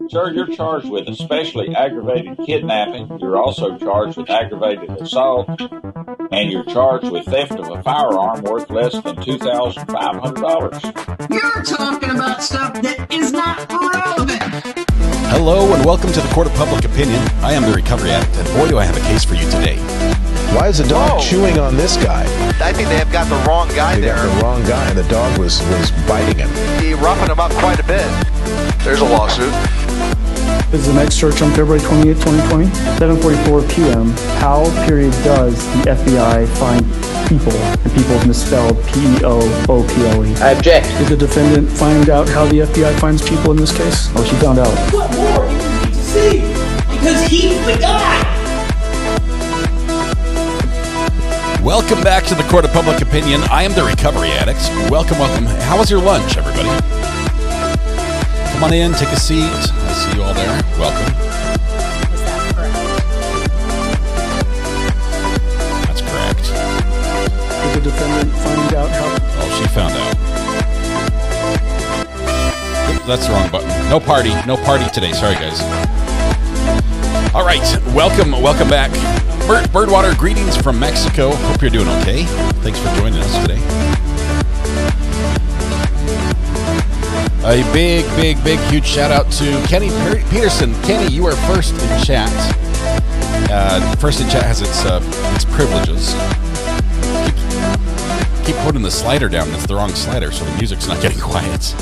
Sir, you're charged with especially aggravated kidnapping. You're also charged with aggravated assault, and you're charged with theft of a firearm worth less than $2,500. You're talking about stuff that is not relevant. Hello and welcome to the Court of Public Opinion. I am the Recovery Addict, and boy do I have a case for you today. Why is the dog chewing on this guy? I think they have got the wrong guy there. Got the wrong guy, and the dog was biting him. He roughing him up quite a bit. There's a lawsuit. This is the next search on February 28, 2020, 7:44 p.m. How, does the FBI find people, and people misspelled P-E-O-O-P-L-E? I object. Did the defendant find out how the FBI finds people in this case? Or she found out? What more do you need to see? Because he's the guy! Welcome back to the Court of Public Opinion. I am the Recovery Addict. Welcome. How was your lunch, everybody? Come on in, take a seat. I see you all there. Welcome. Is that correct? That's correct. Did the defendant find out how... Oh, she found out. Oops, that's the wrong button. No party today. Sorry, guys. All right, welcome back. Birdwater, greetings from Mexico. Hope you're doing okay. Thanks for joining us today. A big, huge shout out to Kenny Peterson. Kenny, you are first in chat. First in chat has its privileges. Keep putting the slider down. It's the wrong slider, so the music's not getting quiet.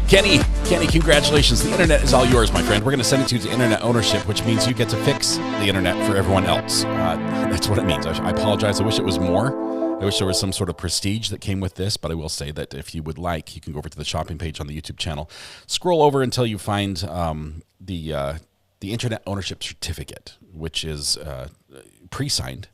Kenny, congratulations. The internet is all yours, my friend. We're going to send it to you to internet ownership, which means you get to fix the internet for everyone else. That's what it means. I apologize. I wish it was more. I wish there was some sort of prestige that came with this, but I will say that if you would like, you can go over to the shopping page on the YouTube channel, scroll over until you find the internet ownership certificate, which is pre-signed.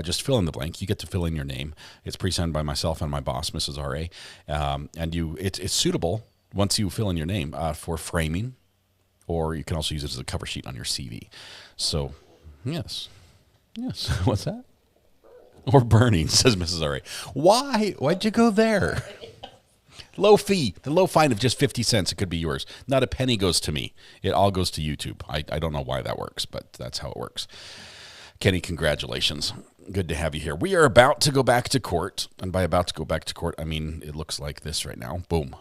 Just fill in the blank. You get to fill in your name. It's pre-signed by myself and my boss, Mrs. R.A., and it's suitable once you fill in your name for framing, or you can also use it as a cover sheet on your CV. So, yes. What's that? Or burning, says Mrs. R.A. Why'd you go there? Low fee. The low fine of just 50 cents. It could be yours. Not a penny goes to me. It all goes to YouTube. I don't know why that works, but that's how it works. Kenny, congratulations. Good to have you here. We are about to go back to court. And by about to go back to court, I mean it looks like this right now. Boom.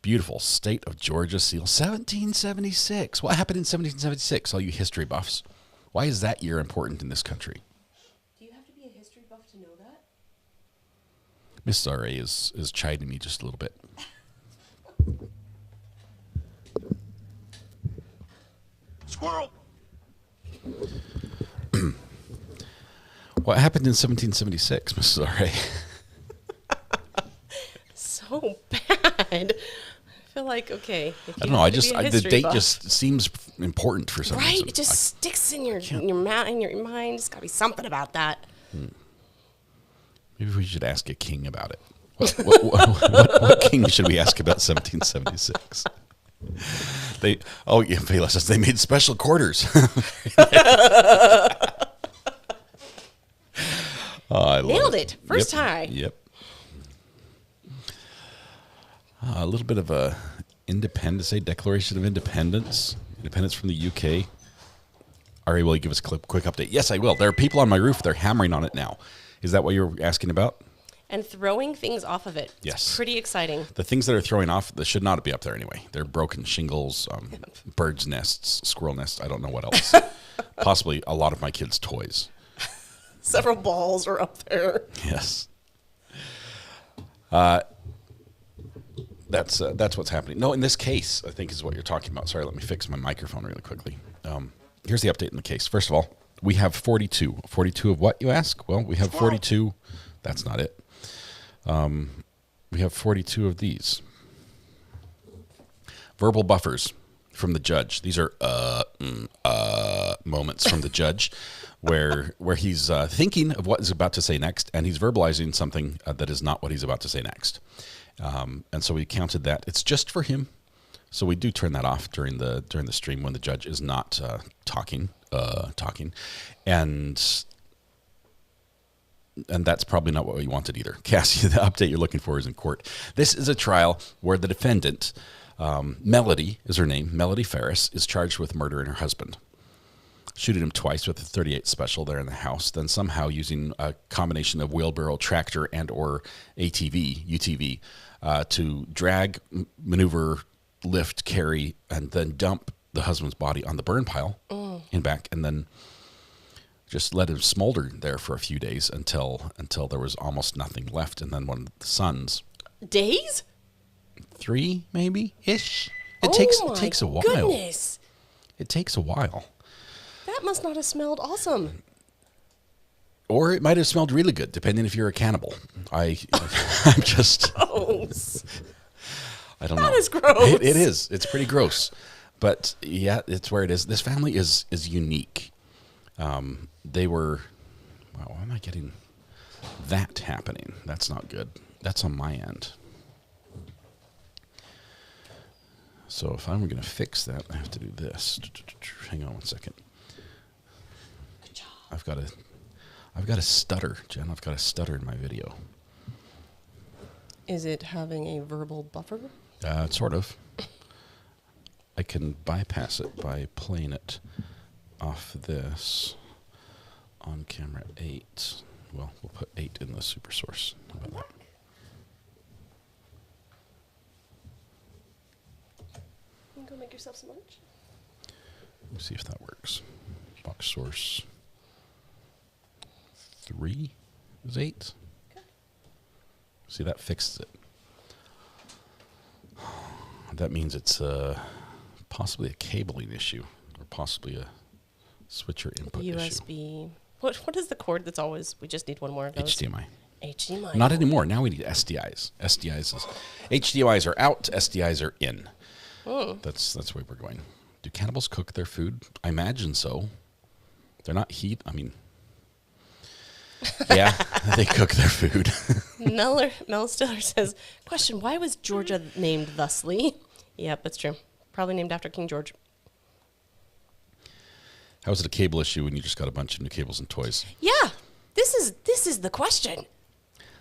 Beautiful state of Georgia seal. 1776. What happened in 1776, all you history buffs? Why is that year important in this country? Miss R.A. is chiding me just a little bit. Squirrel. What happened in 1776, Mrs. R.A.? So bad. I feel like, okay. I don't know. The date just seems important for some reason. Right? It just sticks in your mouth, in your mind. There's got to be something about that. Maybe we should ask a king about it. What king should we ask about 1776? Payless says they made special quarters. Nailed it. First time. Yep. A little bit of a Declaration of Independence. Independence from the UK. Ari, will you give us a quick update? Yes, I will. There are people on my roof. They're hammering on it now. Is that what you're asking about? And throwing things off of it. Yes. It's pretty exciting. The things that are throwing off, they should not be up there anyway. They're broken shingles, birds' nests, squirrel nests, I don't know what else. Possibly a lot of my kids' toys. Several balls are up there. Yes. That's what's happening. No, in this case, I think is what you're talking about. Sorry, let me fix my microphone really quickly. Here's the update in the case. First of all, we have 42. 42 of what, you ask? Well, we have 42. That's not it. We have 42 of these. Verbal buffers from the judge. These are moments from the judge where he's thinking of what he's about to say next, and he's verbalizing something that is not what he's about to say next. And so we counted that. It's just for him. So we do turn that off during the stream when the judge is not talking. And that's probably not what we wanted either. Cassie, the update you're looking for is in court. This is a trial where the defendant Melody is her name. Melody Ferris is charged with murdering her husband, shooting him twice with a .38 special there in the house, then somehow using a combination of wheelbarrow, tractor, and or UTV, to drag, maneuver, lift, carry, and then dump the husband's body on the burn pile in back, and then just let him smolder there for a few days until there was almost nothing left. And then one of the sons... Days? 3, maybe, ish. It takes a while. Goodness. It takes a while. That must not have smelled awesome. Or it might have smelled really good, depending if you're a cannibal. I'm just... Gross. I don't know. That is gross. It is. It's pretty gross. But, yeah, it's where it is. This family is unique. They were... Wow, why am I getting that happening? That's not good. That's on my end. So if I'm going to fix that, I have to do this. Hang on one second. Good job. I've got a stutter, Jen. I've got a stutter in my video. Is it having a verbal buffer? Sort of. I can bypass it by playing it off this on camera 8. Well, we'll put 8 in the super source. How about that? You can go make yourself some lunch. Let me see if that works. Box source 3 is 8. Okay. See, that fixes it. That means it's possibly a cabling issue, or possibly a switcher input issue. USB. What is the cord that's always? We just need one more of those. HDMI. HDMI. Not anymore. Now we need SDIs. HDMIs are out. SDIs are in. That's the way we're going. Do cannibals cook their food? I imagine so. They're not heat. I mean, yeah, they cook their food. Mel Stiller says, question, why was Georgia named thusly? Yep, that's true. Probably named after King George. How is it a cable issue when you just got a bunch of new cables and toys? Yeah, this is the question.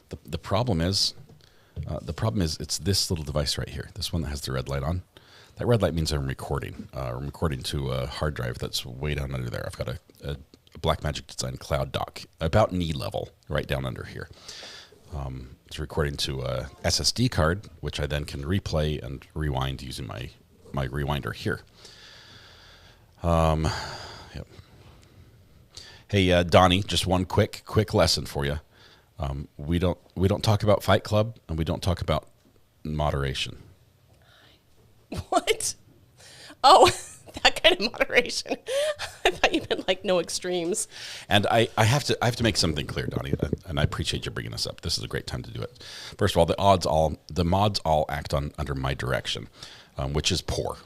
The problem is it's this little device right here. This one that has the red light on. That red light means I'm recording. I'm recording to a hard drive that's way down under there. I've got a Blackmagic Design Cloud dock, about knee level, right down under here. It's recording to a SSD card, which I then can replay and rewind using my rewinder here. Yep. Hey, Donnie, just one quick lesson for you. We don't talk about Fight Club, and we don't talk about moderation. What? Oh, that kind of moderation. I thought you meant like no extremes. And I have to make something clear, Donnie, and I appreciate you bringing this up. This is a great time to do it. First of all, the mods all act under my direction, which is poor.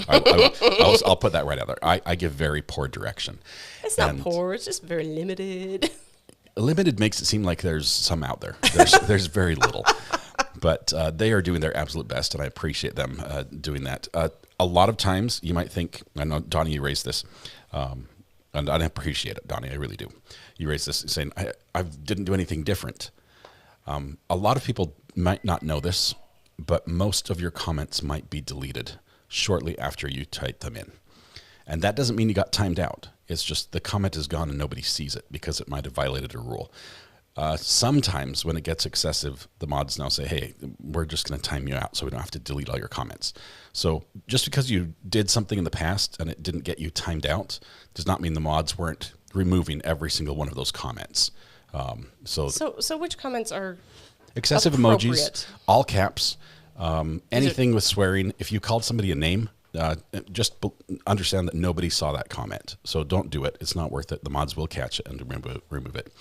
I'll put that right out there. I give very poor direction. It's not poor. It's just very limited. Limited makes it seem like there's some out there. There's very little. But they are doing their absolute best, and I appreciate them doing that. A lot of times, you might think, I know, Donnie, you raised this, and I appreciate it, Donnie, I really do. You raised this saying, I didn't do anything different. A lot of people might not know this, but most of your comments might be deleted shortly after you type them in. And that doesn't mean you got timed out. It's just the comment is gone and nobody sees it because it might have violated a rule. Sometimes when it gets excessive, the mods now say, hey, we're just going to time you out so we don't have to delete all your comments. So just because you did something in the past and it didn't get you timed out does not mean the mods weren't removing every single one of those comments. So which comments are excessive emojis, all caps, anything with swearing. If you called somebody a name, just understand that nobody saw that comment. So don't do it. It's not worth it. The mods will catch it and remove it.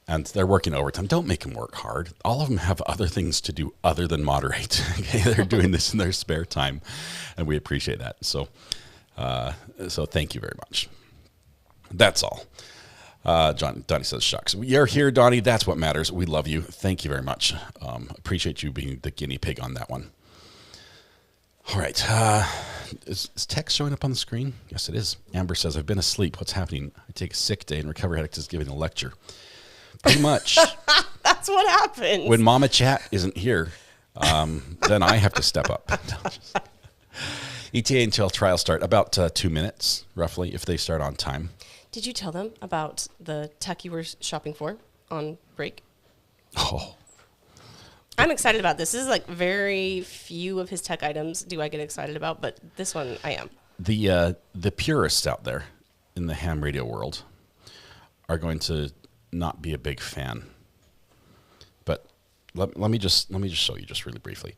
And they're working overtime. Don't make them work hard. All of them have other things to do other than moderate. Okay, they're doing this in their spare time, and we appreciate that. So thank you very much. That's all. Donnie says, shucks. You're here, Donnie. That's what matters. We love you. Thank you very much. Appreciate you being the guinea pig on that one. All right. Is text showing up on the screen? Yes, it is. Amber says, I've been asleep. What's happening? I take a sick day and Recovery Addict is giving a lecture. Pretty much. That's what happens. When Mama Chat isn't here, then I have to step up. ETA until trial start, about 2 minutes, roughly, if they start on time. Did you tell them about the tech you were shopping for on break? Oh. I'm excited about this. This is like very few of his tech items do I get excited about, but this one I am. The purists out there in the ham radio world are going to not be a big fan. But let me just show you just really briefly.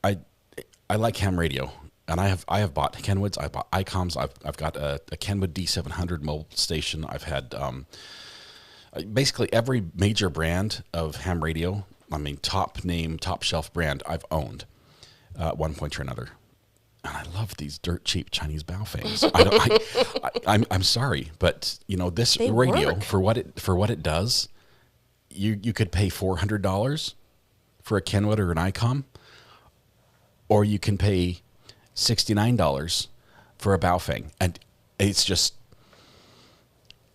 I like ham radio, and I have bought Kenwoods, I bought ICOMs, I've got a Kenwood D700 mobile station. I've had basically every major brand of ham radio. I mean, top name, top shelf brand I've owned at one point or another. And I love these dirt cheap Chinese Baofengs. I'm sorry, but you know this They radio work. for what it does, you could pay $400 for a Kenwood or an ICOM, or you can pay $69 for a Baofeng, and it's just.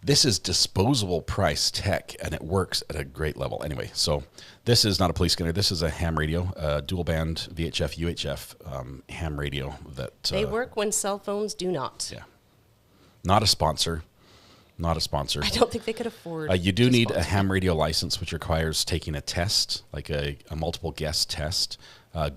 This is disposable price tech, and it works at a great level. Anyway, so this is not a police scanner. This is a ham radio, dual band VHF, UHF ham radio. They work when cell phones do not. Yeah. Not a sponsor. Not a sponsor. I don't think they could afford. You do to need a sponsor. ham radio license, which requires taking a test, like a multiple guess test.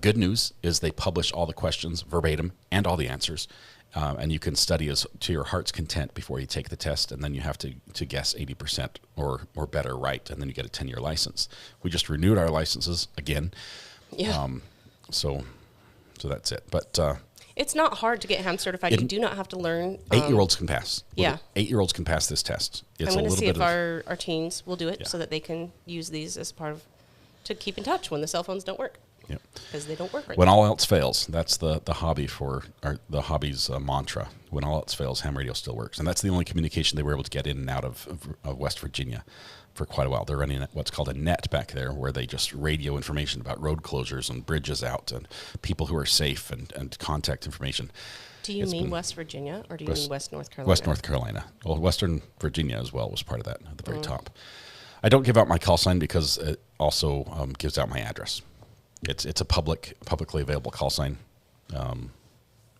Good news is they publish all the questions verbatim and all the answers. And you can study as to your heart's content before you take the test, and then you have to guess 80% or better right, and then you get a 10-year license. We just renewed our licenses again. Yeah. So that's it. But It's not hard to get ham certified. You do not have to learn. 8-year-olds can pass. Yeah. 8-year-olds can pass this test. It's I'm going a to little see bit if of our teens will do it Yeah. so that they can use these as part of, to keep in touch when the cell phones don't work. Yep. Because they don't work right When now. all else fails, that's the hobby for the hobby's mantra. When all else fails, ham radio still works, and that's the only communication they were able to get in and out of West Virginia for quite a while. They're running what's called a net back there, where they just radio information about road closures and bridges out and people who are safe and contact information. Do you It's mean been- West Virginia or do you mean West North Carolina? West North Carolina. Well, Western Virginia as well was part of that at the very top. I don't give out my call sign because it also gives out my address. It's a publicly available call sign, and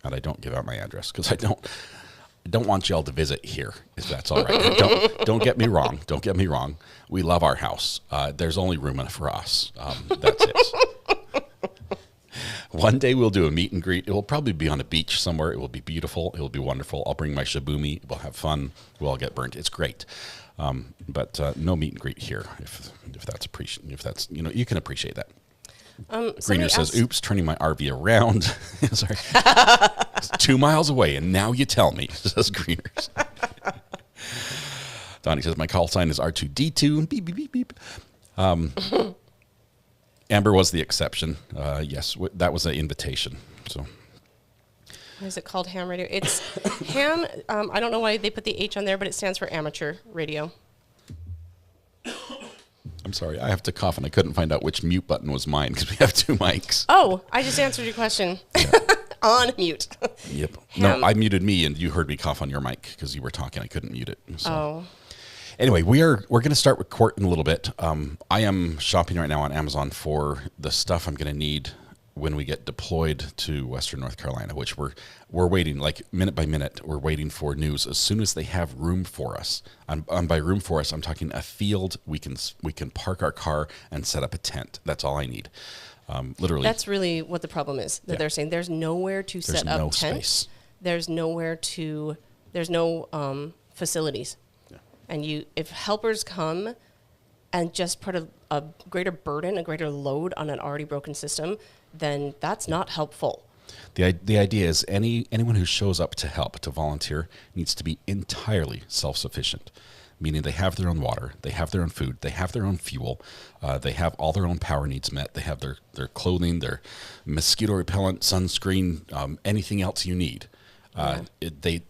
I don't give out my address because I don't want y'all to visit here, if that's all right. Don't get me wrong. Don't get me wrong. We love our house. There's only room enough for us. That's it. One day we'll do a meet and greet. It will probably be on a beach somewhere. It will be beautiful. It will be wonderful. I'll bring my shabumi. We'll have fun. We'll all get burnt. It's great. But no meet and greet here. If that's you can appreciate that. Greener says, "Oops, turning my RV around." Sorry, it's 2 miles away, and now you tell me. Says Greeners. Donnie says, "My call sign is R2D2." Beep beep beep beep. Amber was the exception. Yes, that was an invitation. So, What is it called? Ham radio. It's ham. I don't know why they put the H on there, but it stands for amateur radio. I'm sorry, I have to cough, and I couldn't find out which mute button was mine because we have 2 mics. Oh, I just answered your question. On mute. Yep. Ham. No, I muted me, and you heard me cough on your mic because you were talking. I couldn't mute it. So. Oh. Anyway, we're going to start with court in a little bit. I am shopping right now on Amazon for the stuff I'm going to need when we get deployed to Western North Carolina, which we're waiting, like minute by minute. We're waiting for news as soon as they have room for us. By room for us, I'm talking a field we can park our car and set up a tent. That's all I need. Literally. That's really what the problem is. That they're saying there's nowhere to set up no tent. space. There's no facilities. And if helpers come and just put a greater burden, a greater load on an already broken system, then that's not helpful. The idea is anyone who shows up to help, to volunteer, needs to be entirely self-sufficient, meaning they have their own water, they have their own food, they have their own fuel, they have all their own power needs met, they have their clothing, their mosquito repellent, sunscreen, anything else you need.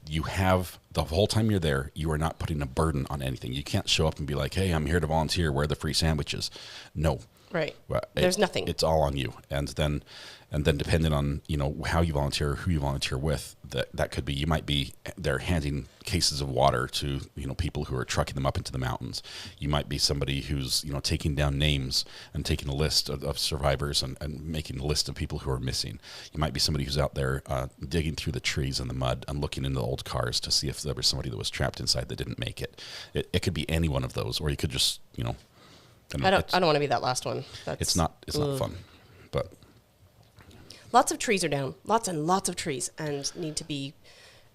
You have the whole time you're there, you are not putting a burden on anything. You can't show up and be like, "Hey, I'm here to volunteer. Where are the free sandwiches?" No. Right. There's nothing. It's all on you. And then And then depending on, how you volunteer, who you volunteer with, that could be, you might be there handing cases of water to, people who are trucking them up into the mountains. You might be somebody who's, taking down names and taking a list of survivors and making a list of people who are missing. You might be somebody who's out there digging through the trees and the mud and looking into old cars to see if there was somebody that was trapped inside that didn't make it. It could be any one of those, or you could just, I don't want to be that last one. It's not fun, but. Lots of trees are down. Lots and lots of trees and need to be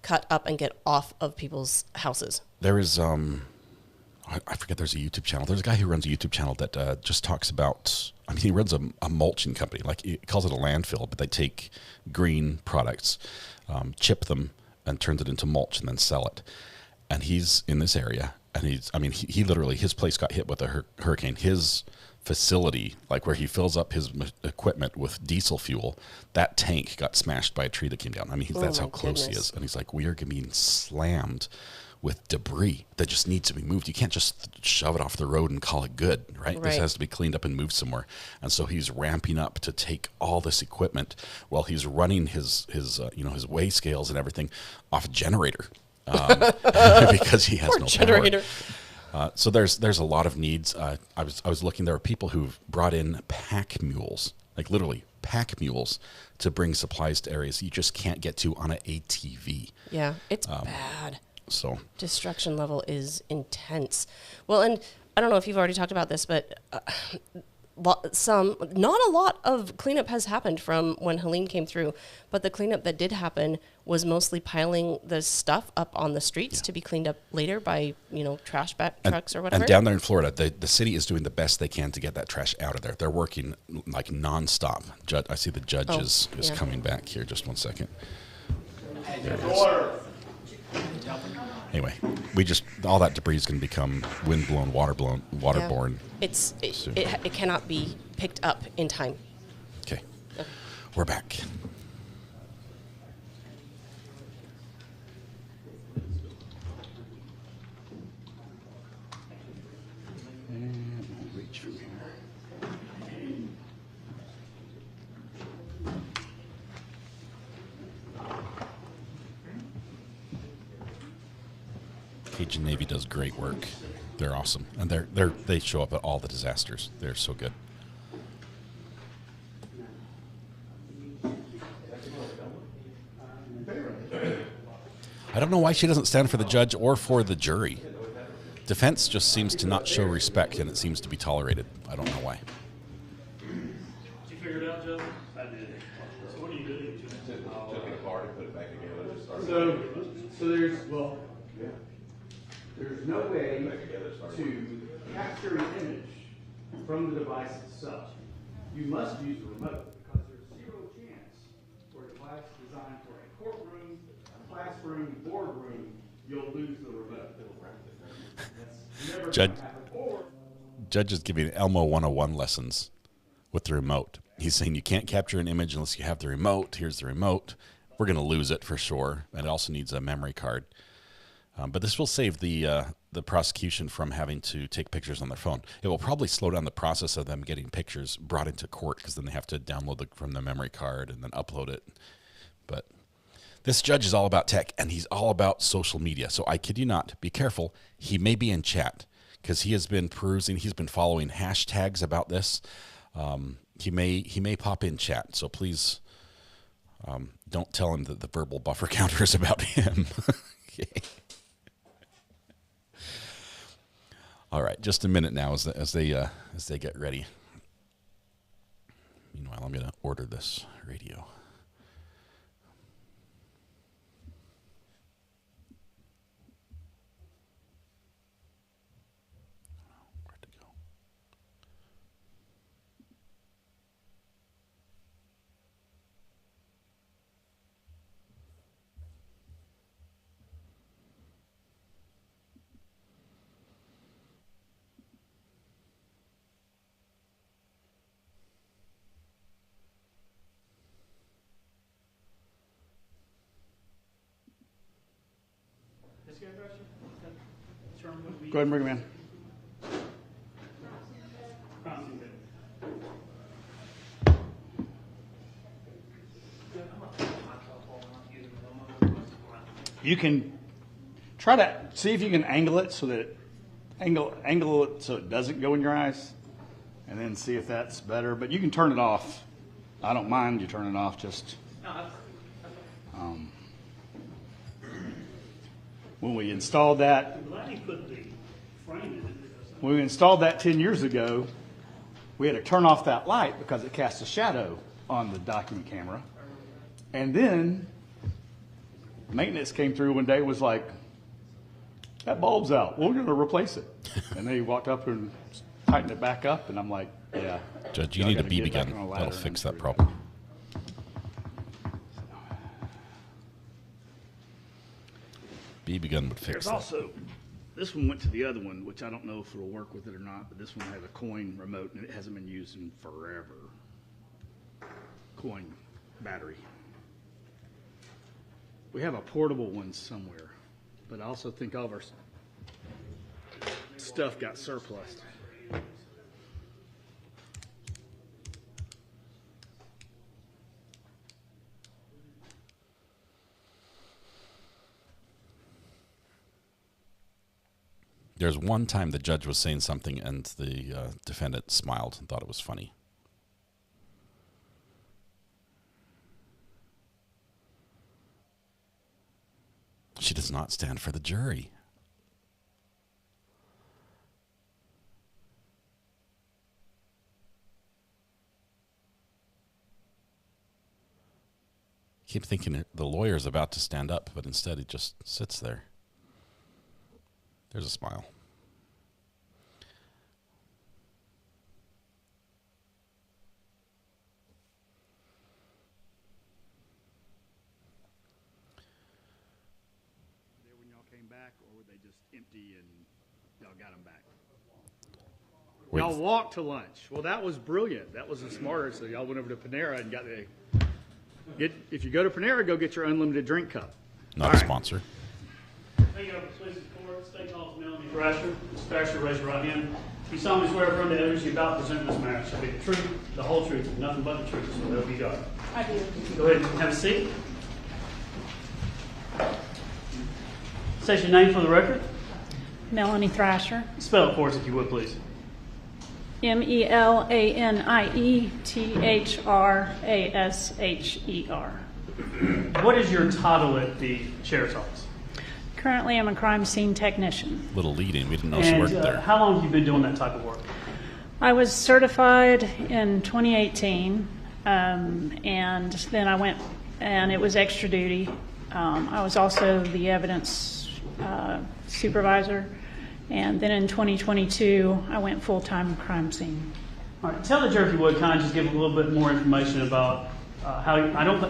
cut up and get off of people's houses. There is, I forget, there's a YouTube channel. There's a guy who runs a YouTube channel that just talks about, he runs a mulching company. Like, he calls it a landfill, but they take green products, chip them, and turns it into mulch and then sell it. And he's in this area, and he literally, his place got hit with a hurricane. His facility, like where he fills up his equipment with diesel fuel, that tank got smashed by a tree that came down. That's how close he is. And he's like, we are being slammed with debris that just needs to be moved. You can't just shove it off the road and call it good, right? This has to be cleaned up and moved somewhere. And so he's ramping up to take all this equipment while he's running his his weigh scales and everything off a generator because he has no generator. So there's a lot of needs. I was looking. There are people who've brought in pack mules, like literally pack mules, to bring supplies to areas you just can't get to on an ATV. Yeah, it's bad. So destruction level is intense. Well, and I don't know if you've already talked about this, but not a lot of cleanup has happened from when Helene came through, but the cleanup that did happen was mostly piling the stuff up on the streets to be cleaned up later by, trash back trucks or whatever. And down there in Florida, the city is doing the best they can to get that trash out of there. They're working like nonstop. I see the judge is coming back here. Just one second. There it is. Anyway, all that debris is going to become wind-blown, waterborne. Yeah. It cannot be picked up in time. Okay. We're back. And we'll reach from here. Cajun Navy does great work. They're awesome, and they show up at all the disasters. They're so good. I don't know why she doesn't stand for the judge or for the jury. Defense just seems to not show respect, and it seems to be tolerated. I don't know why. Did you figure it out, Joe? I did. So what do you do? Took it apart and put it back together. There's no way to capture an image from the device itself. You must use the remote because there's zero chance for a device designed for a courtroom, a classroom, boardroom, you'll lose the remote. That's never going to happen. Judge is giving Elmo 101 lessons with the remote. He's saying you can't capture an image unless you have the remote. Here's the remote. We're going to lose it for sure. And it also needs a memory card. But this will save the prosecution from having to take pictures on their phone. It will probably slow down the process of them getting pictures brought into court because then they have to download it from the memory card and then upload it. But this judge is all about tech, and he's all about social media. So I kid you not, be careful. He may be in chat because he has been perusing. He's been following hashtags about this. He may pop in chat. So please don't tell him that the verbal buffer counter is about him. Okay. All right, just a minute now as they get ready. Meanwhile, I'm going to order this radio. Where'd it go? Go ahead and bring him in. You can try to see if you can angle it so that angle it so it doesn't go in your eyes, and then see if that's better. But you can turn it off. I don't mind you turn it off. Just when we installed that, when we installed that 10 years ago, we had to turn off that light because it cast a shadow on the document camera. And then maintenance came through one day and was like, that bulb's out. We're going to replace it. And they walked up and tightened it back up. And I'm like, yeah. Judge, you need a BB gun. That'll fix that problem. BB gun would fix There's that. also, this one went to the other one, which I don't know if it'll work with it or not, but this one has a coin remote and it hasn't been used in forever. Coin battery. We have a portable one somewhere, but I also think all of our stuff got surplus. There's one time the judge was saying something and the defendant smiled and thought it was funny. She does not stand for the jury. Keep thinking the lawyer's about to stand up, but instead he just sits there. There's a smile. When y'all came back, or were they just empty and y'all got them back? Y'all walked to lunch. Well, that was brilliant. That was the smarter. So y'all went over to Panera and got the. If you go to Panera, go get your unlimited drink cup. Not a sponsor. Thank you, please court. State calls Melanie Thrasher. Ms. Thrasher, raise your right hand. You solemnly swear affirm the evidence you about to present in this matter shall be the truth, the whole truth, and nothing but the truth. So help you God. I do. Go ahead and have a seat. State your name for the record. Melanie Thrasher. Spell it for us if you would, please. MELANIE-THRASHER. What is your title at the sheriff's office? Currently, I'm a crime scene technician. Little lead-in. We didn't know she worked there. How long have you been doing that type of work? I was certified in 2018, and then I went, and it was extra duty. I was also the evidence supervisor, and then in 2022, I went full-time crime scene. All right, tell the jury if you would, kind of just give a little bit more information about how.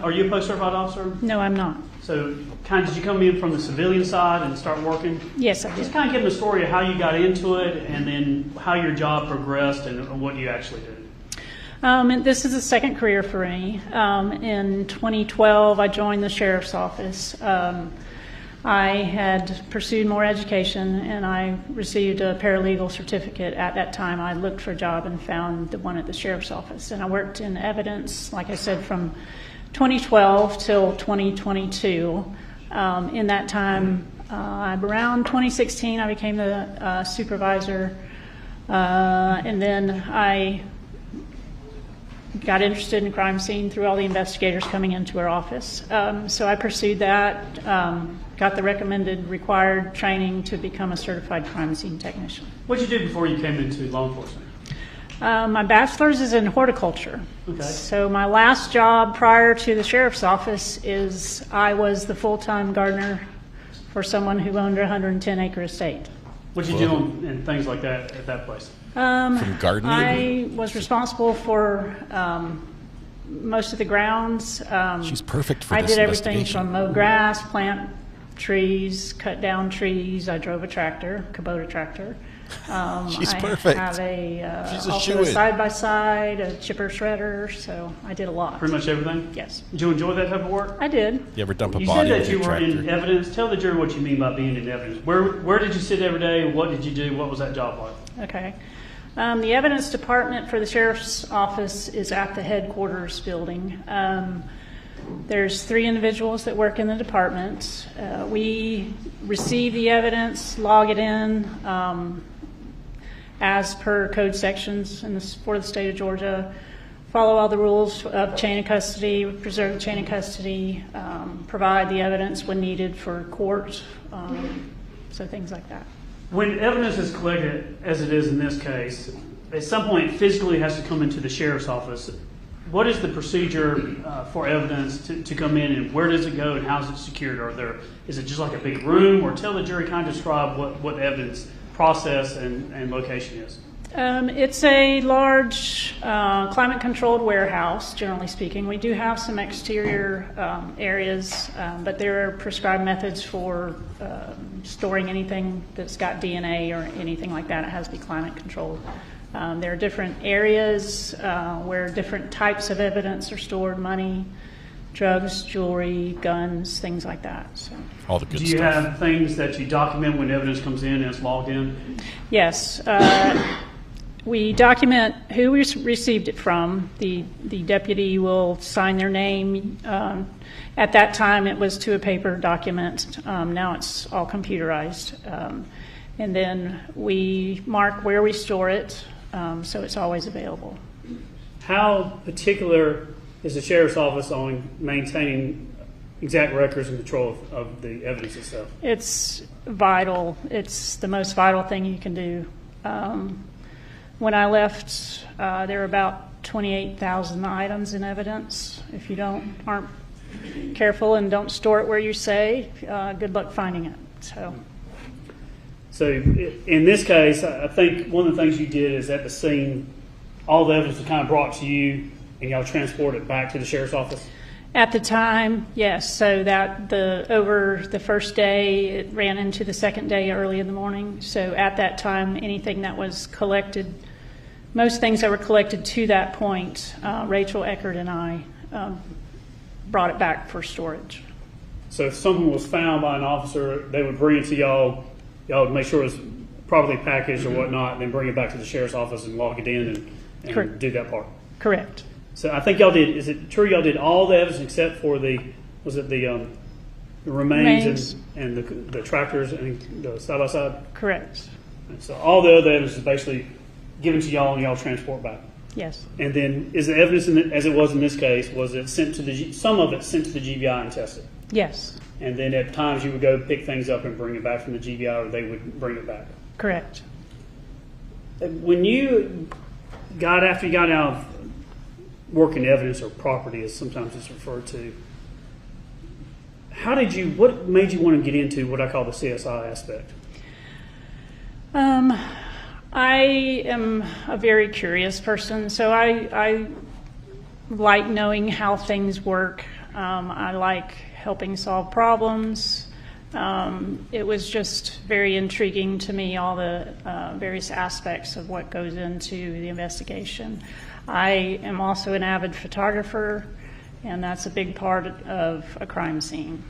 Are you a post-certified officer? No, I'm not. So, kind of, did you come in from the civilian side and start working? Yes, I did. Just kind of give them a story of how you got into it, and then how your job progressed, and what you actually did. And this is a second career for me. In 2012, I joined the sheriff's office. I had pursued more education, and I received a paralegal certificate. At that time, I looked for a job and found the one at the sheriff's office. And I worked in evidence, like I said, from 2012 till 2022. In that time, around 2016, I became the supervisor, and then I got interested in crime scene through all the investigators coming into our office. So I pursued that, got the recommended required training to become a certified crime scene technician. What did you do before you came into law enforcement? My bachelor's is in horticulture. Okay. So my last job prior to the sheriff's office is I was the full-time gardener for someone who owned a 110-acre estate. What did you do and things like that at that place? From gardening? I was responsible for most of the grounds. She's perfect for I this did everything investigation. from mow grass, plant trees, cut down trees. I drove a tractor, Kubota tractor. She's perfect. I have She's a also shoo-in. a side-by-side, a chipper shredder, so I did a lot. Pretty much everything? Yes. Did you enjoy that type of work? I did. You ever dump a You body said with that you your were tractor? in evidence. Tell the jury what you mean by being in evidence. Where did you sit every day? What did you do? What was that job like? Okay. The evidence department for the sheriff's office is at the headquarters building. There's 3 individuals that work in the department. We receive the evidence, log it in as per code sections for the state of Georgia, follow all the rules of chain of custody, preserve the chain of custody, provide the evidence when needed for court, so things like that. When evidence is collected, as it is in this case, at some point it physically has to come into the sheriff's office. What is the procedure for evidence to come in, and where does it go, and how is it secured? Is it just like a big room, or tell the jury, kind of describe what the evidence process and location is? It's a large climate-controlled warehouse, generally speaking. We do have some exterior areas, but there are prescribed methods for storing anything that's got DNA or anything like that. It has to be climate-controlled. There are different areas where different types of evidence are stored: money, drugs, jewelry, guns, things like that. So. All the good stuff. Do you have things that you document when evidence comes in and it's logged in? Yes. We document who we received it from. The deputy will sign their name. At that time, it was to a paper document. Now it's all computerized. And then we mark where we store it, so it's always available. How particular is the sheriff's office on maintaining exact records and control of the evidence itself? It's vital. It's the most vital thing you can do. When I left, there were about 28,000 items in evidence. If you aren't careful and don't store it where you say, good luck finding it. So in this case, I think one of the things you did is at the scene, all the evidence was kind of brought to you, and y'all transport it back to the sheriff's office? At the time, yes. So that over the first day, it ran into the second day early in the morning. So at that time, anything that was collected, most things that were collected to that point, Rachel Eckert and I brought it back for storage. So if something was found by an officer, they would bring it to y'all. Y'all would make sure it was properly packaged or whatnot, and then bring it back to the sheriff's office and log it in and do that part. Correct. So I think y'all did. Is it true y'all did all the evidence except for the remains and the tractors and the side by side? Correct. And so all the other evidence is basically given to y'all and y'all transport back. Yes. And then is the evidence as it was in this case? Was it sent to some of it sent to the GBI and tested? Yes. And then at times you would go pick things up and bring it back from the GBI, or they would bring it back. Correct. When you got out of working evidence or property, as sometimes it's referred to, what made you want to get into what I call the CSI aspect? I am a very curious person, so I like knowing how things work. I like helping solve problems. It was just very intriguing to me, all the various aspects of what goes into the investigation. I am also an avid photographer, and that's a big part of a crime scene.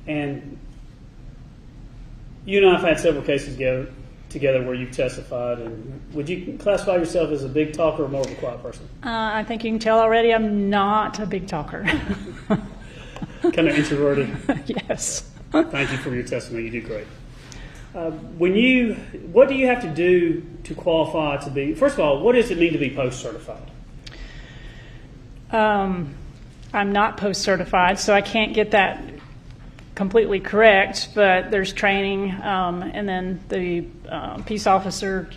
And you and I have had several cases together where you've testified. And would you classify yourself as a big talker or more of a quiet person? I think you can tell already I'm not a big talker. Kind of introverted? Yes. Thank you for your testimony. You do great. What do you have to do to qualify to be, first of all, what does it mean to be post-certified? I'm not post-certified, so I can't get that completely correct, but there's training, and then the Peace Officer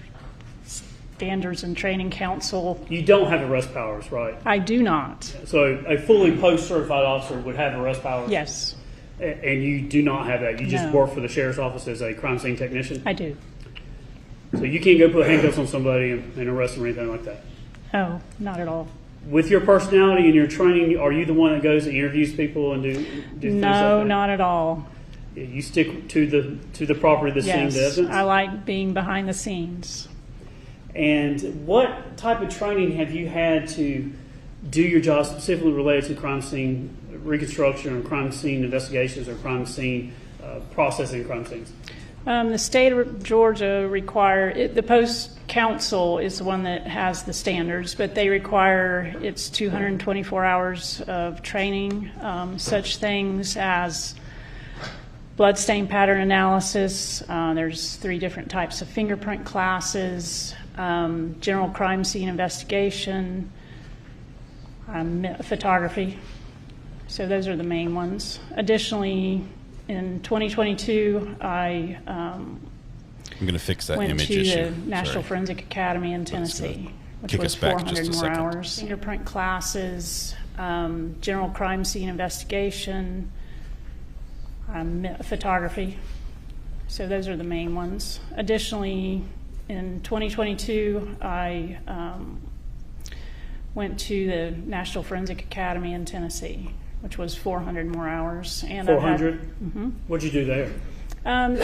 Standards and Training Council. You don't have arrest powers, right? I do not. So a fully post-certified officer would have arrest powers? Yes. And you do not have that? You just work for the sheriff's office as a crime scene technician? I do. So you can't go put handcuffs on somebody and arrest them or anything like that? Oh, not at all. With your personality and your training, are you the one that goes and interviews people and do things like that? No, not at all. You stick to the property, the scene, the evidence? I like being behind the scenes. And what type of training have you had to do your job specifically related to crime scene reconstruction or crime scene investigations or crime scene processing crime scenes? The state of Georgia the post council is the one that has the standards, but they require it's 224 hours of training, such things as bloodstain pattern analysis. There's 3 different types of fingerprint classes, general crime scene investigation, photography. So those are the main ones. Additionally, in 2022, I'm going to fix that went image to issue. the National Forensic Academy in Tennessee, which was 400 more hours. Fingerprint classes, general crime scene investigation, photography. So those are the main ones. Additionally, in 2022, I went to the National Forensic Academy in Tennessee, which was 400 more hours. And 400? What'd you do there?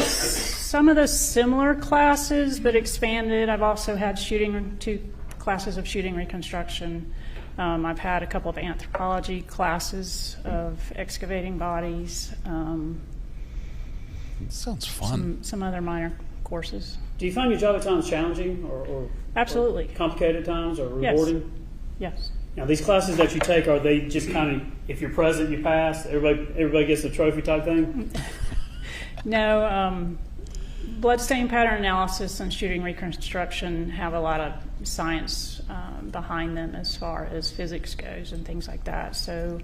Some of the similar classes, but expanded. I've also had 2 classes of shooting reconstruction. I've had a couple of anthropology classes of excavating bodies. Sounds fun. Some other minor courses. Do you find your job at times challenging or absolutely or complicated at times or rewarding? Yes. Now, these classes that you take, are they just kind of, if you're present, you pass, everybody gets a trophy type thing? No. Bloodstain pattern analysis and shooting reconstruction have a lot of science behind them as far as physics goes and things like that. So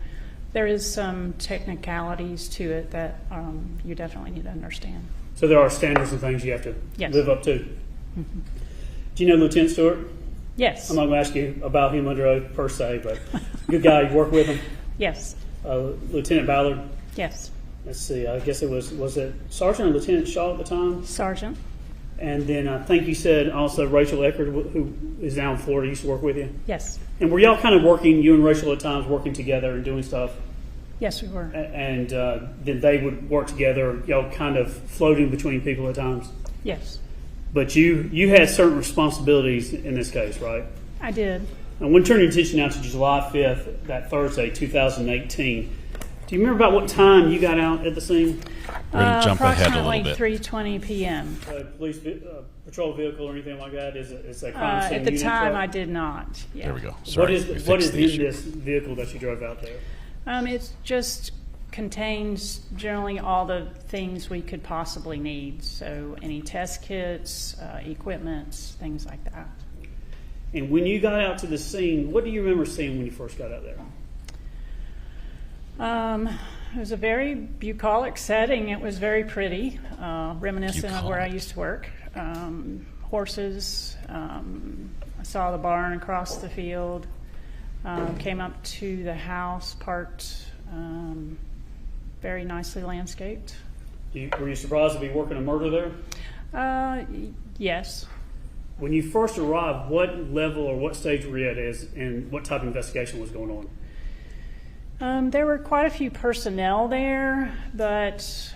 there is some technicalities to it that you definitely need to understand. So there are standards and things you have to live up to. Mm-hmm. Do you know Lieutenant Stewart? Yes. I'm not going to ask you about him under oath per se, but good guy. You work with him? Yes. Lieutenant Ballard? Yes. Let's see. I guess it was it Sergeant or Lieutenant Shaw at the time? Sergeant. And then I think you said also Rachel Eckert, who is now in Florida, used to work with you? Yes. And were y'all kind of working, you and Rachel at times, working together and doing stuff? Yes, we were. And then they would work together, y'all kind of floating between people at times? Yes. But you had certain responsibilities in this case, right? I did. I want to turn your attention now to July 5th, that Thursday, 2018. Do you remember about what time you got out at the scene? We're going to jump ahead a little bit. Approximately 3:20 p.m. Police patrol vehicle or anything like that? Is a crime scene at the unit time, truck? I did not. Yeah. There we go. Sorry, what is in this vehicle that you drove out there? It just contains generally all the things we could possibly need. So any test kits, equipment, things like that. And when you got out to the scene, what do you remember seeing when you first got out there? It was a very bucolic setting. It was very pretty, reminiscent of where I used to work. Horses. I saw the barn across the field. Came up to the house, parked, very nicely landscaped. Were you surprised to be working a murder there? Yes. When you first arrived, what level or what stage were you at and what type of investigation was going on? There were quite a few personnel there, but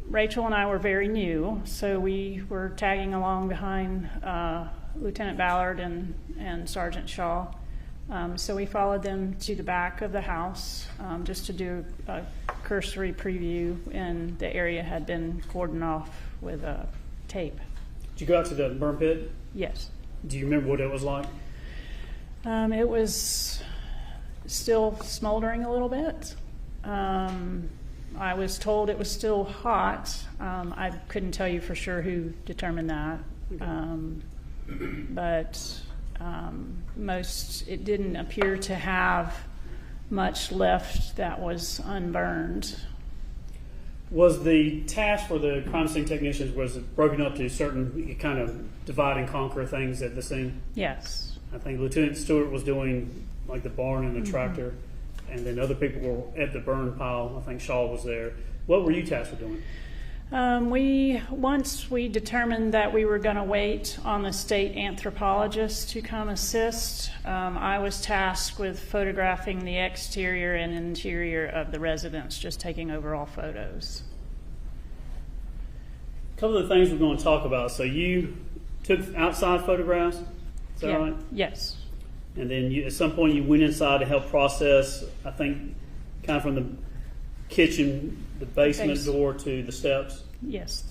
Rachel and I were very new, so we were tagging along behind Lieutenant Ballard and Sergeant Shaw. So we followed them to the back of the house just to do a cursory preview, and the area had been cordoned off with tape. Did you go out to the burn pit? Yes. Do you remember what it was like? It was still smoldering a little bit. I was told it was still hot. I couldn't tell you for sure who determined that. But it didn't appear to have much left that was unburned. Was the task for the crime scene technicians, was it broken up to certain kind of divide and conquer things at the scene? Yes. I think Lieutenant Stewart was doing like the barn and the tractor, and then other people were at the burn pile. I think Shaw was there. What were you tasked with doing? Once we determined that we were going to wait on the state anthropologist to come assist, I was tasked with photographing the exterior and interior of the residence, just taking overall photos. A couple of the things we're going to talk about. So you took outside photographs, is that right? Yes. And then at some point you went inside to help process, I think, kind of from the kitchen, the basement door to the steps. Yes.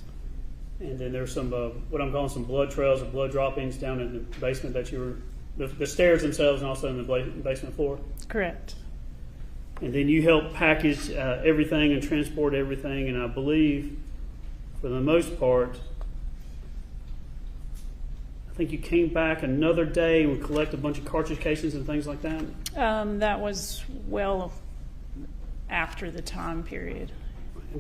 And then there's some, what I'm calling some blood trails or blood droppings down in the basement that you were, the stairs themselves and also in the basement floor. Correct. And then you help package everything and transport everything. And I believe, for the most part, I think you came back another day and would collect a bunch of cartridge cases and things like that. That was well after the time period.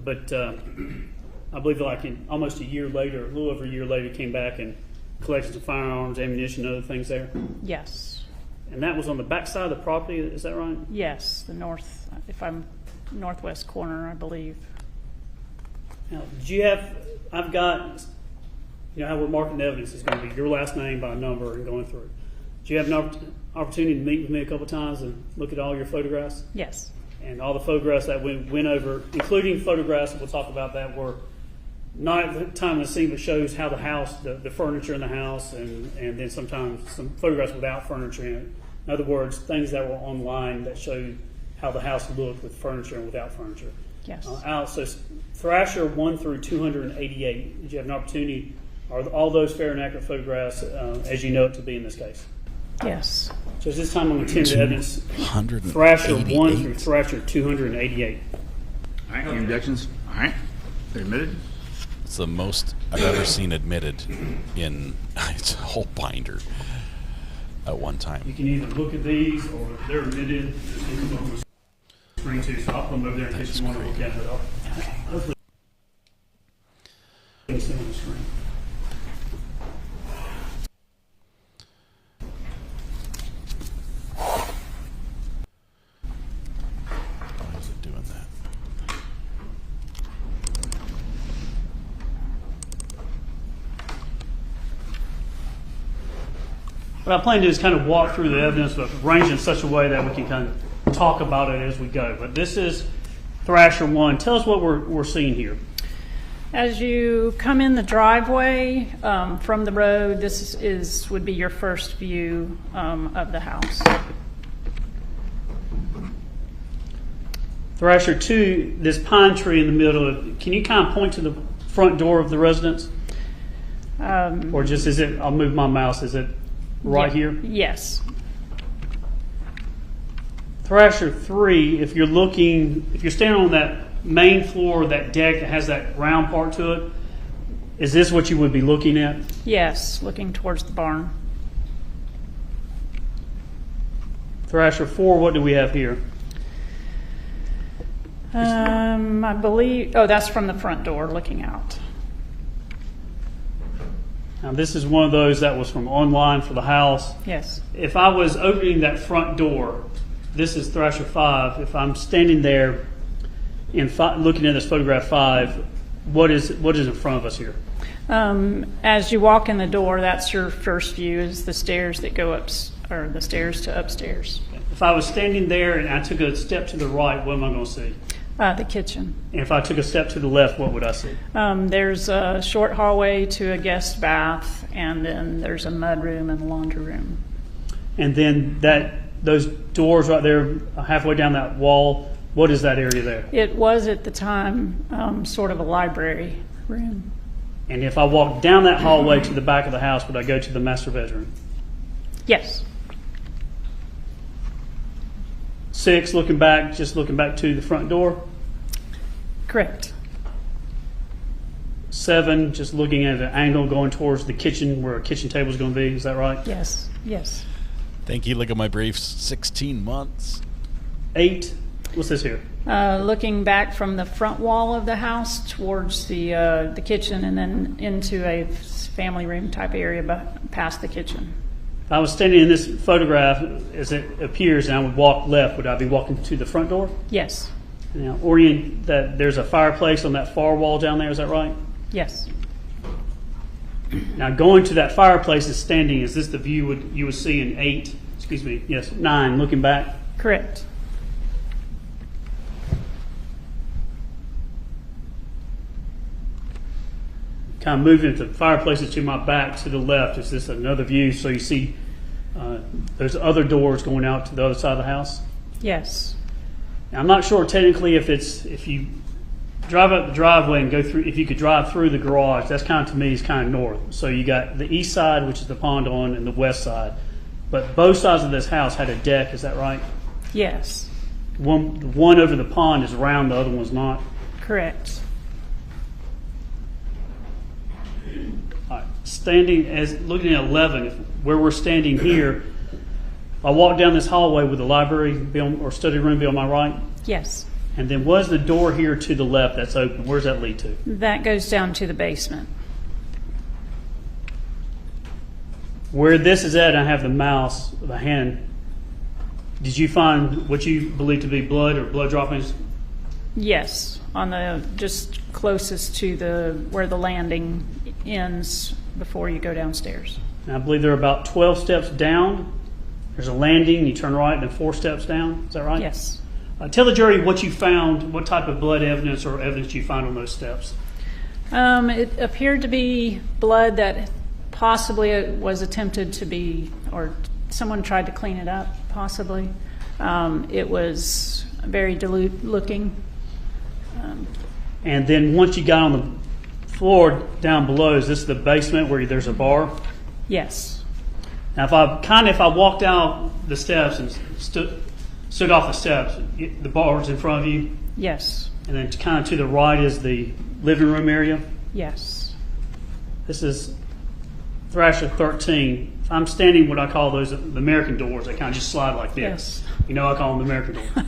But I believe like almost a year later, a little over a year later, you came back and collected some firearms, ammunition, and other things there. Yes. And that was on the back side of the property, is that right? Yes, the northwest corner, I believe. Now, did you have, I've got, you know how we're marking the evidence is going to be your last name by number and going through. Did you have an opportunity to meet with me a couple times and look at all your photographs? Yes. And all the photographs that we went over, including photographs, and we'll talk about that, were not at the time of the scene, but shows how the house, the furniture in the house, and then sometimes some photographs without furniture in it. In other words, things that were online that showed how the house looked with furniture and without furniture. Yes. So Thrasher 1 through 288, did you have an opportunity, are all those fair and accurate photographs as you know it to be in this case? Yes. So this time I'm going to tend to evidence Thrasher 1 through Thrasher 288. All right, any objections? All right, they're admitted. It's the most I've ever seen admitted in its whole binder at one time. You can either look at these or they're admitted. On the screen too, so I'll put them over there in case you want to look at it. Hopefully, you can see on the screen. Why is it doing that? What I plan to do is kind of walk through the evidence, but arrange it in such a way that we can kind of talk about it as we go. But this is Thrasher 1. Tell us what we're seeing here. As you come in the driveway from the road, this would be your first view of the house. Thrasher 2, this pine tree in the middle, can you kind of point to the front door of the residence? Or just is it, I'll move my mouse, is it right here? Yes. Thrasher 3, if you're standing on that main floor, that deck that has that round part to it, is this what you would be looking at? Yes, looking towards the barn. Thrasher 4, what do we have here? I believe, that's from the front door looking out. Now, this is one of those that was from online for the house. Yes. If I was opening that front door, this is Thrasher 5. If I'm standing there and looking at this photograph 5, what is in front of us here? As you walk in the door, that's your first view, is the stairs that go up, or the stairs to upstairs. If I was standing there and I took a step to the right, what am I going to see? The kitchen. And if I took a step to the left, what would I see? There's a short hallway to a guest bath, and then there's a mud room and a laundry room. And then those doors right there, halfway down that wall, what is that area there? It was at the time sort of a library room. And if I walked down that hallway to the back of the house, would I go to the master bedroom? Yes. 6, just looking back to the front door? Correct. 7, just looking at an angle going towards the kitchen where a kitchen table is going to be. Is that right? Yes. Yes. Thank you. Look at my briefs. 16 months. 8, what's this here? Looking back from the front wall of the house towards the kitchen and then into a family room type area past the kitchen. If I was standing in this photograph, as it appears, and I would walk left, would I be walking to the front door? Yes. Now, there's a fireplace on that far wall down there, is that right? Yes. Now, going to that fireplace is standing, is this the view you would see in 9, looking back? Correct. Kind of moving the fireplaces to my back to the left. Is this another view? So you see there's other doors going out to the other side of the house? Yes. Now, I'm not sure technically if you drive up the driveway and go through. If you could drive through the garage, that's kind of, to me, is kind of north. So you got the east side, which is the pond on, and the west side. But both sides of this house had a deck. Is that right? Yes. One over the pond is round. The other one's not. Correct. All right. Looking at 11, where we're standing here, I walk down this hallway with the library or study room be on my right. Yes. And then what's the door here to the left that's open? Where's that lead to? That goes down to the basement. Where this is at, I have the mouse, the hand. Did you find what you believe to be blood or blood droppings? Yes, on the just closest to where the landing ends before you go downstairs. And I believe they're about 12 steps down. There's a landing, you turn right, then 4 steps down. Is that right? Yes. Tell the jury what you found, what type of blood evidence or evidence you found on those steps. It appeared to be blood that possibly was attempted to be, or someone tried to clean it up, possibly. It was very dilute looking. And then once you got on the floor down below, is this the basement where there's a bar? Yes. Now, if I walked out the steps and stood off the steps, the bar's in front of you? Yes. And then kind of to the right is the living room area? Yes. This is Thrasher 13. I'm standing what I call those the American doors. They kind of just slide like this. Yes. You know, I call them the American doors.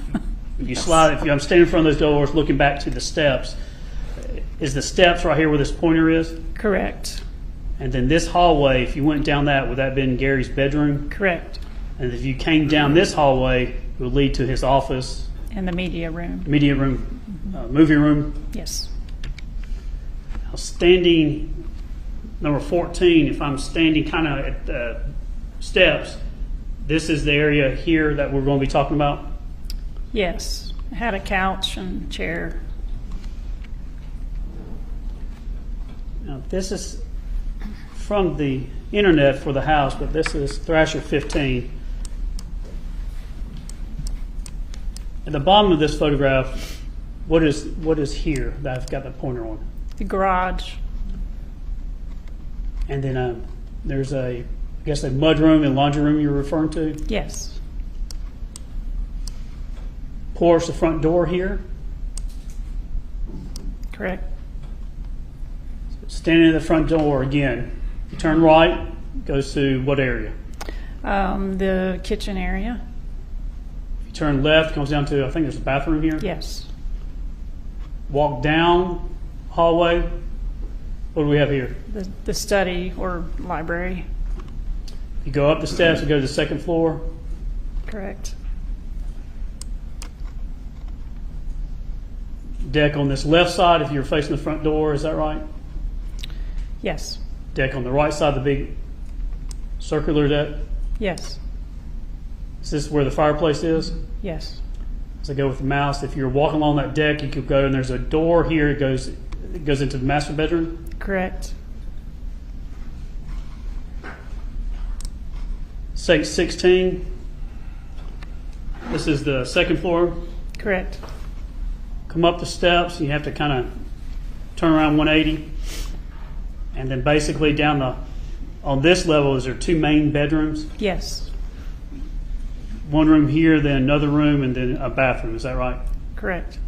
If you slide, I'm standing in front of those doors looking back to the steps. Is the steps right here where this pointer is? Correct. And then this hallway, if you went down that, would that have been Gary's bedroom? Correct. And if you came down this hallway, it would lead to his office. And the media room. Movie room. Yes. Now standing, number 14, if I'm standing kind of at the steps, this is the area here that we're going to be talking about? Yes. It had a couch and chair. Now this is from the internet for the house, but this is Thrasher 15. At the bottom of this photograph, what is here that I've got the pointer on? The garage. And then there's I guess a mud room and laundry room you're referring to? Yes. Porch, the front door here. Correct. Standing at the front door again. You turn right, goes to what area? The kitchen area. If you turn left, comes down to, I think there's a bathroom here. Yes. Walk down hallway. What do we have here? The study or library. You go up the steps and go to the second floor. Correct. Deck on this left side if you're facing the front door, is that right? Yes. Deck on the right side, the big circular deck. Yes. Is this where the fireplace is? Yes. As I go with the mouse, if you're walking along that deck, you could go and there's a door here. It goes into the master bedroom. Correct. Say 16. This is the second floor. Correct. Come up the steps. You have to kind of turn around 180. And then basically on this level, is there 2 main bedrooms? Yes. One room here, then another room, and then a bathroom. Is that right? Correct.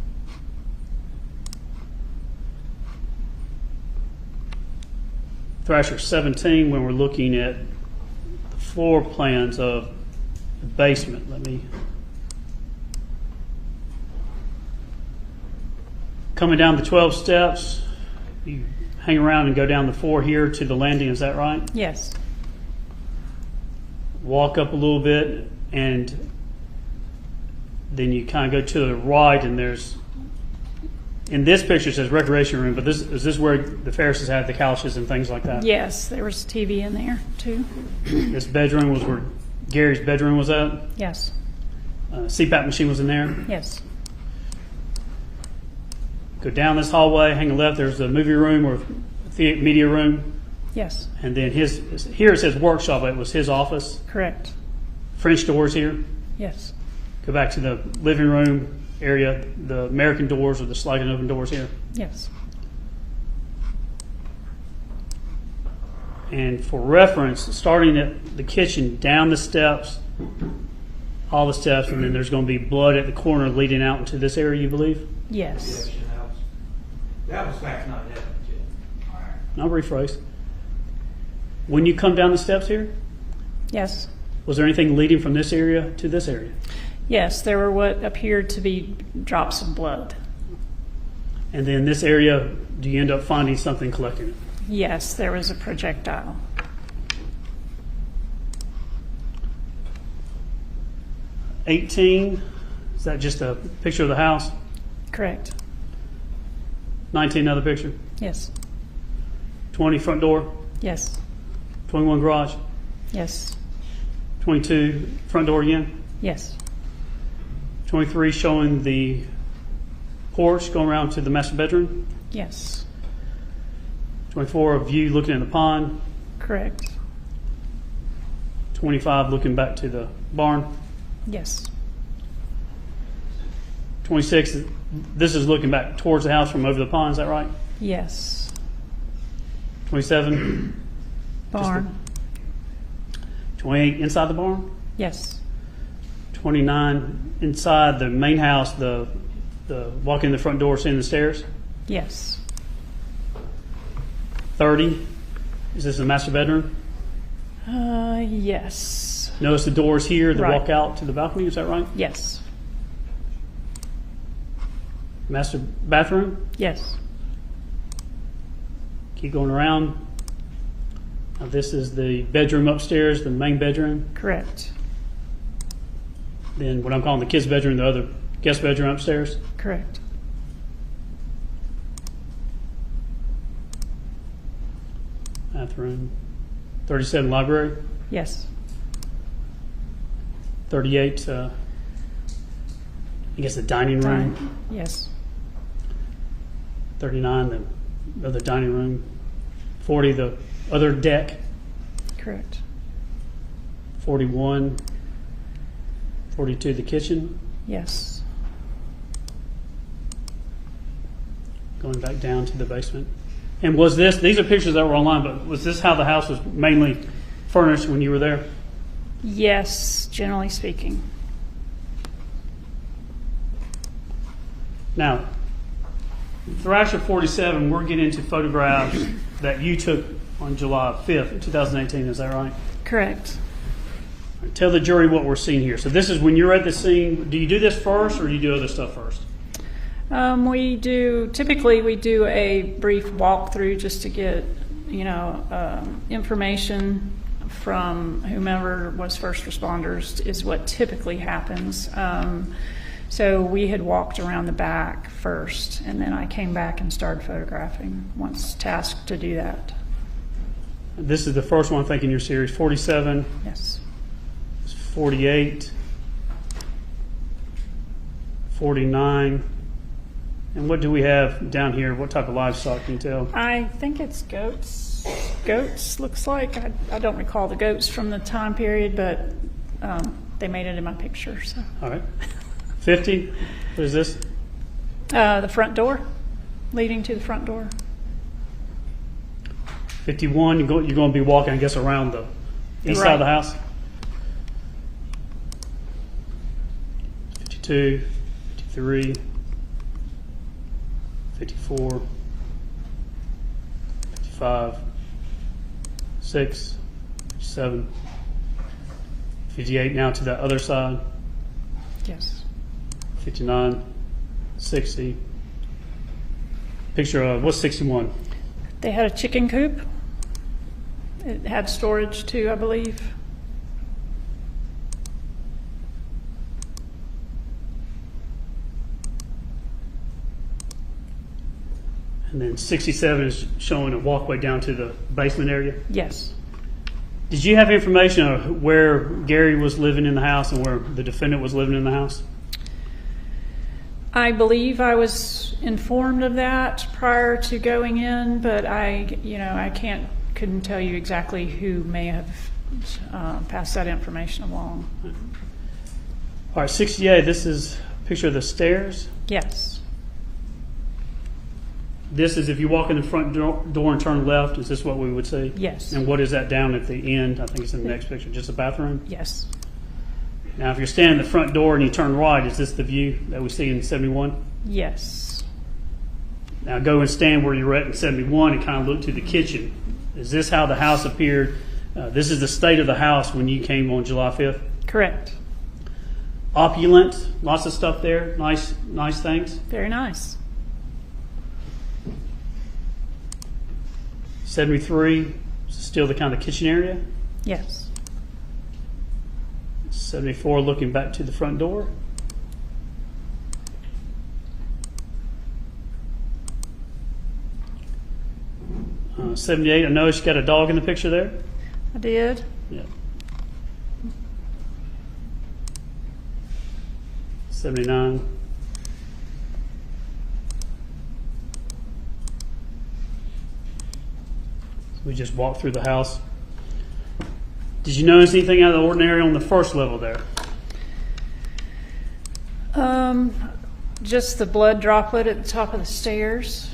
Thrasher 17, when we're looking at the floor plans of the basement. Coming down the 12 steps, you hang around and go down the 4 here to the landing. Is that right? Yes. Walk up a little bit, and then you kind of go to the right, and there's, in this picture it says recreation room, but is this where the Ferrises had the couches and things like that? Yes, there was TV in there too. This bedroom was where Gary's bedroom was at? Yes. CPAP machine was in there? Yes. Go down this hallway, hang left, there's the movie room or media room. Yes. And then here it says workshop, but it was his office. Correct. French doors here. Yes. Go back to the living room. area, the American doors or the sliding open doors here. Yes. And for reference, starting at the kitchen, down the steps, all the steps, and then there's going to be blood at the corner leading out into this area, you believe? Yes. That was facts not evidence yet. I'll rephrase. When you come down the steps here, Yes. was there anything leading from this area to this area? Yes, there were what appeared to be drops of blood. And then this area, do you end up finding something collecting it? Yes, there was a projectile. $18, is that just a picture of the house? Correct. 19, another picture. Yes. 20, front door. Yes. 21, garage. Yes. 22, front door again. Yes. 23, showing the porch going around to the master bedroom. Yes. 24, a view looking at the pond. Correct. 25, looking back to the barn. Yes. 26, this is looking back towards the house from over the pond, is that right? Yes. 27, Barn. 28, inside the barn. Yes. 29, inside the main house, the walking in the front door, seeing the stairs. Yes. 30, is this the master bedroom? Yes. Notice the doors here that Right. walk out to the balcony, is that right? Yes. Master bathroom, Yes. keep going around. Now this is the bedroom upstairs, the main bedroom. Correct. Then what I'm calling the kids' bedroom, the other guest bedroom upstairs. Correct. Bathroom. 37, library. Yes. 38, I guess the dining room. Yes. 39, the other dining room. 40, the other deck. Correct. 41, 42, the kitchen. Yes. Going back down to the basement. And was this, these are pictures that were online, but was this how the house was mainly furnished when you were there? Yes, generally speaking. Now, Thrasher 47, we're getting into photographs that you took on July 5th, 2018, is that right? Correct. Tell the jury what we're seeing here. So this is when you're at the scene. Do you do this first or do you do other stuff first? Typically we do a brief walkthrough just to get, information from whomever was first responders is what typically happens. So we had walked around the back first, and then I came back and started photographing once tasked to do that. This is the first one, I think, in your series. 47. Yes. 48. 49. And what do we have down here? What type of livestock can you tell? I think it's goats. Goats, looks like. I don't recall the goats from the time period, but they made it in my picture. So. All right. 50. What is this? The front door, leading to the front door. 51. You're going to be walking, I guess, around the inside Right. of the house. 52. 53. 54. 55. 6. 7. 58. Now to the other side. Yes. 59. 60. Picture of, what's 61? They had a chicken coop. It had storage too, I believe. And then 67 is showing a walkway down to the basement area. Yes. Did you have information of where Gary was living in the house and where the defendant was living in the house? I believe I was informed of that prior to going in, but I couldn't tell you exactly who may have passed that information along. All right, 68, this is a picture of the stairs. Yes. This is if you walk in the front door and turn left, is this what we would see? Yes. And what is that down at the end? I think it's in the next picture, just a bathroom? Yes. Now, if you're standing at the front door and you turn right, is this the view that we see in 71? Yes. Now, go and stand where you're at in 71 and kind of look to the kitchen. Is this how the house appeared? This is the state of the house when you came on July 5th? Correct. Opulent, lots of stuff there, nice things. Very nice. 73, still the kind of kitchen area. Yes. 74, looking back to the front door. Uh, 78, I noticed you got a dog in the picture there. I did. Yeah. 79. So we just walked through the house. Did you notice anything out of the ordinary on the first level there? Just the blood droplet at the top of the stairs.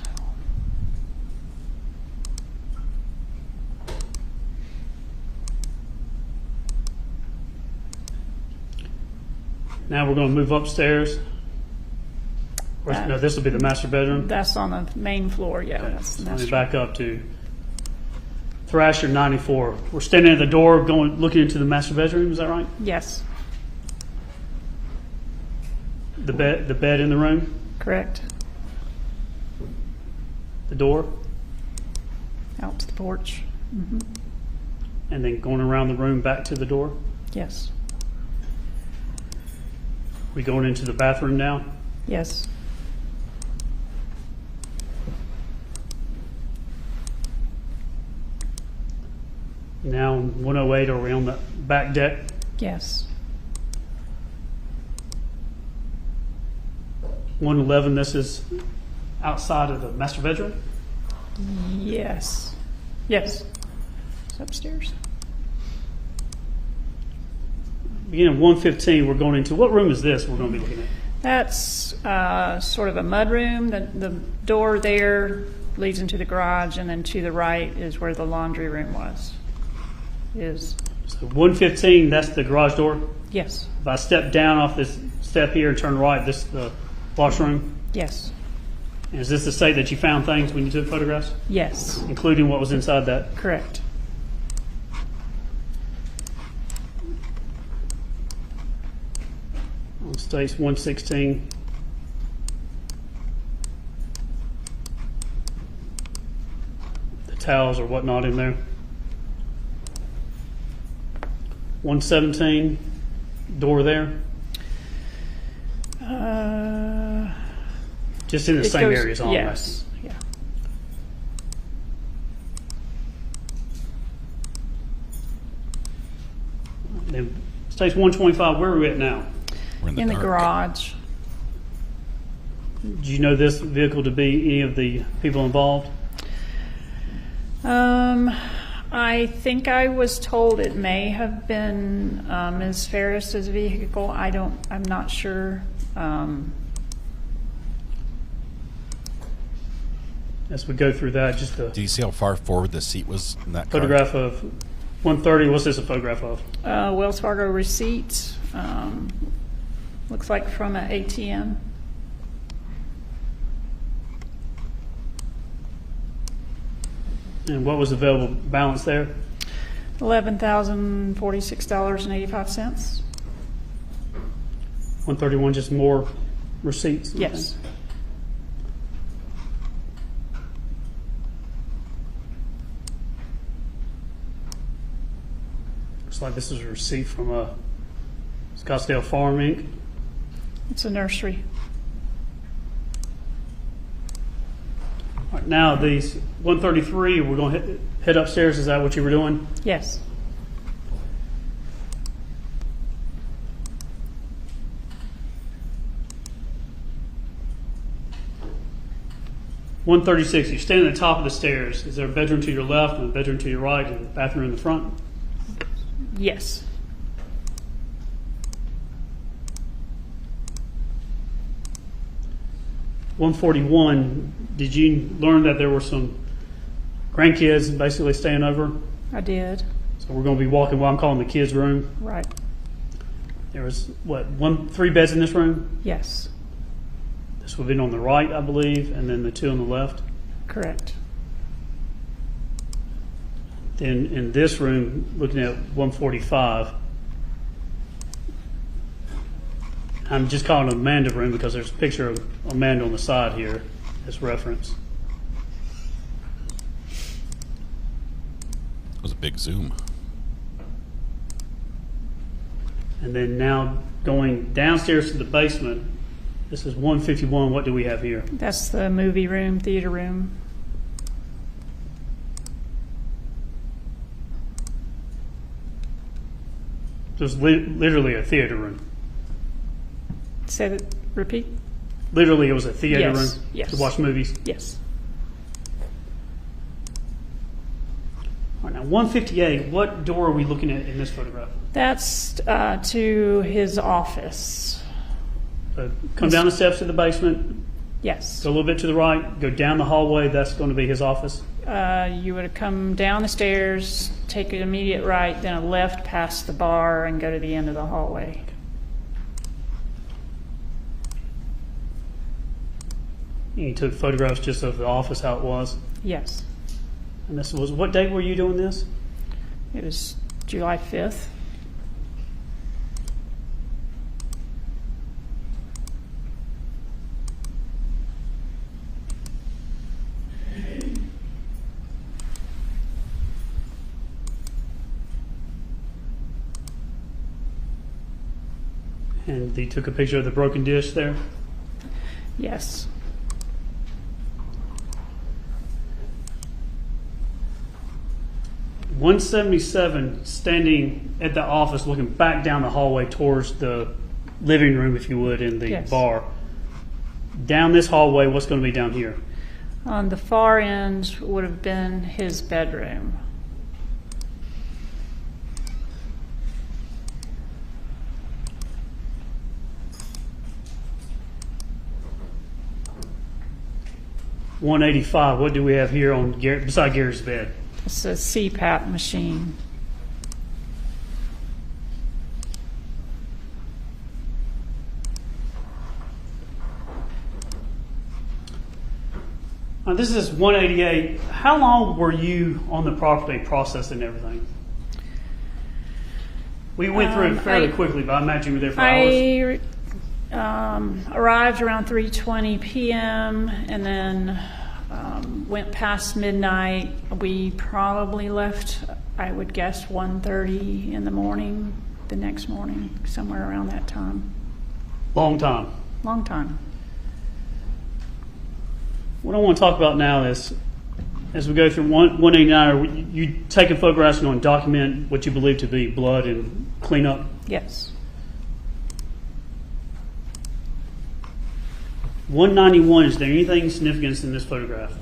Now we're going to move upstairs. No, this will be the master bedroom. That's on the main floor, yeah. Okay. That's the Let me master. back up to Thrasher 94. We're standing at the door, looking into the master bedroom. Is that right? Yes. The bed in the room. Correct. The door, Out to the porch. Mm-hmm. and then going around the room back to the door. Yes. We going into the bathroom now. Yes. Now 108, are we on the back deck? Yes. 111, this is outside of the master bedroom. Yes. Yes. It's upstairs. Beginning of 115, we're going into, what room is this we're going to be looking at? That's sort of a mud room. The door there leads into the garage, and then to the right is where the laundry room was. So 115, that's the garage door. Yes. If I step down off this step here and turn right, this is the washroom. Yes. And is this the state that you found things when you took photographs? Yes. Including what was inside that? Correct. On states 116. The towels or whatnot in there. 117, door there. Just in the same areas almost. Yes. Yeah. Then states 125, where are we at now? We're In the dark. garage. Do you know this vehicle to be any of the people involved? I think I was told it may have been Ms. Ferris's vehicle. I'm not sure. As we go through that, just a Do you see how far forward the seat was in that car? photograph of 130. What's this a photograph of? Wells Fargo receipt. Looks like from an ATM. And what was the available balance there? $11,046.85. 131, just more receipts? Yes. Looks like this is a receipt from Scottsdale Farm Inc. It's a nursery. All right, now these 133, we're going to head upstairs. Is that what you were doing? Yes. $136, you stand at the top of the stairs. Is there a bedroom to your left and a bedroom to your right and a bathroom in the front? Yes. 141, did you learn that there were some grandkids basically staying over? I did. So we're going to be walking what I'm calling the kids' room. Right. There was, 3 beds in this room? Yes. This would have been on the right, I believe, and then the 2 on the left. Correct. Then in this room, looking at 145, I'm just calling it Amanda room because there's a picture of Amanda on the side here as reference. It was a big zoom. And then now going downstairs to the basement, this is 151. What do we have here? That's the movie room, theater room. There's literally a theater room. Say that, repeat? Literally, it was a theater room Yes. to watch movies. Yes. All right, now 158, what door are we looking at in this photograph? That's to his office. Come down the steps to the basement, Yes. go a little bit to the right, go down the hallway, that's going to be his office. You would have come down the stairs, take an immediate right, then a left past the bar, and go to the end of the hallway. You took photographs just of the office, how it was. Yes. And this was, what date were you doing this? It was July 5th. And they took a picture of the broken dish there. Yes. $177 standing at the office looking back down the hallway towards the living room, if you would, in the Yes. bar. Down this hallway, what's going to be down here? On the far end would have been his bedroom. $185. What do we have here on beside Gary's bed? It's a CPAP machine. This is 188. How long were you on the property processing everything? We went through it fairly quickly, but I imagine you were there for hours. I arrived around 3:20 p.m. and then went past midnight. We probably left, I would guess, 1:30 in the morning, the next morning, somewhere around that time. Long time. Long time. What I want to talk about now is, as we go through 189, are you taking photographs and going to document what you believe to be blood and cleanup? Yes. 191, is there anything significant in this photograph?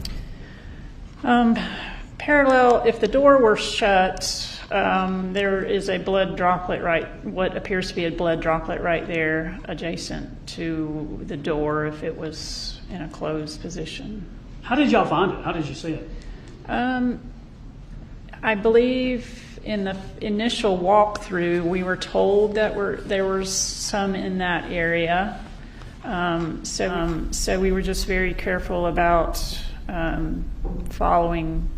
Parallel, if the door were shut, there is a blood droplet what appears to be a blood droplet right there adjacent to the door if it was in a closed position. How did y'all find it? How did you see it? I believe in the initial walkthrough, we were told that there was some in that area. So we were just very careful about following,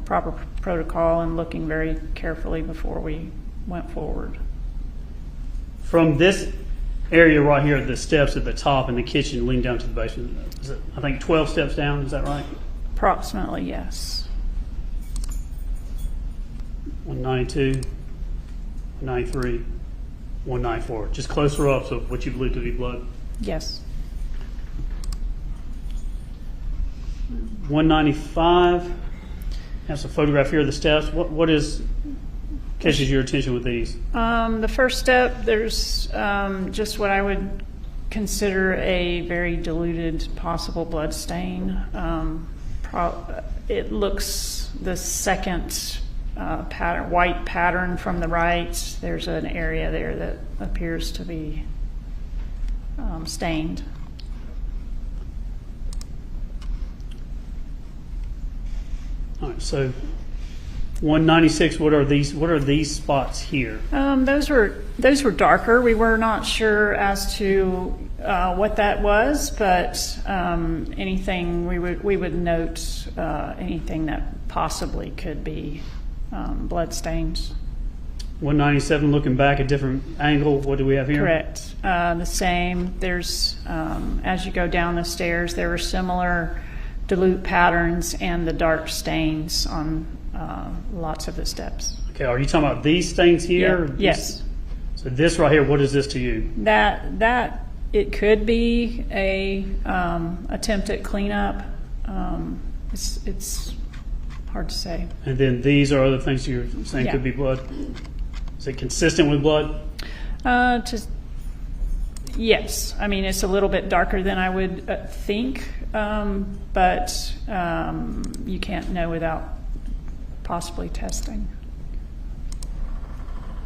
proper protocol and looking very carefully before we went forward. From this area right here, the steps at the top and the kitchen leading down to the basement, is it, I think 12 steps down, is that right? Approximately, yes. 192, 193, 194. Just closer up of what you believe to be blood. Yes. 195 has a photograph here of the steps. What catches your attention with these? The first step, there's just what I would consider a very diluted possible blood stain. It looks the second white pattern from the right. There's an area there that appears to be stained. All right, so 196. What are these spots here? Those were darker. We were not sure as to what that was, but anything we would note anything that possibly could be blood stains. 197. Looking back, a different angle. What do we have here? Correct. The same. There's as you go down the stairs, there were similar dilute patterns and the dark stains on lots of the steps. Okay, are you talking about these stains here? Yeah. Yes. So this right here, what is this to you? That it could be a attempt at cleanup. It's hard to say. And then these are other things you're saying could be blood. Is it consistent with blood? Yes. I mean, it's a little bit darker than I would think, but you can't know without possibly testing.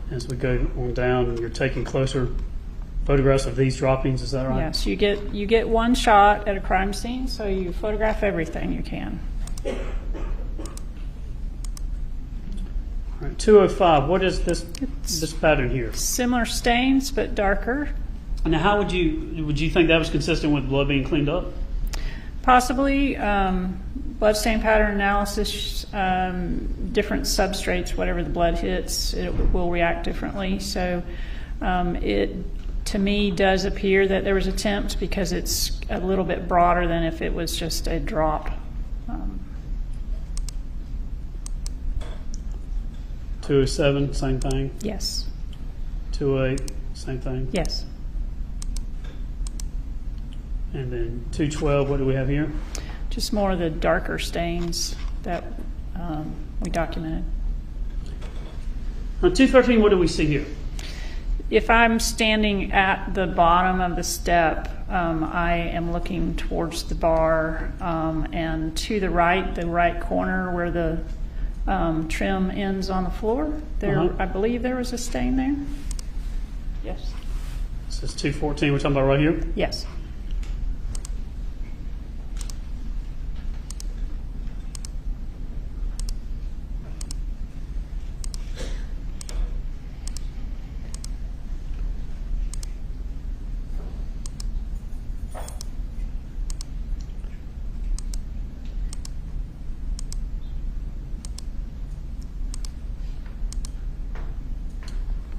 As we go on down, you're taking closer photographs of these droppings, is that right? Yes, you get one shot at a crime scene, so you photograph everything you can. All right, 205, what is this pattern here? Similar stains, but darker. Now, how would you think that was consistent with blood being cleaned up? Possibly. Bloodstain pattern analysis, different substrates, whatever the blood hits, it will react differently. So it, to me, does appear that there was attempt because it's a little bit broader than if it was just a drop. 207, same thing? Yes. 208, same thing? Yes. And then 212, what do we have here? Just more of the darker stains that we documented. On 213, what do we see here? If I'm standing at the bottom of the step, I am looking towards the bar, and to the right corner where the trim ends on the floor, there, I believe there was a stain there. Yes. This is 214, we're talking about right here? Yes.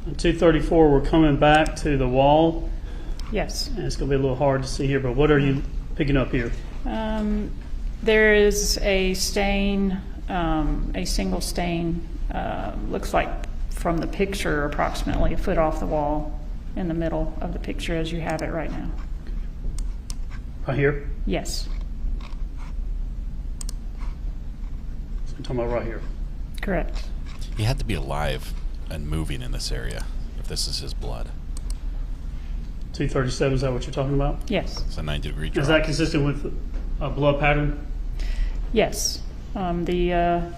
On 234, we're coming back to the wall. Yes. And it's going to be a little hard to see here, but what are you picking up here? There is a stain, a single stain, looks like from the picture approximately a foot off the wall in the middle of the picture as you have it right now. Right here? Yes. So I'm talking about right here. Correct. He had to be alive and moving in this area if this is his blood. 237, is that what you're talking about? Yes. It's a 90-degree drop. Is that consistent with a blood pattern? Yes. The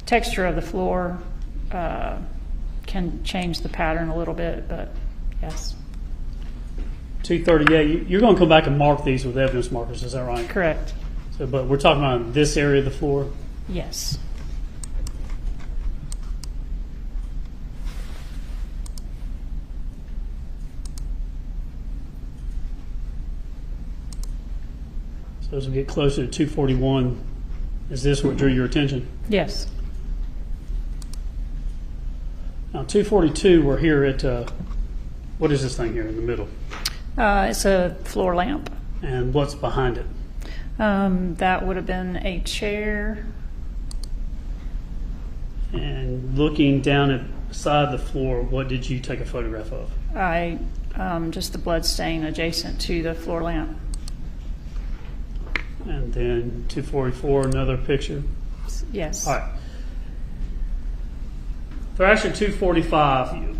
texture of the floor can change the pattern a little bit, but yes. 238, you're going to come back and mark these with evidence markers, is that right? Correct. So, but we're talking about this area of the floor? Yes. So as we get closer to 241, is this what drew your attention? Yes. Now 242, we're here at, what is this thing here in the middle? It's a floor lamp. And what's behind it? That would have been a chair. And looking down at beside the floor, what did you take a photograph of? Just the blood stain adjacent to the floor lamp. And then 244, another picture? Yes. All right. Thrasher 245,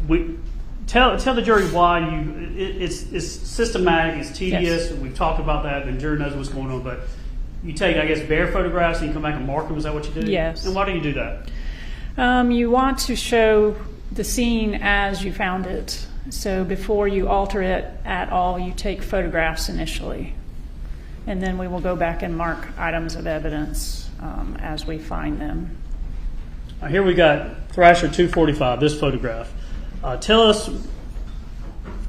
tell the jury why it's systematic, it's tedious, Yes. We've talked about that, the jury knows what's going on, but you take, I guess, bare photographs and you come back and mark them, is that what you do? Yes. And why do you do that? You want to show the scene as you found it. So before you alter it at all, you take photographs initially. And then we will go back and mark items of evidence as we find them. Here we got Thrasher 245, this photograph. Tell us,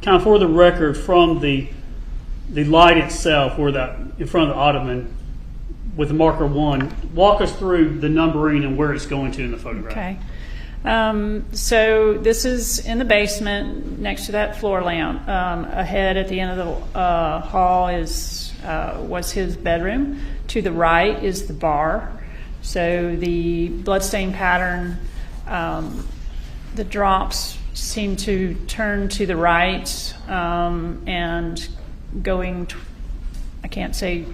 kind of for the record, from the light itself, where that in front of the ottoman with the marker 1, walk us through the numbering and where it's going to in the photograph. Okay. So this is in the basement next to that floor lamp. Ahead at the end of the hall was his bedroom. To the right is the bar. So the bloodstain pattern, the drops seem to turn to the right and going, I can't say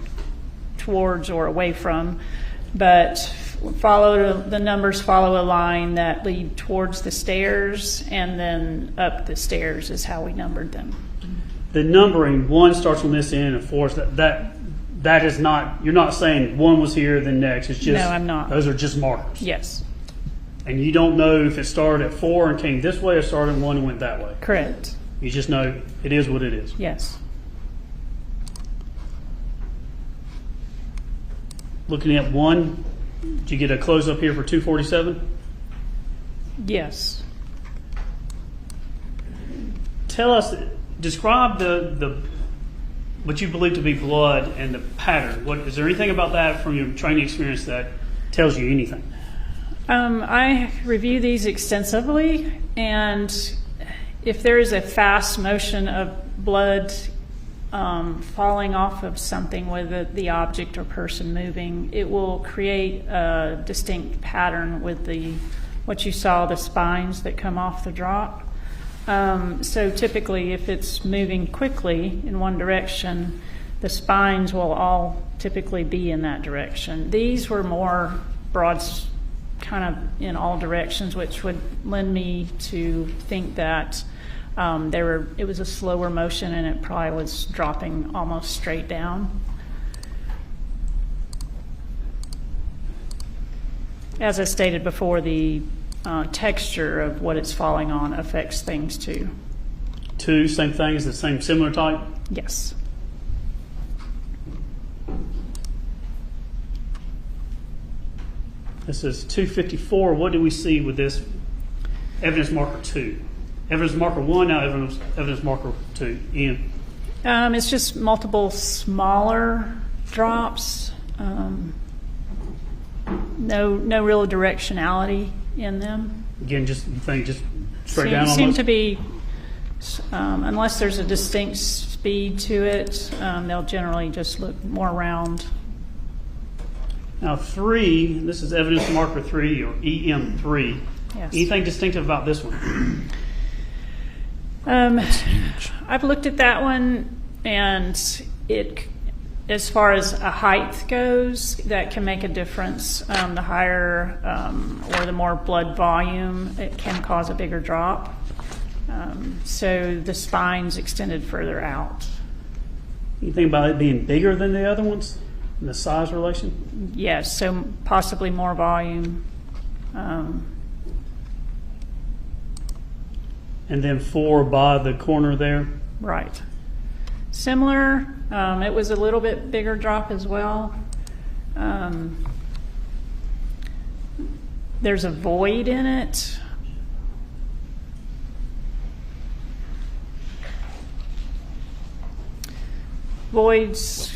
towards or away from, but the numbers follow a line that lead towards the stairs, and then up the stairs is how we numbered them. The numbering, 1 starts on this end and 4 that is not, you're not saying 1 was here then next. It's just, no, I'm not. Those are just markers. Yes. And you don't know if it started at 4 and came this way or started at 1 and went that way. Correct. You just know it is what it is. Yes. Looking at 1, did you get a close up here for 247? Yes. Tell us, describe the what you believe to be blood and the pattern. Is there anything about that from your training experience that tells you anything? I review these extensively, and if there is a fast motion of blood falling off of something with the object or person moving, it will create a distinct pattern with what you saw, the spines that come off the drop. So typically, if it's moving quickly in one direction, the spines will all typically be in that direction. These were more broad, kind of in all directions, which would lend me to think that it was a slower motion and it probably was dropping almost straight down. As I stated before, the texture of what it's falling on affects things too. 2, same thing, is the same similar type? Yes. This is 254. What do we see with this evidence marker 2? Evidence marker 1, now evidence marker 2. Ian? It's just multiple smaller drops. No real directionality in them. Again, just straight down almost? Seem to be, unless there's a distinct speed to it, they'll generally just look more round. Now 3, this is evidence marker 3 or EM3. Yes. Anything distinctive about this one? It's huge. I've looked at that one, and it, as far as a height goes, that can make a difference. The higher or the more blood volume, it can cause a bigger drop. So the spine's extended further out. Anything about it being bigger than the other ones? In the size relation? Yes, so possibly more volume. And then 4 by the corner there? Right. Similar. It was a little bit bigger drop as well. There's a void in it. Voids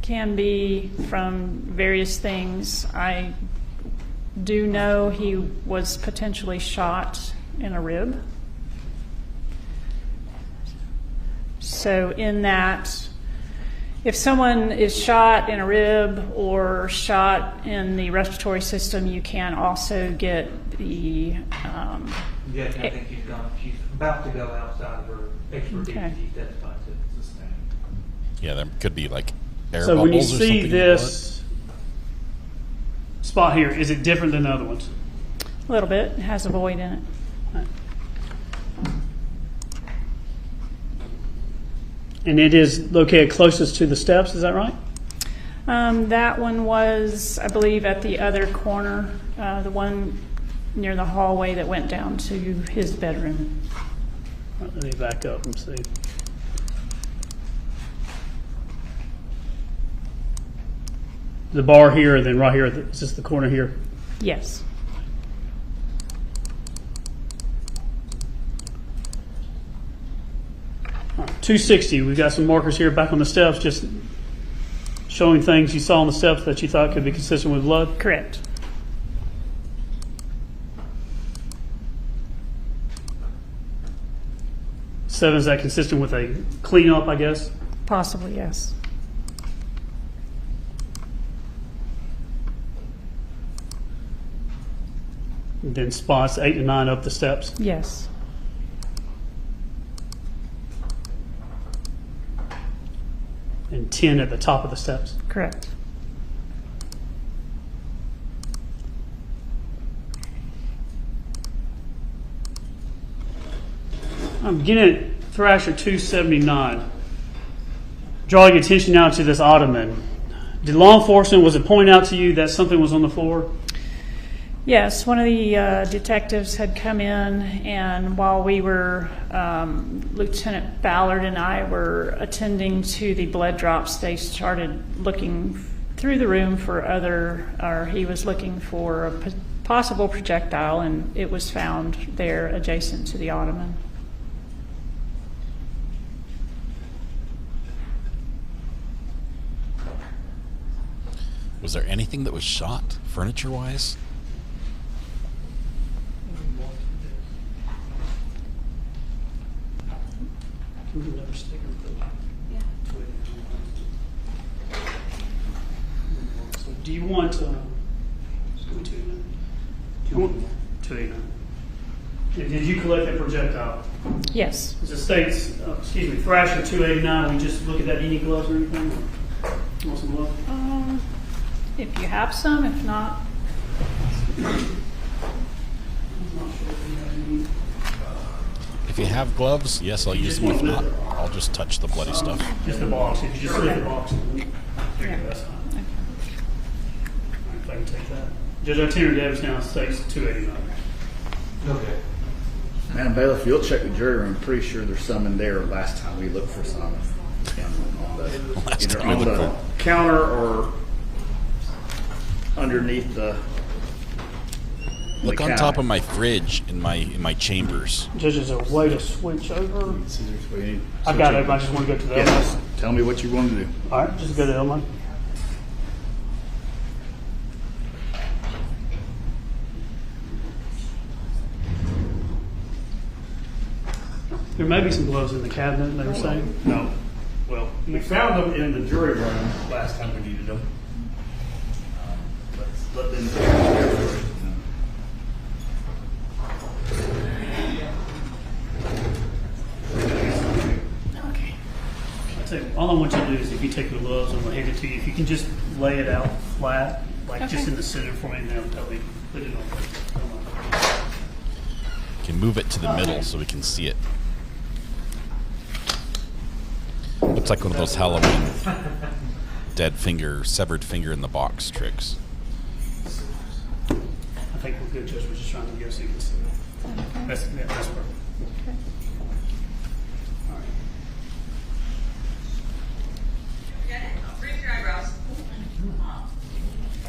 can be from various things. I do know he was potentially shot in a rib. So in that, if someone is shot in a rib or shot in the respiratory system, you can also get the... Yeah, I think she's about to go outside of her expertise. Okay. She testified to sustain. Yeah, there could be like air So bubbles when you or see something in this spot here, is it different than the other ones? A little bit. It has a void in it. And it is located closest to the steps, is that right? That one was, I believe, at the other corner, the one near the hallway that went down to his bedroom. Right, let me back up and see. the bar here, and then right here, is this the corner here? Yes. All right, 260, we've got some markers here back on the steps, just showing things you saw on the steps that you thought could be consistent with blood? Correct. Seven, is that consistent with a cleanup, I guess? Possibly, yes. And then spots 8 and 9 up the steps. Yes. And 10 at the top of the steps. Correct. I'm beginning at Thrasher 279. Drawing attention now to this ottoman. Did law enforcement, was it pointed out to you that something was on the floor? Yes, one of the detectives had come in, and while we were, Lieutenant Ballard and I were attending to the blood drops, they started looking through the room for he was looking for a possible projectile, and it was found there adjacent to the ottoman. Was there anything that was shot, furniture-wise? So do you want 289? Did you collect that projectile? Yes. As it states, Thrasher 289, we just look at that, any gloves or anything? Or want some gloves? If you have some, if not. If you have gloves, yes, I'll use them. If not, I'll just touch the bloody stuff. Just the box. If you just leave the box, Yeah. that's fine. Okay. All right, if I can take that. Judge Arturo Davis now states 289. Okay. Madam Bailiff, you'll check the jury room. I'm pretty sure there's some in there last time we looked for some. Either on the counter or underneath the Look on top of my fridge in my chambers. Judge, is there a way to switch over? Scissors, I've got it. I just want to go to the yes. L. Tell me what you want to do. All right, just go to L. There may be some gloves in the cabinet, they were saying. No. Well, we found them in the jury room last time we needed them. Let's let them take care of it. Okay. I'll tell you, all I want you to do is if you take your gloves, I'm going to hand it to you. If you can just lay it out flat, like just in the center for me, and then I'll put it on. You can move it to the middle so we can see it. Looks like one of those Halloween dead finger, severed finger in the box tricks. I think we're good, Judge. We're just trying to get so you can see it. That's perfect. Okay. All right. Get it? Raise your eyebrows.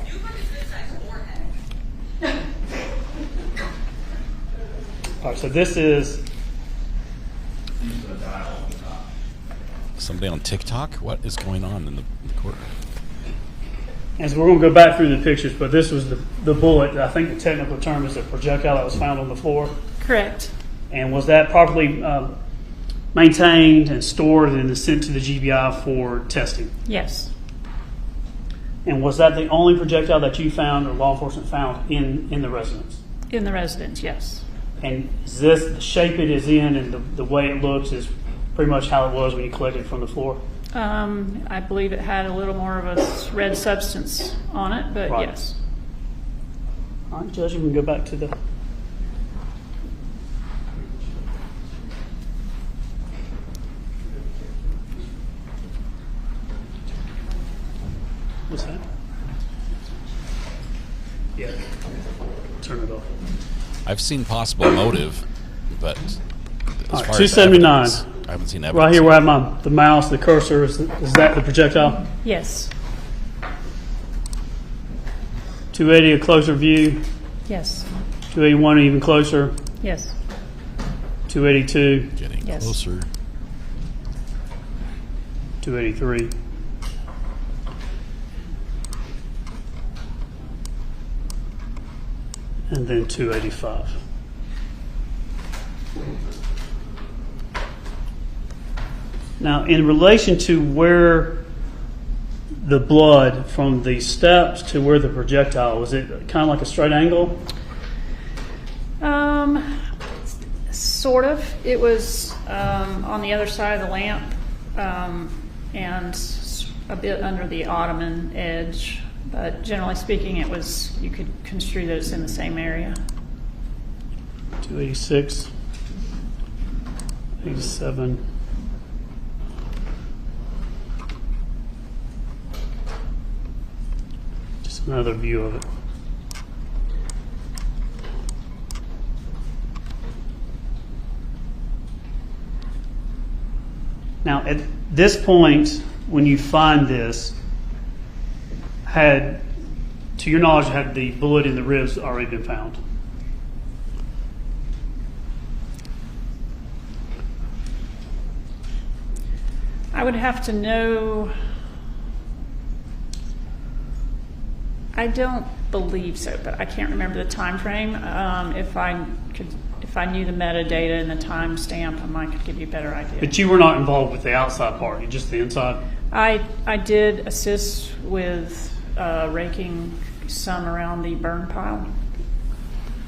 You look a good sized forehead. All right, so this is somebody on TikTok? What is going on in the courtroom? And so we're going to go back through the pictures, but this was the bullet. I think the technical term is a projectile that was found on the floor. Correct. And was that properly maintained and stored and then sent to the GBI for testing? Yes. And was that the only projectile that you found or law enforcement found in the residence? In the residence, yes. And is this the shape it is in and the way it looks is pretty much how it was when you collected it from the floor? I believe it had a little more of a red substance on it, but Right. yes. All right, Judge, we can go back to the... What's that? Yeah. Turn it off. I've seen possible motive, but as far as 279. evidence, I haven't seen evidence. Right here where I have the mouse, the cursor, is that the projectile? Yes. 280 a closer view. Yes. 281 even closer. Yes. 282. Getting Yes. closer. 283. And then 285. Now, in relation to where the blood from the steps to where the projectile, was it kind of like a straight angle? Sort of. It was on the other side of the lamp and a bit under the ottoman edge. But generally speaking, it was, you could construe that it's in the same area. 286, 87. Just another view of it. Now, at this point, when you find this, to your knowledge, had the bullet in the ribs already been found? I would have to know. I don't believe so, but I can't remember the time frame. If I knew the metadata and the timestamp, I might could give you a better idea. But you were not involved with the outside part, just the inside? I did assist with raking some around the burn pile.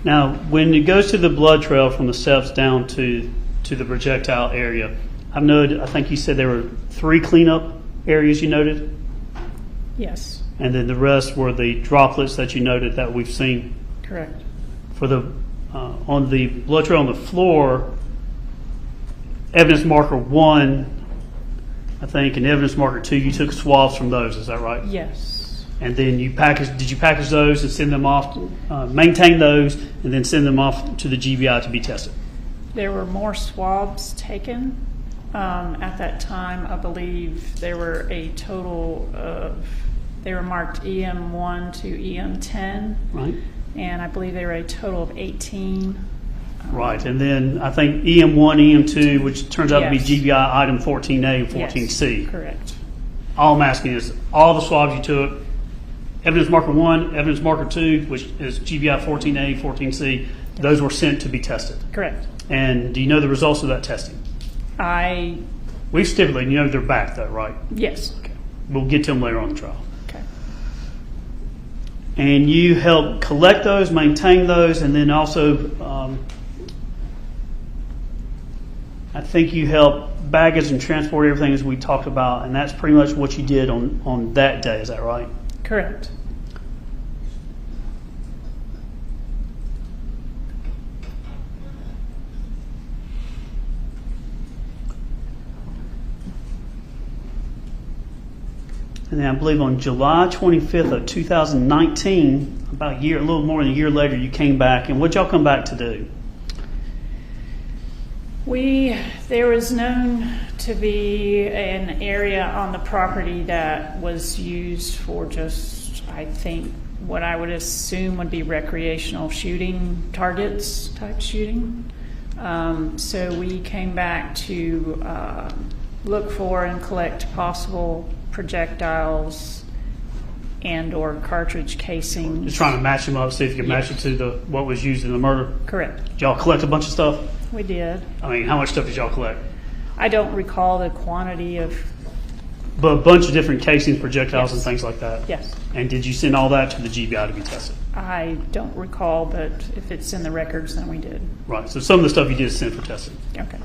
Now, when it goes to the blood trail from the steps down to the projectile area, I think you said there were 3 cleanup areas you noted? Yes. And then the rest were the droplets that you noted that we've seen? Correct. For the on the blood trail on the floor, evidence marker 1, I think, and evidence marker 2, you took swabs from those, is that right? Yes. And then did you package those and send them off, maintain those, and then send them off to the GBI to be tested? There were more swabs taken. At that time, I believe there were a total of, they were marked EM1 to EM10. Right. And I believe they were a total of 18. Right, and then I think EM1, EM2, which turns out to be Yes. GBI item 14A and 14C. Yes, correct. All I'm asking is all the swabs you took, evidence marker 1, evidence marker 2, which is GBI 14A, 14C, those were sent to be tested. Correct. And do you know the results of that testing? We've stipulated, you know they're back though, right? Yes. Okay. We'll get to them later on in the trial. Okay. And you help collect those, maintain those, and then also I think you help baggage and transport everything as we talked about, and that's pretty much what you did on that day, is that right? Correct. And then I believe on July 25th of 2019, about a little more than a year later, you came back. And what y'all come back to do? There was known to be an area on the property that was used for just, I think, what I would assume would be recreational shooting targets type shooting. So we came back to look for and collect possible projectiles and or cartridge casings. Just trying to match them up, see if you can match it to what was used in the murder? Correct. Did y'all collect a bunch of stuff? We did. I mean, how much stuff did y'all collect? I don't recall the quantity of... But a bunch of different casings, projectiles, Yes. and things like that? Yes. And did you send all that to the GBI to be tested? I don't recall, but if it's in the records, then we did. Right, so some of the stuff you did send for testing. Okay.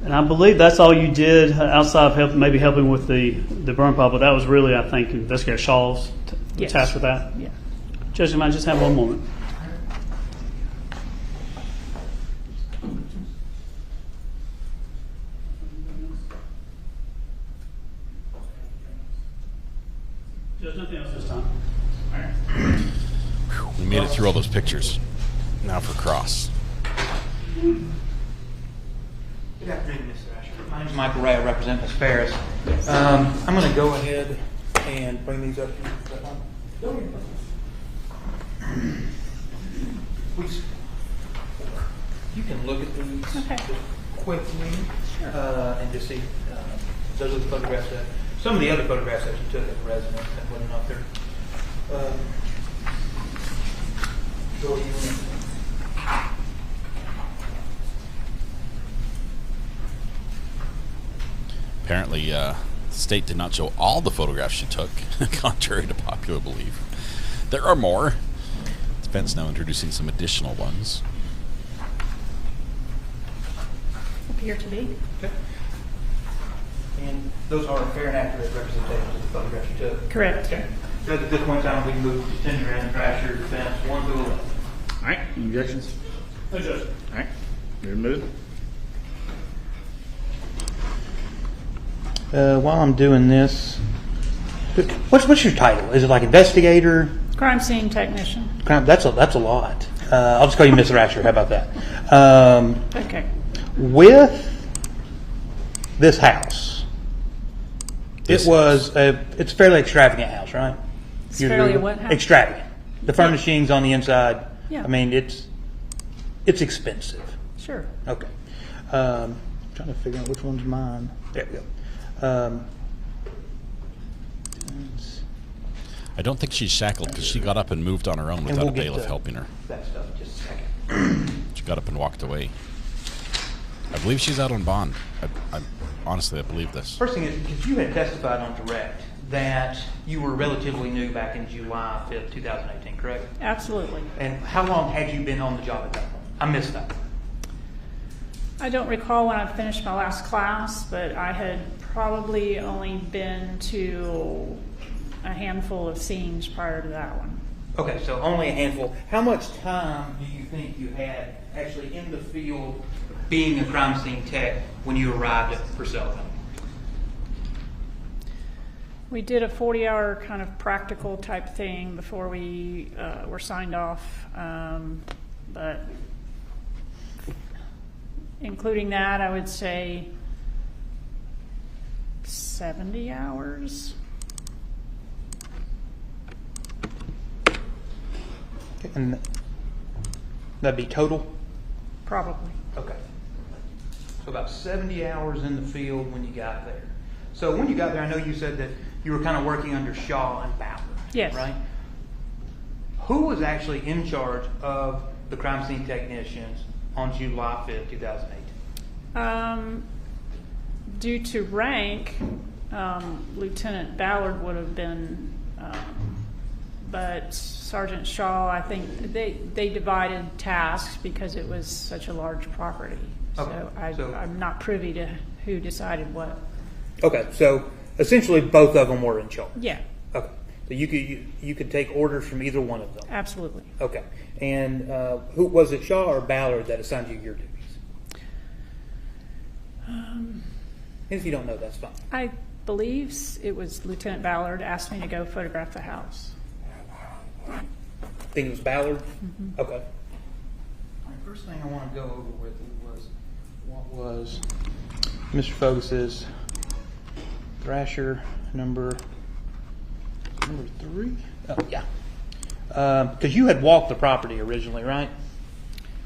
And I believe that's all you did outside of maybe helping with the burn pile, but that was really, I think, Investigator Shaw's Yes. task with that. Yeah. Judge, you might just have one moment. Judge, nothing else this time. All right. We made it through all those pictures. Now for cross. Good afternoon, Mr. Asher. My name is Michael Ray. I represent Ms. Ferris. I'm going to go ahead and bring these up to you. You can look at these quickly and just see. Those are the photographs that some of the other photographs that you took at the residence and whether or not they're. Apparently, the state did not show all the photographs she took, contrary to popular belief. There are more. Defense now introducing some additional ones. Appear to be. Okay. And those are fair and accurate representations of the photographs you took? Correct. Okay. So at this point in time, we can move to tender and Thrasher defense 1 through 11. All right. Any objections? No judge. All right. Ready to move? While I'm doing this, what's your title? Is it like investigator? Crime scene technician. That's a lot. I'll just call you Miss Thrasher. How about that? Okay. With this house, it's a fairly extravagant house, right? It's fairly what house? Extravagant. The furnishings on the inside. Yeah. I mean, it's expensive. Sure. Okay. Trying to figure out which one's mine. There we go. I don't think she's shackled because she got up and moved on her own without a bailiff helping her. That stuff in just a second. She got up and walked away. I believe she's out on bond. Honestly, I believe this. First thing is, because you had testified on direct that you were relatively new back in July 5th, 2018, correct? Absolutely. And how long had you been on the job at that point? I missed that. I don't recall when I finished my last class, but I had probably only been to a handful of scenes prior to that one. Okay, so only a handful. How much time do you think you had actually in the field being a crime scene tech when you arrived at Purcell? We did a 40-hour kind of practical type thing before we were signed off, but including that, I would say 70 hours. And that'd be total? Probably. Okay. So about 70 hours in the field when you got there. So when you got there, I know you said that you were kind of working under Shaw and Ballard. Yes. Right? Who was actually in charge of the crime scene technicians on July 5th, 2008? Due to rank, Lieutenant Ballard would have been, but Sergeant Shaw, I think they divided tasks because it was such a large property. Okay. So I'm not privy to who decided what. Okay, so essentially both of them were in charge. Yeah. Okay, so you could take orders from either one of them. Absolutely. Okay, and who was it, Shaw or Ballard, that assigned you your duties? If you don't know, that's fine. I believe it was Lieutenant Ballard asked me to go photograph the house. Think it was Ballard? Mm-hmm. Okay. All right, first thing I want to go over with was what was Mr. Fogus's Thrasher number 3? Oh, yeah. Because you had walked the property originally, right?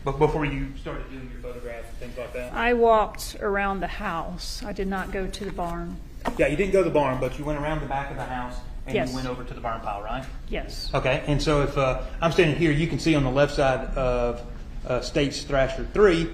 But before you started doing your photographs and things like that? I walked around the house. I did not go to the barn. Yeah, you didn't go to the barn, but you went around the back of the house and Yes. you went over to the burn pile, right? Yes. Okay, and so if I'm standing here, you can see on the left side of State's Thrasher 3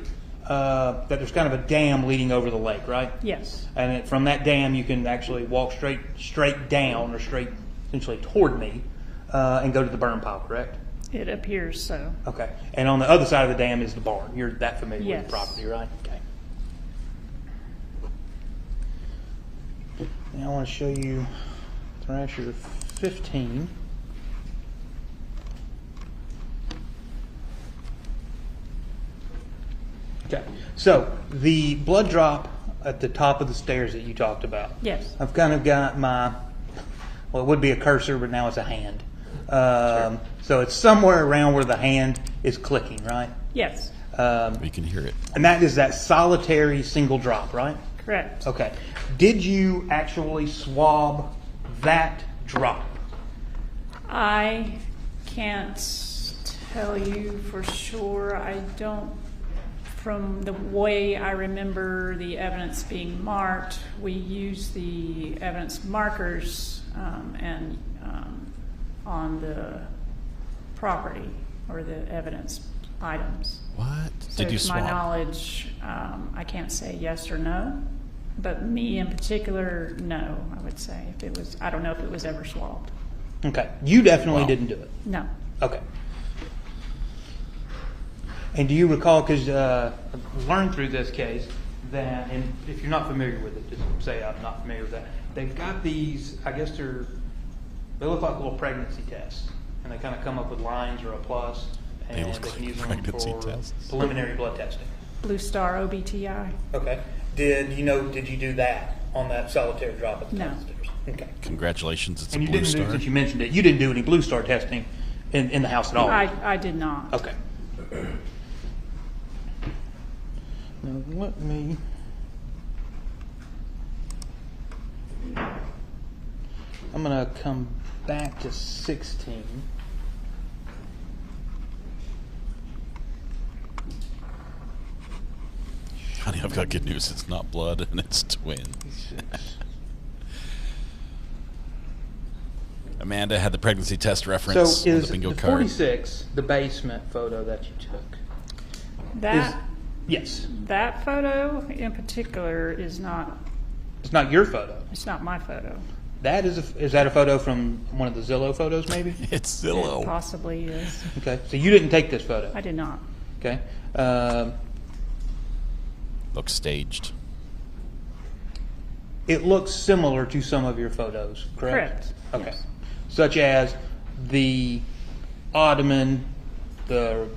that there's kind of a dam leading over the lake, right? Yes. And from that dam, you can actually walk straight down or straight essentially toward me and go to the burn pile, correct? It appears so. Okay, and on the other side of the dam is the barn. You're that familiar Yes. with the property, right? Okay. Now I want to show you Thrasher 15. Okay, so the blood drop at the top of the stairs that you talked about. Yes. I've kind of got my, well, it would be a cursor, but now it's a hand. Sure. So it's somewhere around where the hand is clicking, right? Yes. We can hear it. And that is that solitary single drop, right? Correct. Okay. Did you actually swab that drop? I can't tell you for sure. I don't, from the way I remember the evidence being marked, we use the evidence markers and on the property or the evidence items. What? So Did you to swap? my knowledge, I can't say yes or no, but me in particular, no, I would say. If it was, I don't know if it was ever swapped. Okay. You definitely didn't do it. No. Okay. And do you recall, because I've learned through this case that, and if you're not familiar with it, just say I'm not familiar with that. They've got these, I guess they look like little pregnancy tests, and they kind of come up with lines or a plus, and they can use them for preliminary blood testing. Blue Star OBTI. Okay. Did you do that on that solitary drop at the No. downstairs? Okay. Congratulations, it's And a you Blue didn't Star. do, since you mentioned it, you didn't do any Blue Star testing in the house at all? I did not. Okay. Now let me. I'm going to come back to 16. Honey, I've got good news. It's not blood, and it's twins. Amanda had the pregnancy test reference So on is the bingo the card. 46 the basement photo that you took? That Yes. that photo in particular is not. It's not your photo. It's not my photo. That is that a photo from one of the Zillow photos, maybe? It's It Zillow. possibly is. Okay, so you didn't take this photo. I did not. Okay. Looks staged. It looks similar to some of your photos, correct? Okay. Yes. Such as the ottoman, the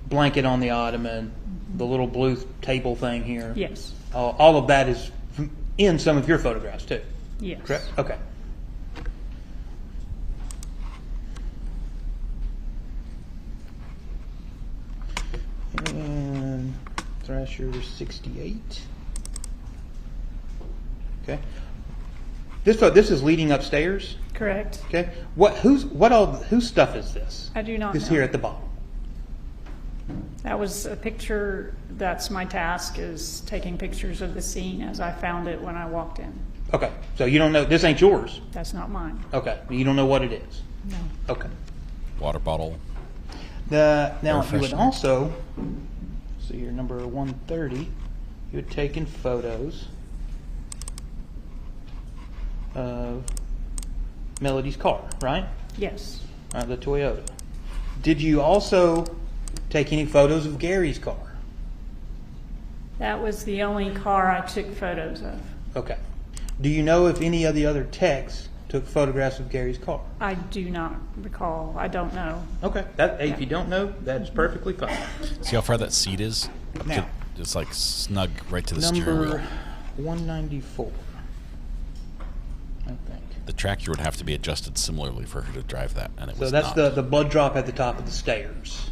blanket on the ottoman, the little blue table thing here. Yes. All of that is in some of your photographs too. Yes. Correct? Okay. And Thrasher 68. Okay. This is leading upstairs. Correct. Okay. Whose stuff is this? I do not This know. here at the bottom. That was a picture. That's my task, is taking pictures of the scene as I found it when I walked in. Okay. So you don't know, this ain't yours. That's not mine. Okay. You don't know what it is. No. Okay. Water bottle. Now Air you would freshener. also see your number 130. You had taken photos of Melody's car, right? Yes. The Toyota. Did you also take any photos of Gary's car? That was the only car I took photos of. Okay. Do you know if any of the other techs took photographs of Gary's car? I do not recall. I don't know. Okay. If you don't know, that's perfectly fine. See how far that seat is? Now. It's like snug right to the steering Number wheel. 194. I think. The tractor would have to be adjusted similarly for her to drive that, and it So was that's not. the blood drop at the top of the stairs.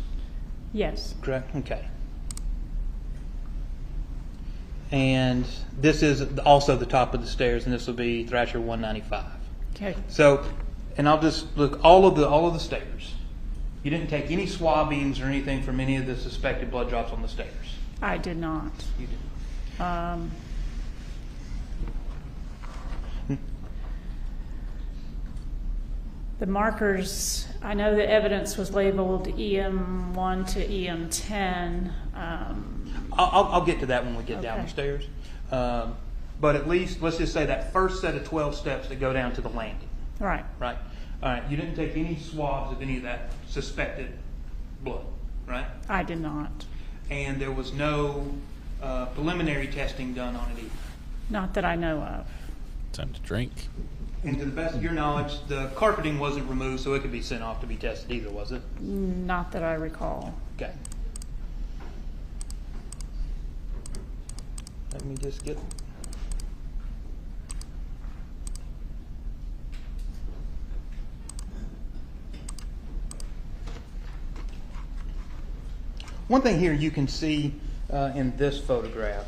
Yes. Correct? Okay. And this is also the top of the stairs, and this will be Thrasher 195. Okay. So, and I'll just look all of the stairs. You didn't take any swabbings or anything from any of the suspected blood drops on the stairs. I did not. You didn't. The markers, I know the evidence was labeled EM1 to EM10. I'll get to that when we get down Okay. the stairs. But at least, let's just say that first set of 12 steps that go down to the landing. Right. Right. All right. You didn't take any swabs of any of that suspected blood, right? I did not. And there was no preliminary testing done on it either. Not that I know of. Time to drink. And to the best of your knowledge, the carpeting wasn't removed, so it could be sent off to be tested either, was it? Not that I recall. Okay. Let me just get. One thing here you can see in this photograph,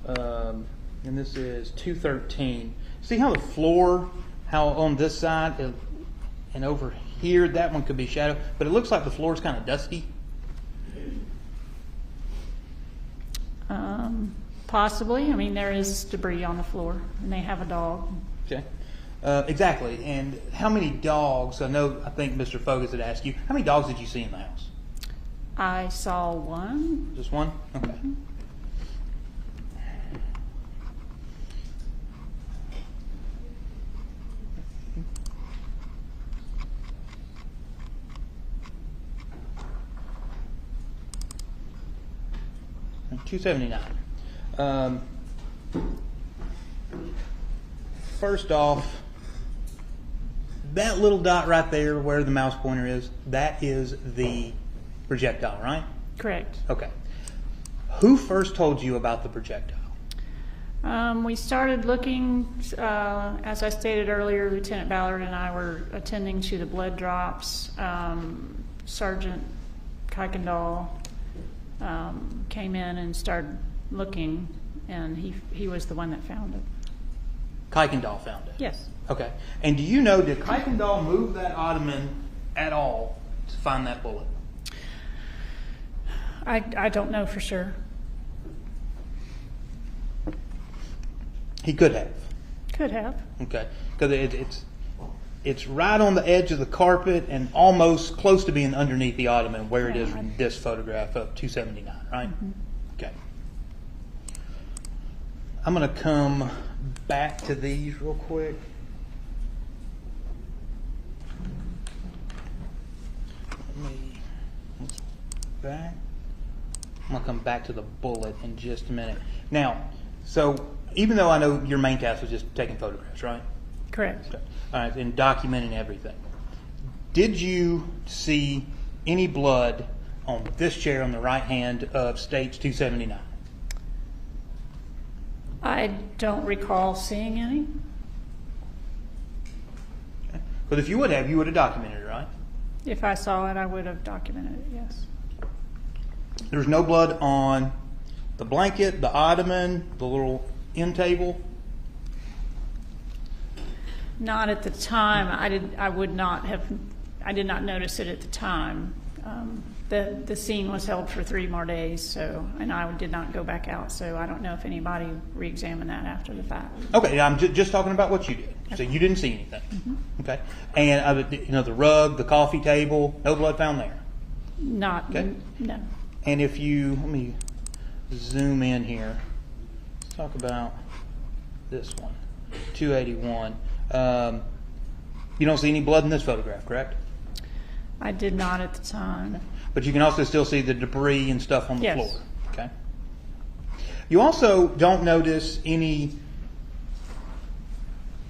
and this is 213. See how the floor, how on this side, and And over here, that one could be shadow, but it looks like the floor is kind of dusty. Possibly. I mean, there is debris on the floor, and they have a dog. Okay. Exactly. And how many dogs? I think Mr. Fogus had asked you. How many dogs did you see in the house? I saw one. Just one? Okay. Mm-hmm. $279. First off, that little dot right there where the mouse pointer is, that is the projectile, right? Correct. Okay. Who first told you about the projectile? We started looking, as I stated earlier, Lieutenant Ballard and I were attending to the blood drops. Sergeant Kuykendall came in and started looking, and he was the one that found it. Kuykendall found it? Yes. Okay. And do you know, did Kuykendall move that ottoman at all to find that bullet? I don't know for sure. He could have. Could have. Okay. Because it's right on the edge of the carpet and almost close to being underneath the ottoman where it is in this photograph of 279, right? Mm-hmm. Okay. I'm going to come back to these real quick. Back. I'm going to come back to the bullet in just a minute. Now, so even though I know your main task was just taking photographs, right? Correct. Okay. All right, and documenting everything. Did you see any blood on this chair on the right hand of Stage 279? I don't recall seeing any. Okay. But if you would have documented it, right? If I saw it, I would have documented it, yes. There's no blood on the blanket, the ottoman, the little end table? Not at the time. I did not notice it at the time. The scene was held for 3 more days, and I did not go back out, so I don't know if anybody re-examined that after the fact. Okay, I'm just talking about what you did. Okay. So you didn't see anything. Mm-hmm. Okay, and the rug, the coffee table, no blood found there. Not. Okay. No. And if let me zoom in here. Let's talk about this one, 281. You don't see any blood in this photograph, correct? I did not at the time. But you can also still see the debris and stuff on the floor. Yes. Okay. You also don't notice any,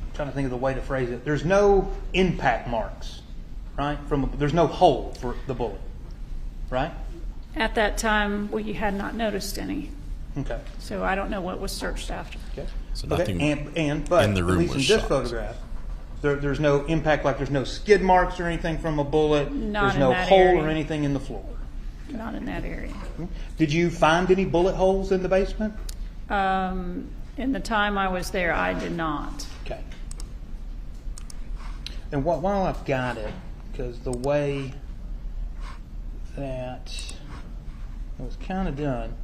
I'm trying to think of the way to phrase it. There's no impact marks, right? There's no hole for the bullet, right? At that time, we had not noticed any. Okay. So I don't know what was searched after. Okay. So nothing but in the room at least was in this shot. photograph, there's no impact, like there's no skid marks or anything from a bullet. Not there's no in that hole area. or anything in the floor. Not in that area. Did you find any bullet holes in the basement? In the time I was there, I did not. Okay. And while I've got it, because the way that it was kind of done,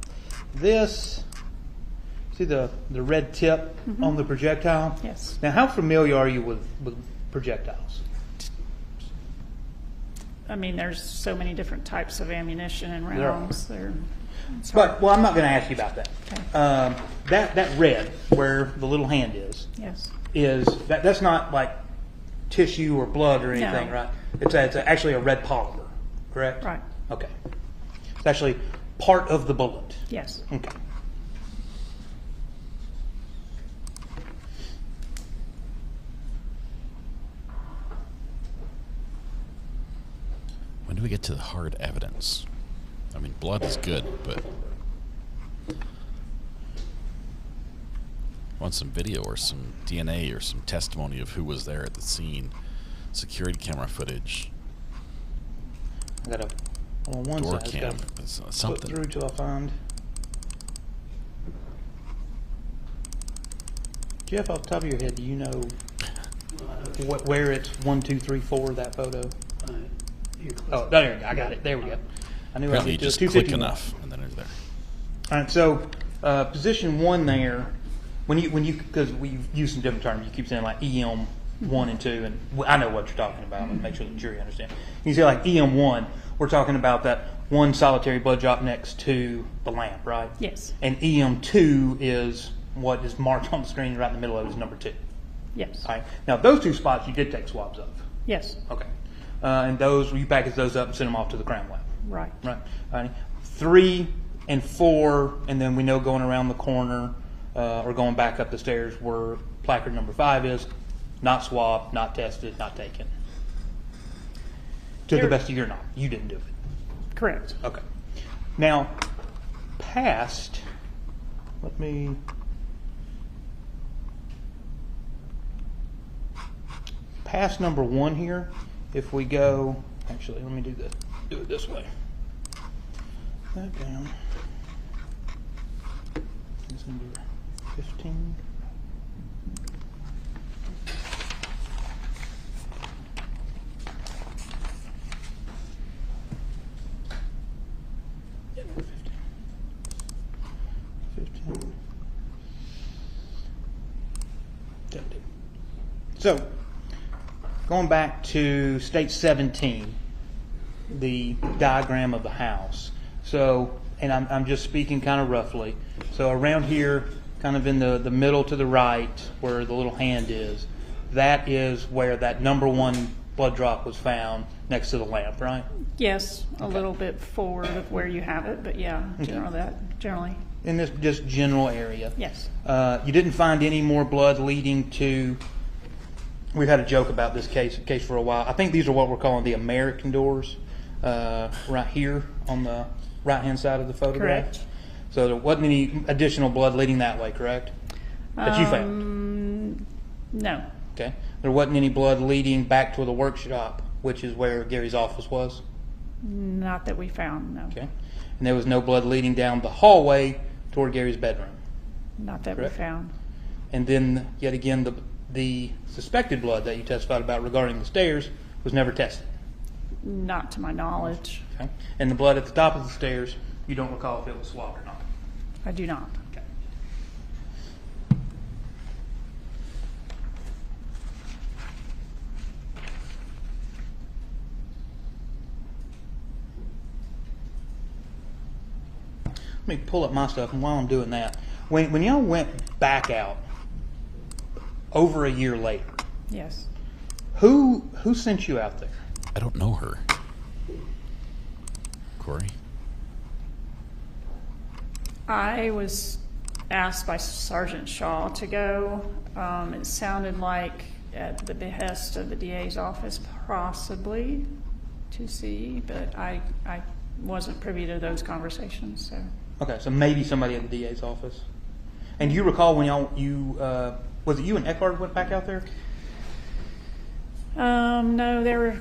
see the red tip on the projectile? Yes. Now, how familiar are you with projectiles? I mean, there's so many different types of ammunition and rounds. I'm not going to ask you about that. Okay. That red, where the little hand is, Yes. That's not like tissue or blood or anything, No. right? It's actually a red polymer, correct? Right. Okay. It's actually part of the bullet. Yes. Okay. When do we get to the hard evidence? I mean, blood is good, but I want some video or some DNA or some testimony of who was there at the scene, security camera footage, I got on one door side. cam, something. Put through till I find. Jeff, off the top of your head, do you know where it's 1, 2, 3, 4, that photo. Oh, there we go. I got it. There we go. I knew Apparently I you did just 251. click enough, and then it's there. All right, so position 1 there, when you because we use some different terms, you keep saying like EM 1 and 2, and I know what you're talking about. I'm gonna make sure the jury understands. You say like EM 1, we're talking about that one solitary blood drop next to the lamp, right? Yes. And EM 2 is what is marked on the screen right in the middle of it is number 2. Yes. All right. Now those 2 spots you did take swabs of. Yes. Okay. And those you package those up and send them off to the crime lab. Right. Right. All right. 3 and 4, and then we know going around the corner or going back up the stairs where placard number 5 is, not swabbed, not tested, not taken. To the best of your knowledge, you didn't do it. Correct. Okay. Now, past number 1 here, if we go, actually, let me do it this way. That down. It's number 15. Yeah, number 15. 17. So, going back to state 17, the diagram of the house. So, and I'm just speaking kind of roughly. So around here, kind of in the middle to the right, where the little hand is, that is where that number 1 blood drop was found next to the lamp, right? Yes, a little bit forward of where you have it, but yeah, generally. In this just general area. Yes. You didn't find any more blood leading to. We've had a joke about this case for a while. I think these are what we're calling the American doors, right here on the right-hand side of the photograph. Correct. So there wasn't any additional blood leading that way, correct? That you found? No. Okay. There wasn't any blood leading back to the workshop, which is where Gary's office was? Not that we found, no. Okay. And there was no blood leading down the hallway toward Gary's bedroom? Not that Correct. we found. And then, yet again, the suspected blood that you testified about regarding the stairs was never tested? Not to my knowledge. Okay. And the blood at the top of the stairs, you don't recall if it was swabbed or not? I do not. Okay. Let me pull up my stuff, and while I'm doing that, when y'all went back out over a year later, Yes. who sent you out there? I don't know her. Corey? I was asked by Sergeant Shaw to go. It sounded like at the behest of the DA's office, possibly to see, but I wasn't privy to those conversations. So. Okay, so maybe somebody at the DA's office. And do you recall when was it you and Eckhart went back out there? No, there were.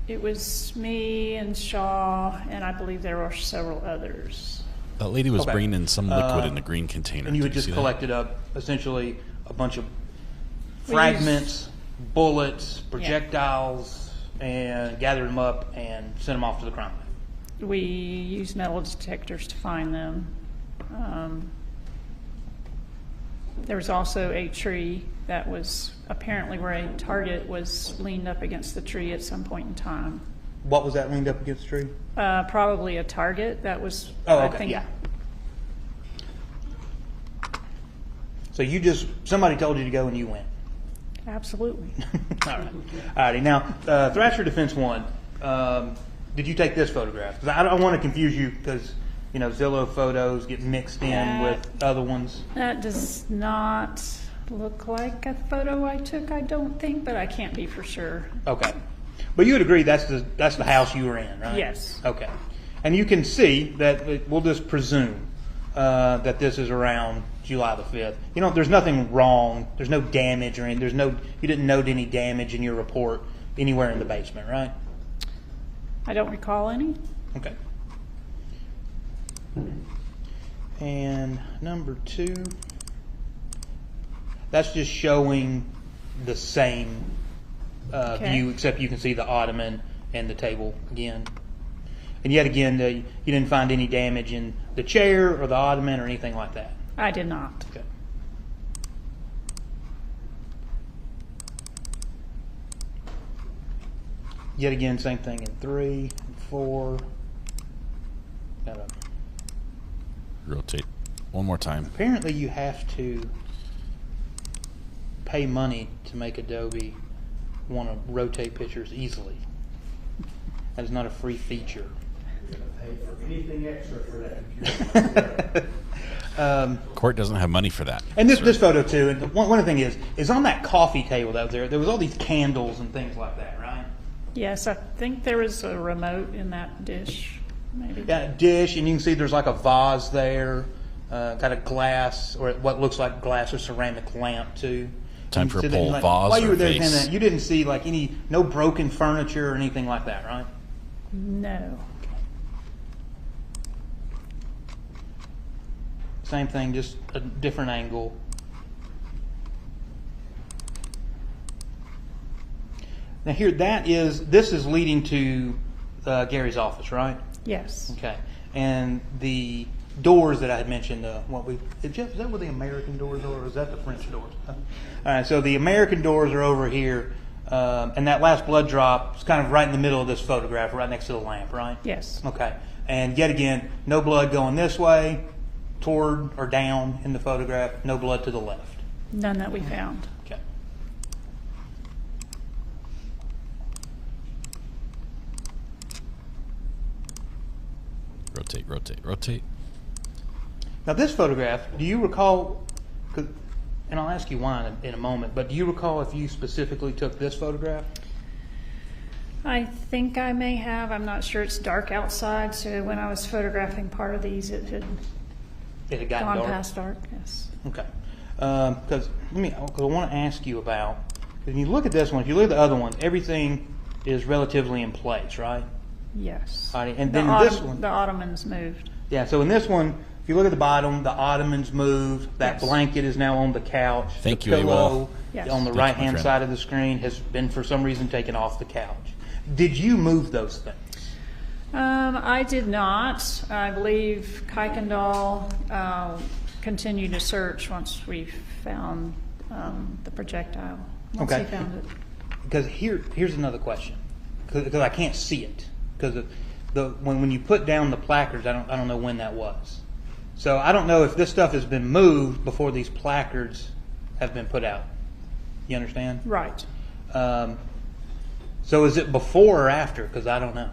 It was me and Shaw, and I believe there were several others. That lady was Okay. bringing in some liquid in a green container. And you had Did just see that? collected up essentially a bunch of We fragments, bullets, projectiles, and gathered them up and sent them off to the crime lab. We used metal detectors to find them. There was also a tree that was apparently where a target was leaned up against the tree at some point in time. What was that leaned up against the tree? Probably a target that was. Oh, I okay, think, yeah. So somebody told you to go and you went. Absolutely. All right. All righty. Now, Thrasher Defense 1, did you take this photograph? Because I don't want to confuse you because, Zillow photos get mixed in with other ones. That does not look like a photo I took, I don't think, but I can't be for sure. Okay. But you would agree that's the house you were in, right? Yes. Okay. And you can see that, we'll just presume that this is around July the 5th. There's nothing wrong. There's no damage or anything. You didn't note any damage in your report anywhere in the basement, right? I don't recall any. Okay. And number 2. That's just showing the same view, except you can see the ottoman and the table again. And yet again, you didn't find any damage in the chair or the ottoman or anything like that. I did not. Okay. Yet again, same thing in 3 and 4. Gotta rotate one more time. Apparently, you have to pay money to make Adobe want to rotate pictures easily. That is not a free feature. You're going to pay for anything extra for that. Court doesn't have money for that. And this photo too. And one of the things is on that coffee table that was there. There was all these candles and things like that, right? Yes, I think there was a remote in that dish, maybe. Yeah, dish, and you can see there's like a vase there, got a glass or what looks like glass or ceramic lamp too. Time for a poll, vase while you were or there, vase? you didn't see like no broken furniture or anything like that, right? No. Same thing, just a different angle. Now here, this is leading to Gary's office, right? Yes. Okay. And the doors that I had mentioned, is that what the American doors are, or is that the French doors? All right, so the American doors are over here, and that last blood drop is kind of right in the middle of this photograph, right next to the lamp, right? Yes. Okay. And yet again, no blood going this way, toward or down in the photograph, no blood to the left. None that we found. Okay. Rotate, rotate, rotate. Now this photograph, do you recall, and I'll ask you why in a moment, but do you recall if you specifically took this photograph? I think I may have. I'm not sure. It's dark outside, so when I was photographing part of these, it had gotten gone dark? past dark, yes. Okay. Because I want to ask you about, when you look at this one, if you look at the other one, everything is relatively in place, right? Yes. And then this one, the ottomans moved. yeah, so in this one, if you look at the bottom, the ottomans moved, that Yes. blanket is now on the couch. Thank the you, pillow Yes. on the Thank you, my right-hand friend. side of the screen has been, for some reason, taken off the couch. Did you move those things? I did not. I believe Kuykendall continued to search once we found the projectile. Once Okay. he found it. Because here's another question, because I can't see it. Because when you put down the placards, I don't know when that was. So I don't know if this stuff has been moved before these placards have been put out. You understand? Right. So is it before or after? Because I don't know.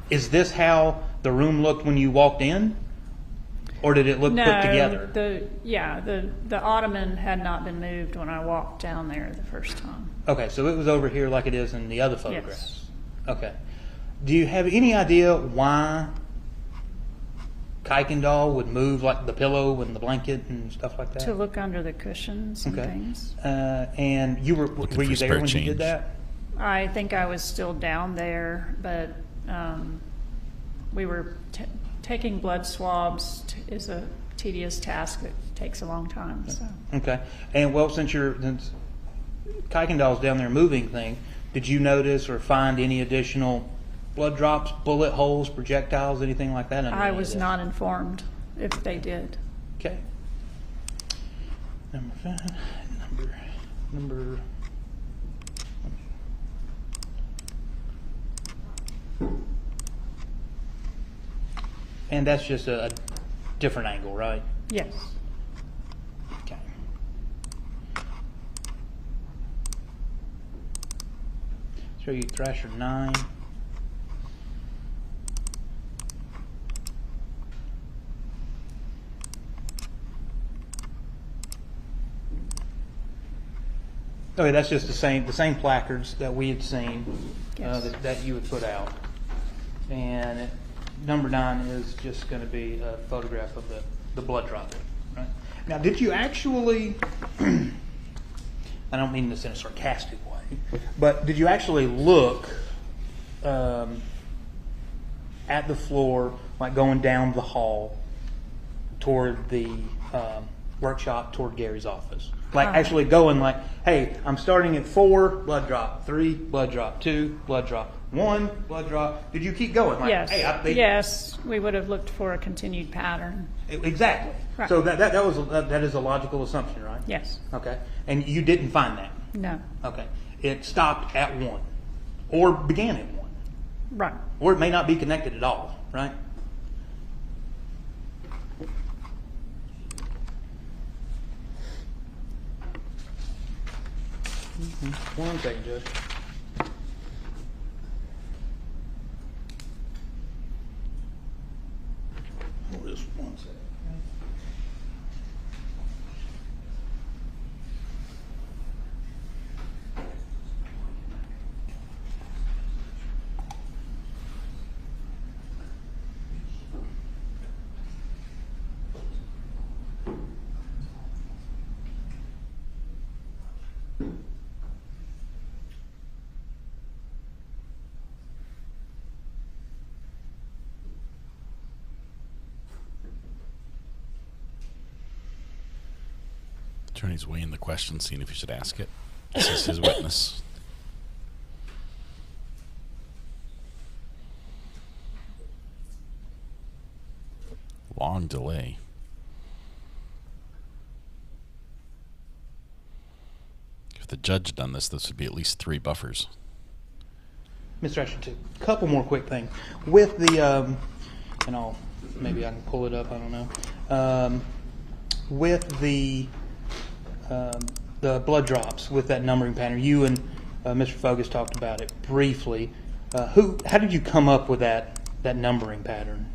Is this how the room looked when you walked in, or did it look put together? The ottoman had not been moved when I walked down there the first time. Okay, so it was over here like it is in the other photographs. Yes. Okay. Do you have any idea why Kuykendall would move like the pillow and the blanket and stuff like that? To look under the cushions and things. And were you there when you did that? I think I was still down there, but we were taking blood swabs is a tedious task that takes a long time. So. Okay. And well, since Kuykendall's down there moving thing, did you notice or find any additional blood drops, bullet holes, projectiles, anything like that? I was not informed if they did. Okay. Number 5. Number. And that's just a different angle, right? Yes. Okay. Show you Thrasher 9. Okay, that's just the same placards that we had seen, Yes. that you had put out. And number 9 is just going to be a photograph of the blood drop. Right? Now, did you actually, I don't mean this in a sarcastic way, but did you actually look at the floor, like going down the hall toward the workshop, toward Gary's office? Like actually going like, hey, I'm starting at 4, blood drop, 3, blood drop, 2, blood drop, 1, blood drop. Did you keep going? Like, Yes. Hey, Yes, we would have looked for a continued pattern. Exactly. Right. So that is a logical assumption, right? Yes. Okay. And you didn't find that? No. Okay. It stopped at 1 or began at 1. Right. Or it may not be connected at all, right? One second, Judge. Just 1 second. Attorney's weighing the question, seeing if he should ask it. This is his witness. Long delay. If the judge had done this, this would be at least 3 buffers. Mr. Ashton, a couple more quick things. With the, and maybe I can pull it up, I don't know. With the blood drops, with that numbering pattern, you and Mr. Fogus talked about it briefly. How did you come up with that numbering pattern?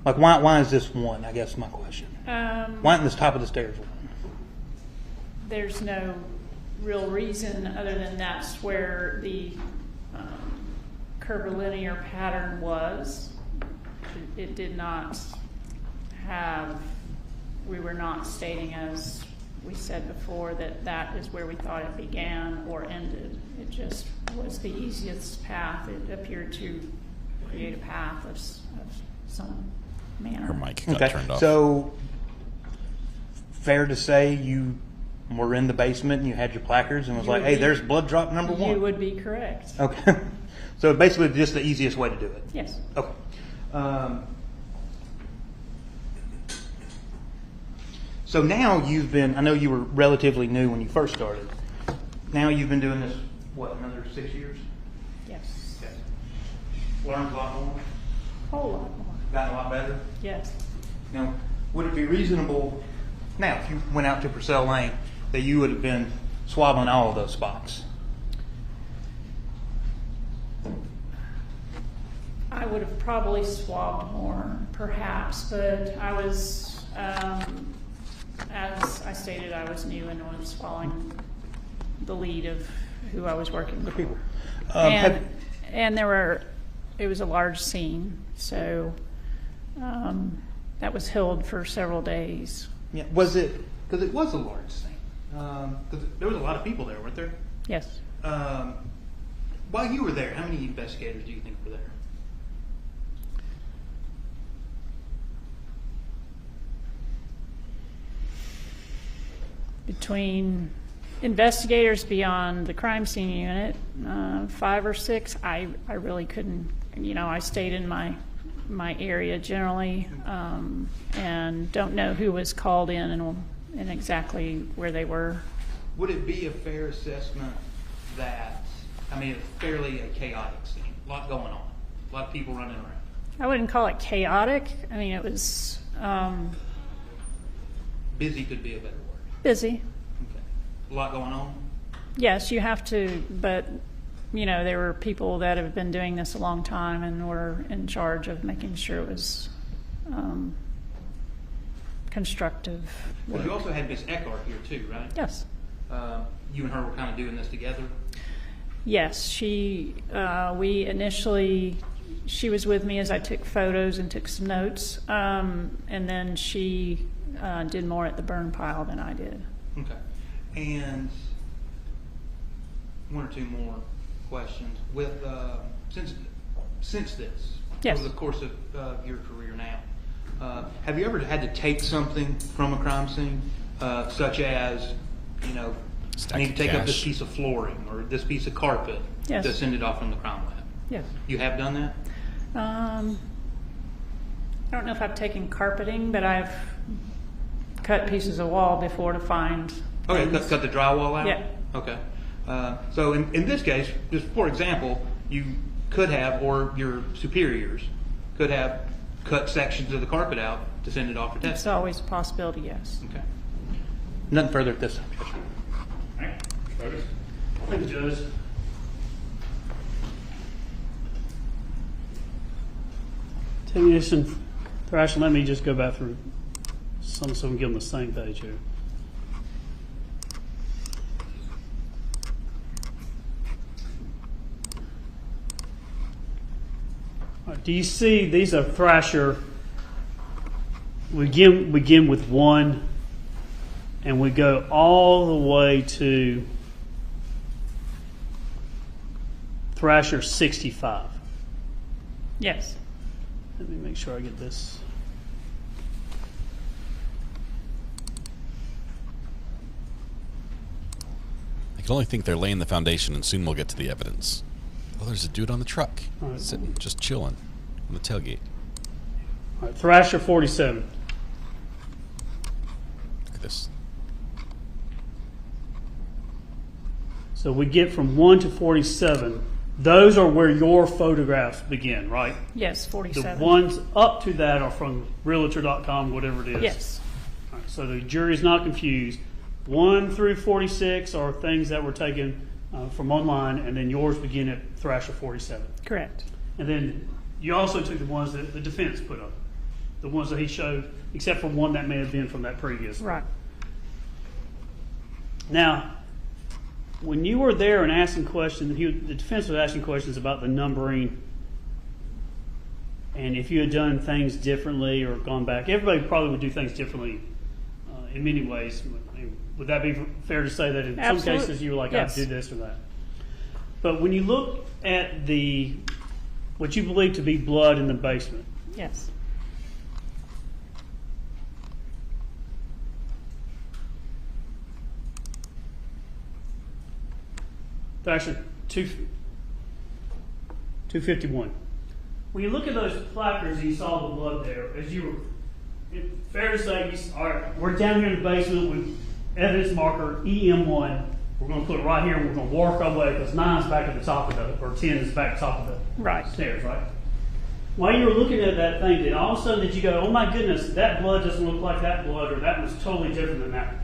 Like, why is this 1, I guess is my question. Why isn't this top of the stairs 1? There's no real reason other than that's where the curvilinear pattern was. It did not have, we were not stating, as we said before, that is where we thought it began or ended. It just was the easiest path. It appeared to create a path of some manner. Her mic got turned off. So, fair to say you were in the basement and you had your placards and was like, hey, there's blood drop number 1. You would be correct. Okay. So basically just the easiest way to do it. Yes. Okay. So now you've been, I know you were relatively new when you first started. Now you've been doing this, another 6 years? Yes. Okay. Learned a lot more? A whole lot more. Gotten a lot better? Yes. Now, would it be reasonable, now if you went out to Purcell Lane, that you would have been swabbing all of those spots? I would have probably swabbed more, perhaps, but I was, as I stated, I was new and was following the lead of who I was working with. People. And it was a large scene, so that was held for several days. Yeah, was it, because it was a large scene, because there was a lot of people there, weren't there? Yes. While you were there, how many investigators do you think were there? Between investigators beyond the crime scene unit, 5 or 6. I really couldn't, I stayed in my area generally, and don't know who was called in and exactly where they were. Would it be a fair assessment that, it's fairly a chaotic scene, a lot going on, a lot of people running around? I wouldn't call it chaotic. It was... busy could be a better word. Busy. Okay. A lot going on? Yes, you have to, but, there were people that have been doing this a long time and were in charge of making sure it was constructive work. But you also had Miss Eckhart here too, right? Yes. You and her were kind of doing this together? Yes, she was with me as I took photos and took some notes, and then she did more at the burn pile than I did. Okay. And one or two more questions. With since this, yes, over the course of your career now, have you ever had to take something from a crime scene such as, I need to take up this piece of flooring or this piece of carpet to send it off from the crime lab. Yes. You have done that? I don't know if I've taken carpeting, but I've cut pieces of wall before to find. Okay, cut the drywall out? Yeah. Okay. So in this case, just for example, you could have, or your superiors could have cut sections of the carpet out to send it off for testing. It's always a possibility, yes. Okay. Nothing further at this time. All right. Thank you, Judge. Technician Thrasher, let me just go back through some so we can get on the same page here. All right, do you see these are Thrasher? We begin with 1 and we go all the way to Thrasher 65. Yes. Let me make sure I get this. I can only think they're laying the foundation, and soon we'll get to the evidence. Oh, there's a dude on the truck, sitting, just chilling on the tailgate. All right, Thrasher 47. Look at this. So we get from 1 to 47. Those are where your photographs begin, right? Yes, 47. The ones up to that are from realtor.com, whatever it is. Yes. All right, so the jury's not confused. 1 through 46 are things that were taken from online, and then yours begin at Thrasher 47. Correct. And then you also took the ones that the defense put up, the ones that he showed, except for one that may have been from that previous. Right. Now, when you were there and asking questions, the defense was asking questions about the numbering, and if you had done things differently or gone back. Everybody probably would do things differently in many ways. Would that be fair to say that in some cases you were like, yes. I'd do this or that? But when you look at what you believe to be blood in the basement, yes. Actually, 251. When you look at those placards and you saw the blood there, as you were, fair to say, all right, we're down here in the basement with evidence marker EM1. We're going to put it right here and we're going to work our way because 9 is back at the top of the, or 10 is back at the top of the stairs, right? While you were looking at that thing, then all of a sudden did you go, oh my goodness, that blood doesn't look like that blood, or that was totally different than that?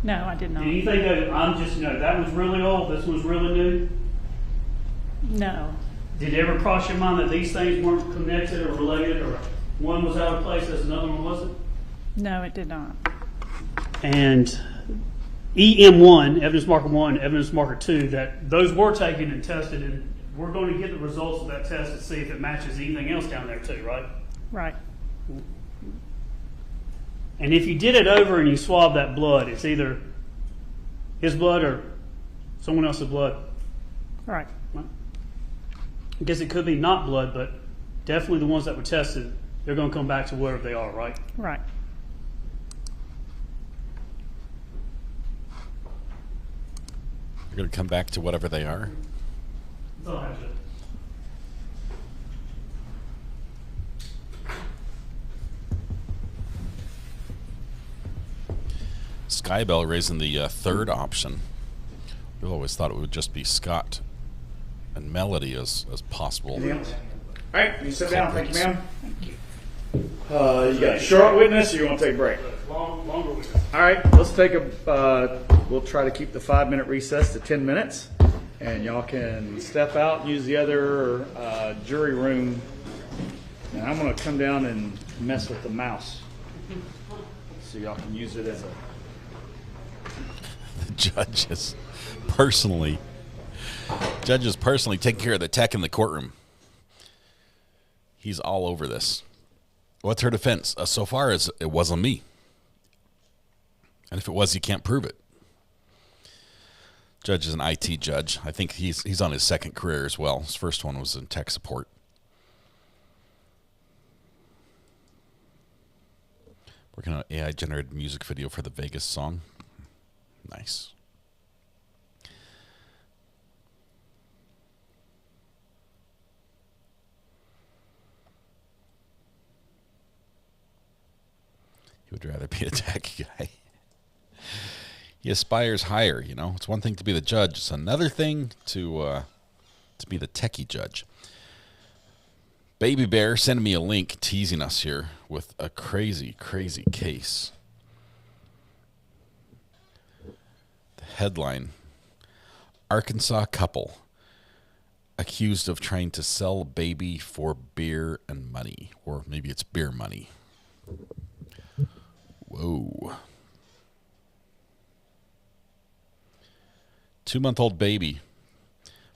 No, I did not. Did you think I'm just, that was really old, this one's really new? No. Did it ever cross your mind that these things weren't connected or related, or one was out of place as another one wasn't? No, it did not. And EM1, evidence marker 1, evidence marker 2, that those were taken and tested, and we're going to get the results of that test to see if it matches anything else down there too, right? Right. And if you did it over and you swabbed that blood, it's either his blood or someone else's blood. Right. I guess it could be not blood, but definitely the ones that were tested, they're going to come back to wherever they are, right? Right. You're going to come back to whatever they are? They'll have to. Skybell raising the third option. We always thought it would just be Scott and Melody as possible. All right, you sit down. Thank you, ma'am. Thank you. You got a short witness, or you want to take a break? Longer witness. All right, let's take we'll try to keep the 5-minute recess to 10 minutes. And y'all can step out and use the other jury room. And I'm going to come down and mess with the mouse. So y'all can use it as a... The judges personally taking care of the tech in the courtroom. He's all over this. What's her defense? So far as it wasn't me. And if it was, you can't prove it. Judge is an IT judge. I think he's on his second career as well. His first one was in tech support. Working on an AI-generated music video for the Vegas song. Nice. He would rather be a tech guy. He aspires higher, you know. It's one thing to be the judge. It's another thing to be the techie judge. Baby Bear sending me a link teasing us here with a crazy, crazy case. The headline, Arkansas couple accused of trying to sell baby for beer and money. Or maybe it's beer money. Whoa. 2-month-old baby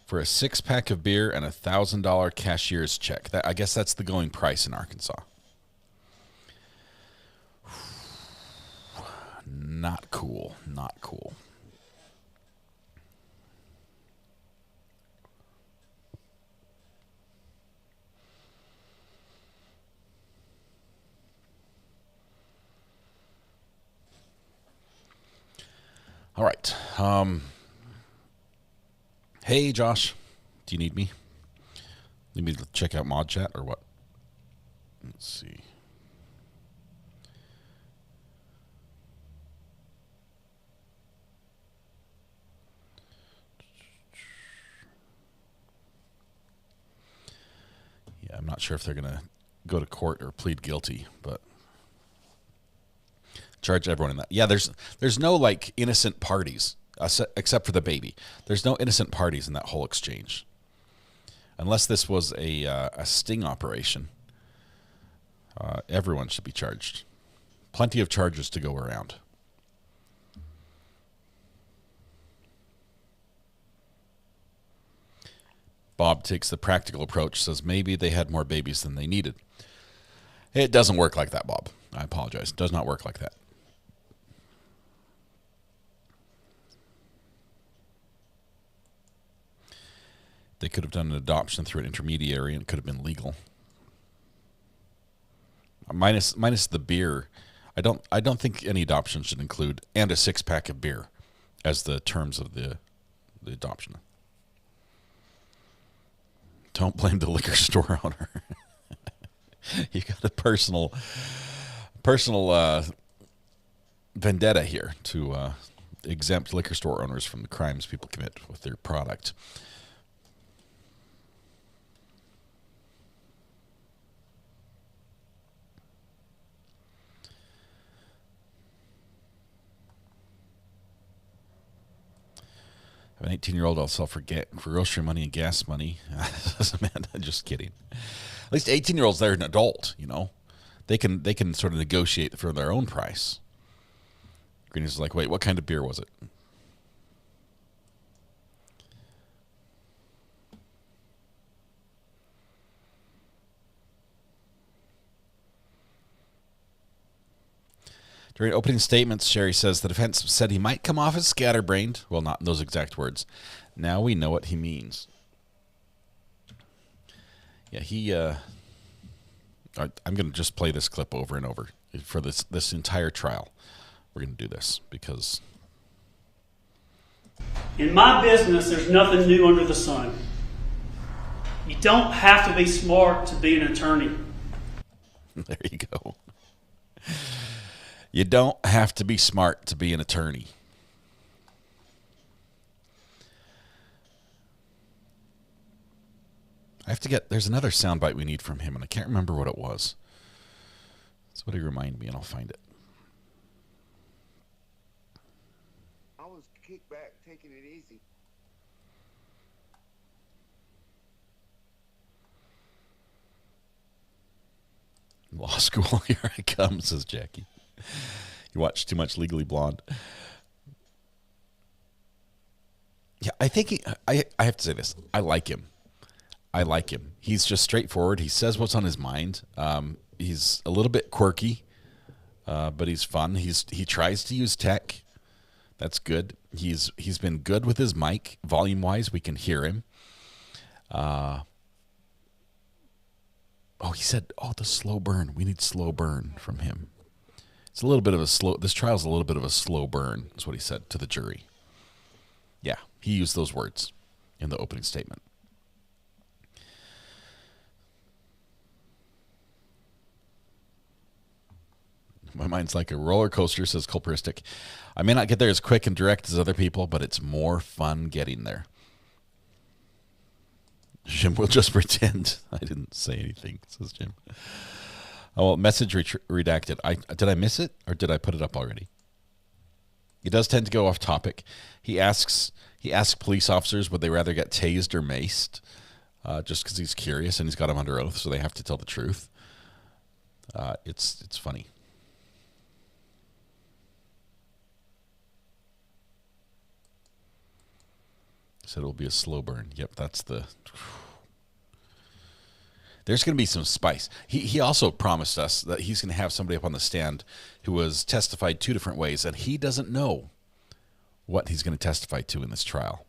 for a 6-pack of beer and a $1,000 cashier's check. I guess that's the going price in Arkansas. Not cool. Not cool. All right. Hey, Josh. Do you need me? Need me to check out Mod Chat or what? Let's see. Yeah, I'm not sure if they're going to go to court or plead guilty, but charge everyone in that. Yeah, there's no like innocent parties except for the baby. There's no innocent parties in that whole exchange, unless this was a sting operation. Everyone should be charged. Plenty of charges to go around. Bob takes the practical approach, says maybe they had more babies than they needed. It doesn't work like that, Bob. I apologize. It does not work like that. They could have done an adoption through an intermediary and it could have been legal. Minus the beer. I don't think any adoption should include and a 6-pack of beer as the terms of the adoption. Don't blame the liquor store owner. You got a personal vendetta here to exempt liquor store owners from the crimes people commit with their product. An 18-year-old I'll sell for grocery money and gas money. Man, just kidding. At least 18-year-olds, they're an adult, you know. They can sort of negotiate for their own price. Greeny's like, wait, what kind of beer was it? During opening statements, Sherry says the defense said he might come off as scatterbrained. Well, not in those exact words. Now we know what he means. Yeah, I'm going to just play this clip over and over for this entire trial. We're going to do this because in my business, there's nothing new under the sun. You don't have to be smart to be an attorney. There you go. You don't have to be smart to be an attorney. There's another soundbite we need from him, and I can't remember what it was. That's what he reminded me, and I'll find it. I was kicked back, taking it easy. Law school, here I come, says Jackie. You watch too much Legally Blonde. Yeah, I think I have to say this. I like him. He's just straightforward. He says what's on his mind. He's a little bit quirky, but he's fun. He tries to use tech. That's good. He's been good with his mic. Volume-wise, we can hear him. He said, the slow burn. We need slow burn from him. It's a little bit of a slow. This trial's a little bit of a slow burn. Is what he said to the jury. Yeah, he used those words in the opening statement. My mind's like a roller coaster, says Culperistic. I may not get there as quick and direct as other people, but it's more fun getting there. Jim will just pretend I didn't say anything, says Jim. Oh, well, message redacted. Did I miss it, or did I put it up already? He does tend to go off topic. He asks police officers would they rather get tased or maced, just because he's curious and he's got them under oath, so they have to tell the truth. It's funny. Said it'll be a slow burn. Yep, that's the. There's going to be some spice. He also promised us that he's going to have somebody up on the stand who was testified 2 different ways, and he doesn't know what he's going to testify to in this trial.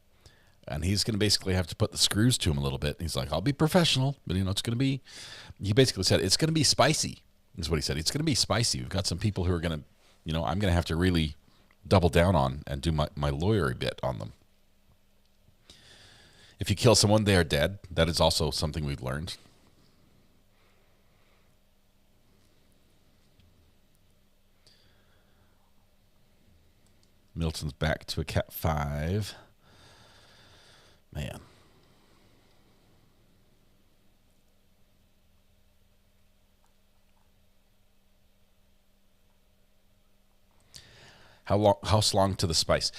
And he's going to basically have to put the screws to him a little bit. He's like, I'll be professional, but it's going to be. He basically said it's going to be spicy. Is what he said. It's going to be spicy. We've got some people who are going to, I'm going to have to really double down on and do my lawyery bit on them. If you kill someone, they are dead. That is also something we've learned. Milton's back to a Cat 5. Man. How long to the spice?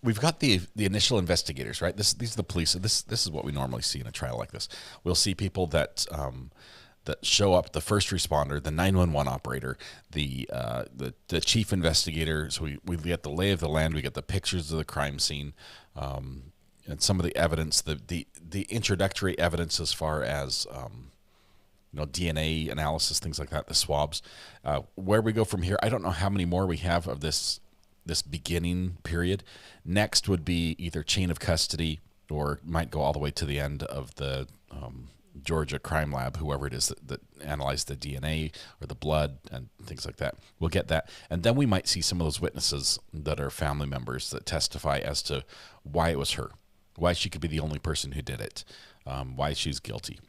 We've got the initial investigators, right? These are the police. This is what we normally see in a trial like this. We'll see people that show up, the first responder, the 911 operator, the chief investigator. So we get the lay of the land, we get the pictures of the crime scene, and some of the evidence, the introductory evidence as far as DNA analysis, things like that, the swabs. Where we go from here, I don't know how many more we have of this beginning period. Next would be either chain of custody, or might go all the way to the end of the Georgia crime lab, whoever it is that analyzed the DNA or the blood and things like that. We'll get that. And then we might see some of those witnesses that are family members that testify as to why it was her, why she could be the only person who did it, why she's guilty.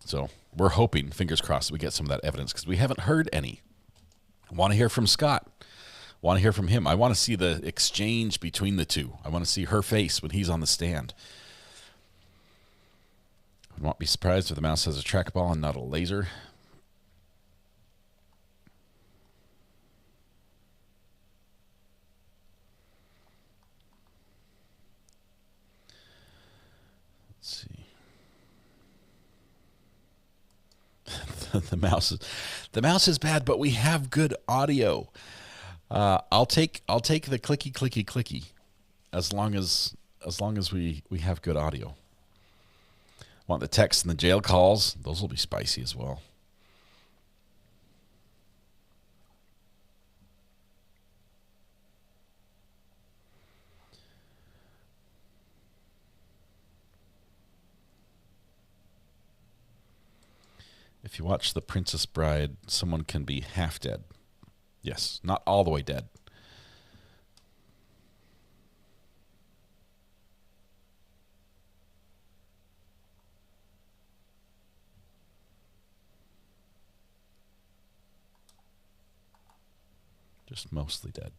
So we're hoping, fingers crossed, that we get some of that evidence, because we haven't heard any. I want to hear from Scott. I want to hear from him. I want to see the exchange between the two. I want to see her face when he's on the stand. I won't be surprised if the mouse has a trackball and not a laser. Let's see. The mouse is bad, but we have good audio. I'll take the clicky as long as we have good audio. Want the texts and the jail calls? Those will be spicy as well. If you watch The Princess Bride, someone can be half dead. Yes, not all the way dead. Just mostly dead.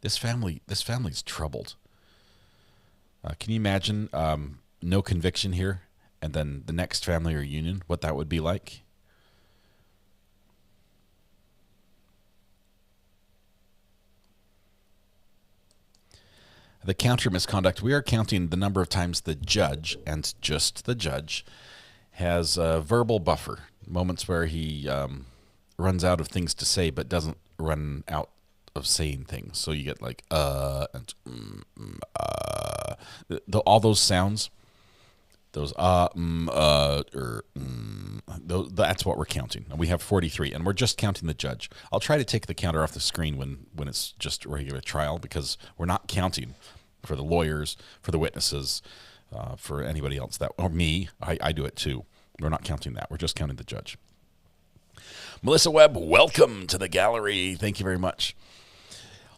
This family's troubled. Can you imagine no conviction here, and then the next family reunion, what that would be like? The counter misconduct, we are counting the number of times the judge, and just the judge, has a verbal buffer, moments where he runs out of things to say but doesn't run out of saying things. So you get like and all those sounds, those that's what we're counting. And we have 43, and we're just counting the judge. I'll try to take the counter off the screen when it's just a regular trial, because we're not counting for the lawyers, for the witnesses, for anybody else or me, I do it too. We're not counting that. We're just counting the judge. Melissa Webb, welcome to the gallery. Thank you very much.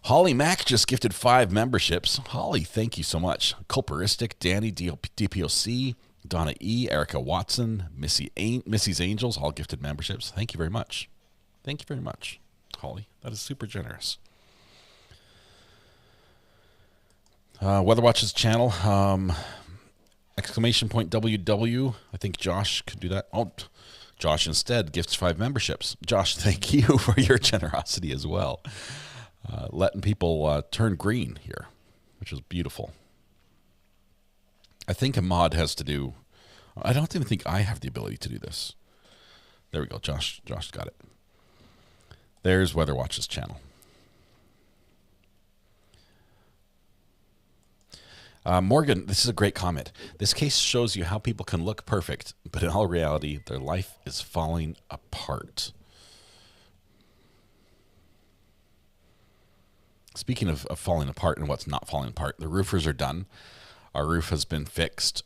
Holly Mack just gifted 5 memberships. Holly, thank you so much. Culperistic, Danny, DPOC, Donna E., Erica Watson, Missy's Angels, all gifted memberships. Thank you very much. Thank you very much, Holly. That is super generous. Weatherwatch's channel, exclamation point WW. I think Josh could do that. Oh, Josh instead gifts 5 memberships. Josh, thank you for your generosity as well. Letting people turn green here, which is beautiful. I think a mod has to do, I don't even think I have the ability to do this. There we go. Josh got it. There's Weatherwatch's channel. Morgan, this is a great comment. This case shows you how people can look perfect, but in all reality, their life is falling apart. Speaking of falling apart and what's not falling apart, the roofers are done. Our roof has been fixed.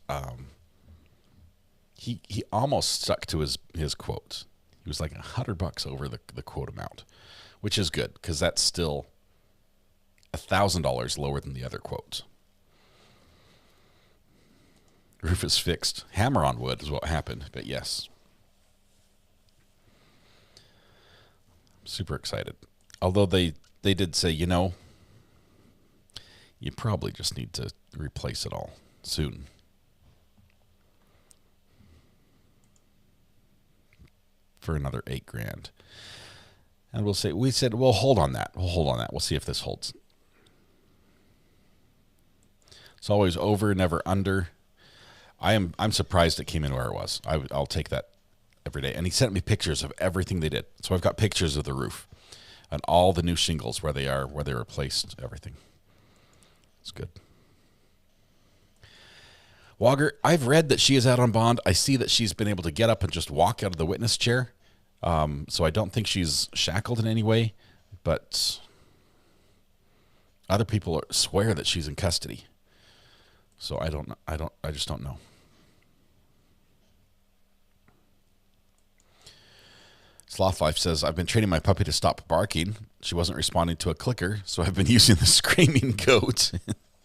He almost stuck to his quote. He was like $100 over the quote amount, which is good because that's still $1,000 lower than the other quotes. Roof is fixed. Hammer on wood is what happened, but yes. I'm super excited. Although they did say, you probably just need to replace it all soon. For another $8,000. And we said, we'll hold on that. We'll see if this holds. It's always over, never under. I'm surprised it came in where it was. I'll take that every day. And he sent me pictures of everything they did. So I've got pictures of the roof and all the new shingles where they replaced everything. It's good. Wogger, I've read that she is out on bond. I see that she's been able to get up and just walk out of the witness chair. So I don't think she's shackled in any way, but other people swear that she's in custody. So I just don't know. Sloth Life says, I've been training my puppy to stop barking. She wasn't responding to a clicker, so I've been using the screaming goat.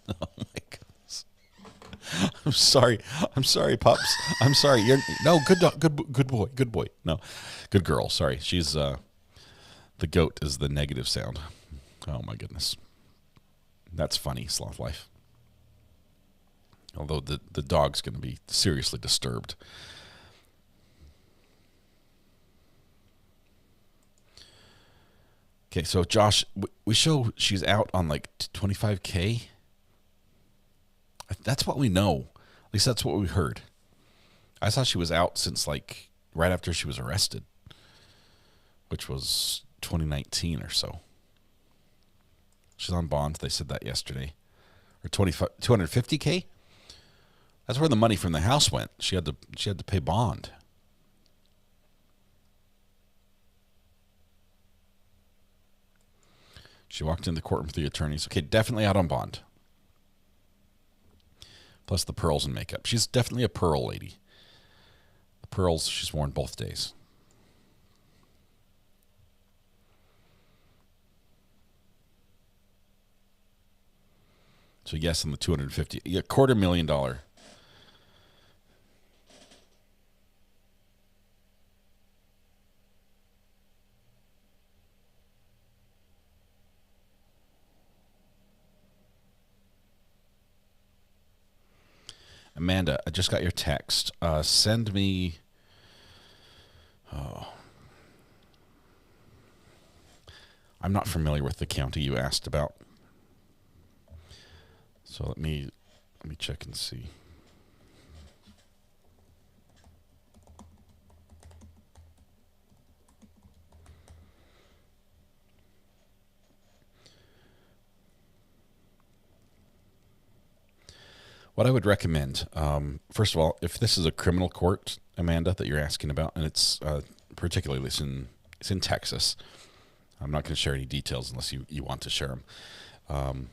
Oh my goodness. I'm sorry, pups. I'm sorry. Good boy. No, good girl. Sorry. She's the goat is the negative sound. Oh my goodness. That's funny, Sloth Life. Although the dog's going to be seriously disturbed. Okay, so Josh, we show she's out on like 25K. That's what we know. At least that's what we heard. I saw she was out since like right after she was arrested, which was 2019 or so. She's on bond. They said that yesterday. Or 250K? That's where the money from the house went. She had to pay bond. She walked in the courtroom with the attorneys. Okay, definitely out on bond. Plus the pearls and makeup. She's definitely a pearl lady. The pearls she's worn both days. So yes, on the 250, $250,000. Amanda, I just got your text. Send me. Oh, I'm not familiar with the county you asked about. So let me check and see. What I would recommend, first of all, if this is a criminal court, Amanda, that you're asking about, and it's particularly it's in Texas. I'm not going to share any details unless you want to share them.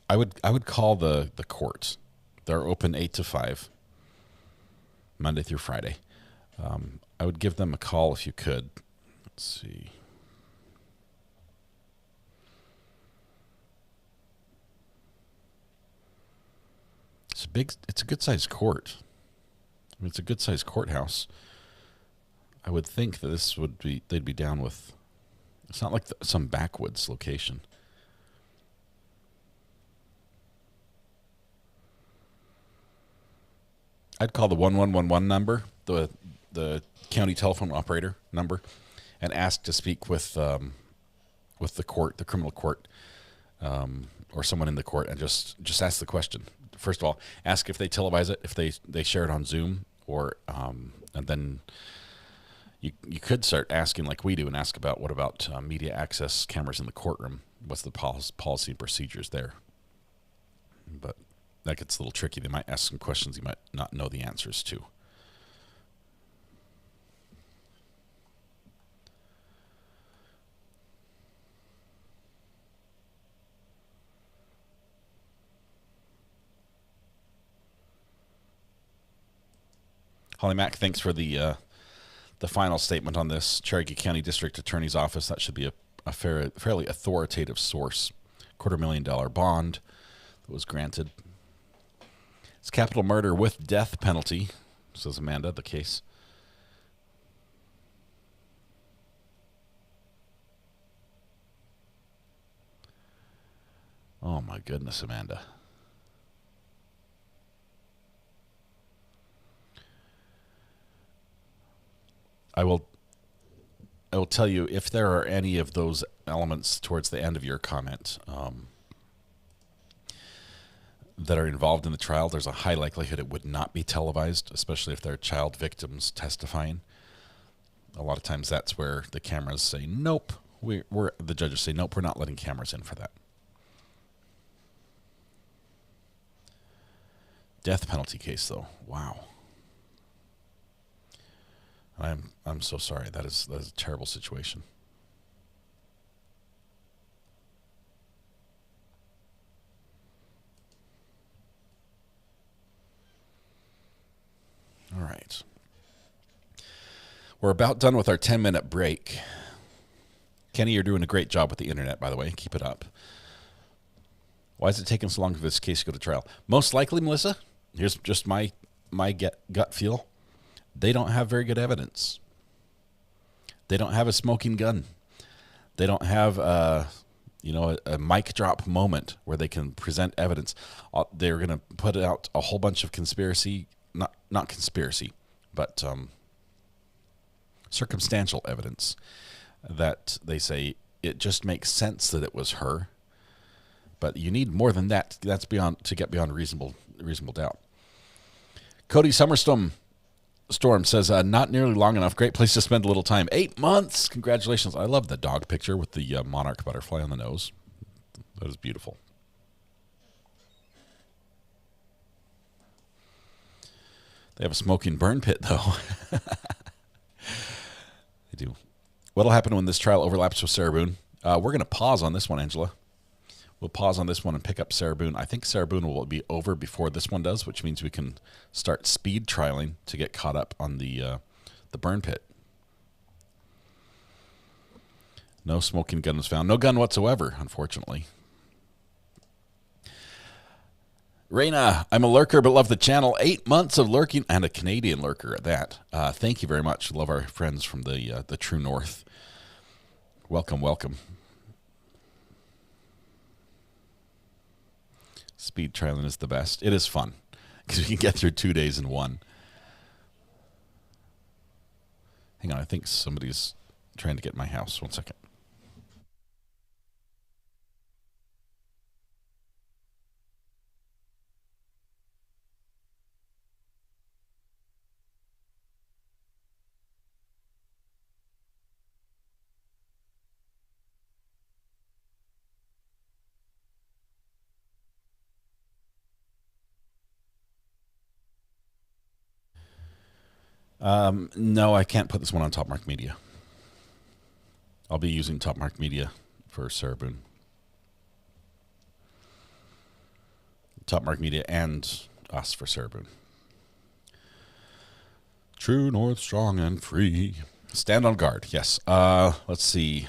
I would call the court. They're open 8 to 5, Monday through Friday. I would give them a call if you could. Let's see. It's a good sized court. I mean, it's a good sized courthouse. I would think that they'd be down with. It's not like some backwoods location. I'd call the 1111 number, the county telephone operator number, and ask to speak with the court, the criminal court, or someone in the court, and just ask the question. First of all, ask if they televise it, if they share it on Zoom, or and then you could start asking like we do and ask about what about media access cameras in the courtroom? What's the policy and procedures there? But that gets a little tricky. They might ask some questions you might not know the answers to. Holly Mack, thanks for the final statement on this. Cherokee County District Attorney's Office, that should be a fairly authoritative source. $250,000 bond that was granted. It's capital murder with death penalty, says Amanda, the case. Oh my goodness, Amanda. I will tell you, if there are any of those elements towards the end of your comment that are involved in the trial, there's a high likelihood it would not be televised, especially if they're child victims testifying. A lot of times that's where the cameras say, nope, the judges say, nope, we're not letting cameras in for that. Death penalty case, though. Wow. I'm so sorry. That is a terrible situation. All right. We're about done with our 10-minute break. Kenny, you're doing a great job with the internet, by the way. Keep it up. Why is it taking so long for this case to go to trial? Most likely, Melissa, here's just my gut feel. They don't have very good evidence. They don't have a smoking gun. They don't have a mic drop moment where they can present evidence. They're going to put out a whole bunch of conspiracy, not conspiracy, but circumstantial evidence that they say it just makes sense that it was her. But you need more than that. That's to get beyond reasonable doubt. Cody Summerstorm says, not nearly long enough. Great place to spend a little time. 8 months. Congratulations. I love the dog picture with the monarch butterfly on the nose. That is beautiful. They have a smoking burn pit, though. They do. What'll happen when this trial overlaps with Sarah Boone? We're going to pause on this one, Angela. We'll pause on this one and pick up Sarah Boone. I think Sarah Boone will be over before this one does, which means we can start speed trialing to get caught up on the burn pit. No smoking gun was found. No gun whatsoever, unfortunately. Raina, I'm a lurker but love the channel. 8 months of lurking and a Canadian lurker at that. Thank you very much. Love our friends from the True North. Welcome, welcome. Speed trialing is the best. It is fun because you can get through 2 days in one. Hang on, I think somebody's trying to get my house. 1 second. No, I can't put this one on Top Mark Media. I'll be using Top Mark Media for Sarah Boone. Top Mark Media and us for Sarah Boone. True North, strong and free. Stand on guard. Yes. Let's see.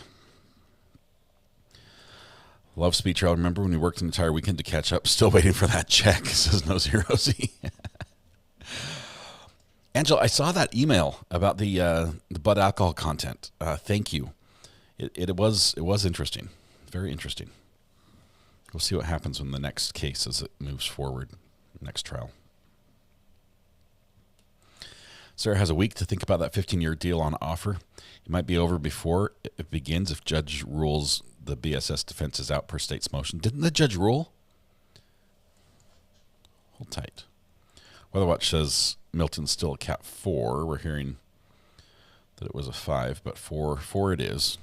Love speech. I remember when we worked an entire weekend to catch up. Still waiting for that check. Says No Zero Z. Angela, I saw that email about the Bud alcohol content. Thank you. It was interesting. Very interesting. We'll see what happens in the next case as it moves forward. Next trial. Sarah has a week to think about that 15-year deal on offer. It might be over before it begins if judge rules the BSS defense is out per state's motion. Didn't the judge rule? Hold tight. Weatherwatch says Milton's still a Cat 4. We're hearing that it was a 5, but 4 it is.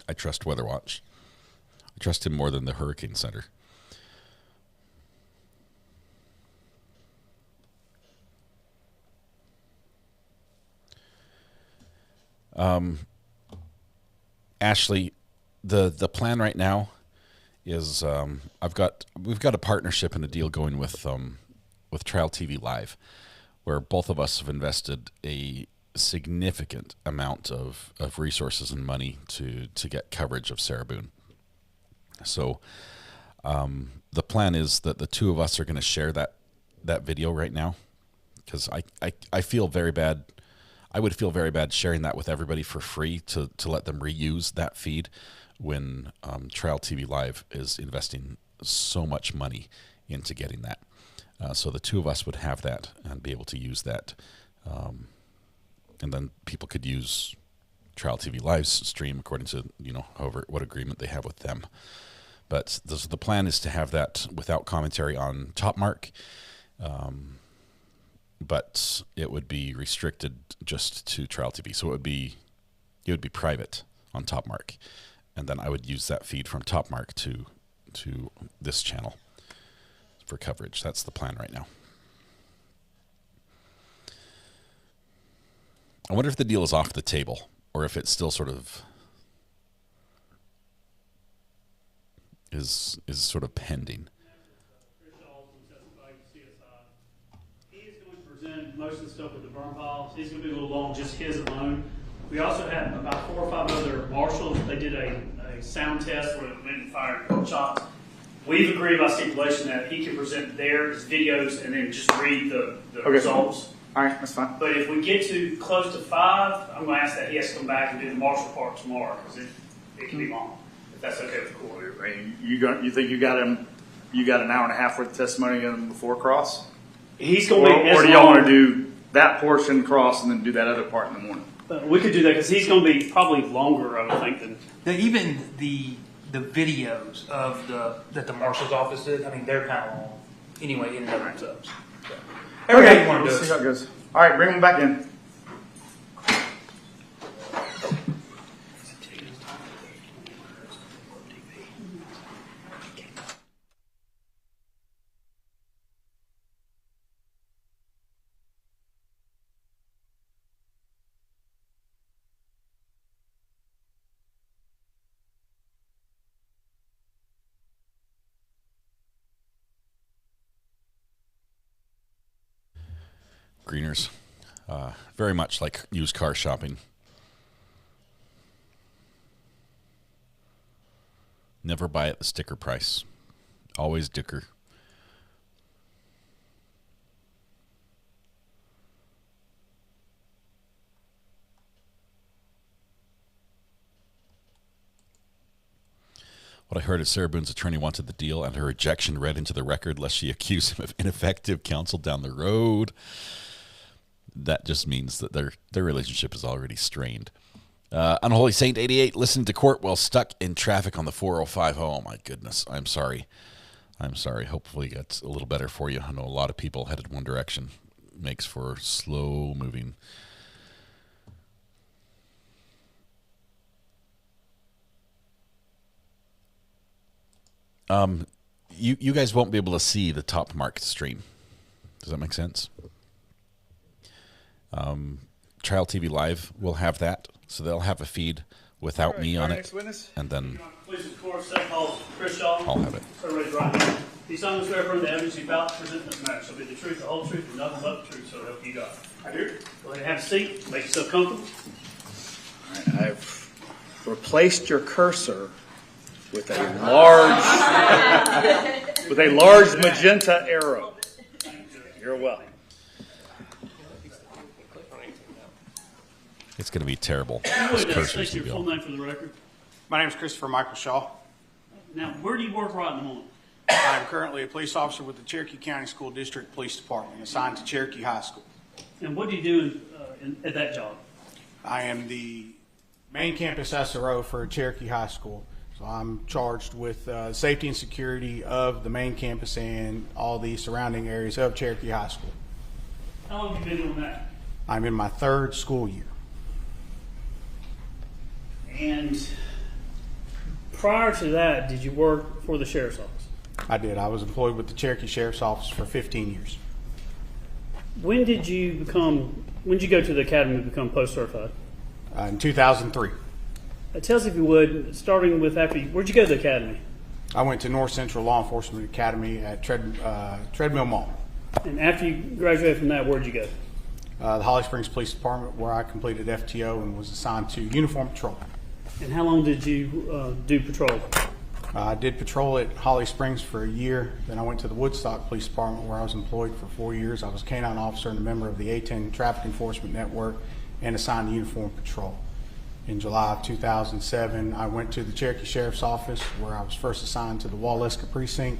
I trust Weatherwatch. I trust him more than the Hurricane Center. Ashley, the plan right now is we've got a partnership and a deal going with Trial TV Live, where both of us have invested a significant amount of resources and money to get coverage of Sarah Boone. So the plan is that the two of us are going to share that video right now, because I feel very bad. I would feel very bad sharing that with everybody for free to let them reuse that feed when Trial TV Live is investing so much money into getting that. So the two of us would have that and be able to use that. And then people could use Trial TV Live's stream according to, however, what agreement they have with them. But the plan is to have that without commentary on Top Mark. But it would be restricted just to Trial TV. So it would be private on Top Mark. And then I would use that feed from Top Mark to this channel for coverage. That's the plan right now. I wonder if the deal is off the table or if it's still sort of is sort of pending. Most of the stuff with the burn piles. He's going to be a little long, just his alone. We also have about 4 or 5 other marshals. They did a sound test where they went and fired shots. We've agreed by stipulation that he can present his videos and then just read the results. All right, that's fine. But if we get to close to 5, I'm going to ask that he has to come back and do the marshal part tomorrow, because it can be long, if that's okay with the court. You think you got an hour and a half worth of testimony on him before cross? He's going to be or do y'all want to do that portion cross and then do that other part in the morning? We could do that because he's going to be probably longer, I would think, than even the videos of that the marshal's office did. I mean, they're kind of long anyway in and of themselves. Okay, we'll see how it goes. All right, bring them back in. Greeners, very much like used car shopping. Never buy at the sticker price. Always dicker. What I heard is Sarah Boone's attorney wanted the deal and her rejection read into the record lest she accuse him of ineffective counsel down the road. That just means that their relationship is already strained. Unholy Saint 88 listened to court while stuck in traffic on the 405. Oh my goodness. I'm sorry. Hopefully it's a little better for you. I know a lot of people headed one direction. Makes for slow moving. You guys won't be able to see the Top Mark stream. Does that make sense? Trial TV Live will have that, so they'll have a feed without me on it, next witness. and then Police of court, second call, Chris Shaw. I'll have it. So raise your right hand. These songs swear from the evidence you about to present in this matter shall be the truth, the whole truth, and nothing but the truth, so help you God. I do. Go ahead and have a seat. Make yourself comfortable. All right, I've replaced your cursor with a large magenta arrow. You're welcome. It's going to be terrible. You This would cursor's state your gonna full be name for the record. My name is Christopher Michael Shaw. Now, where do you work right in the morning? I'm currently a police officer with the Cherokee County School District Police Department, assigned to Cherokee High School. And what do you do at that job? I am the main campus SRO for Cherokee High School. So I'm charged with safety and security of the main campus and all the surrounding areas of Cherokee High School. How long have you been doing that? I'm in my 3rd school year. And prior to that, did you work for the sheriff's office? I did. I was employed with the Cherokee Sheriff's Office for 15 years. When did you go to the academy to become post-certified? In 2003. Tell us, if you would, starting with where'd you go to the academy? I went to North Central Law Enforcement Academy at Treadmill Mall. And after you graduated from that, where'd you go? The Holly Springs Police Department, where I completed FTO and was assigned to uniform patrol. And how long did you do patrol? I did patrol at Holly Springs for a year. Then I went to the Woodstock Police Department, where I was employed for 4 years. I was a canine officer and a member of the Ayden Traffic Enforcement Network and assigned to uniform patrol. In July of 2007, I went to the Cherokee Sheriff's Office, where I was first assigned to the Waleska Precinct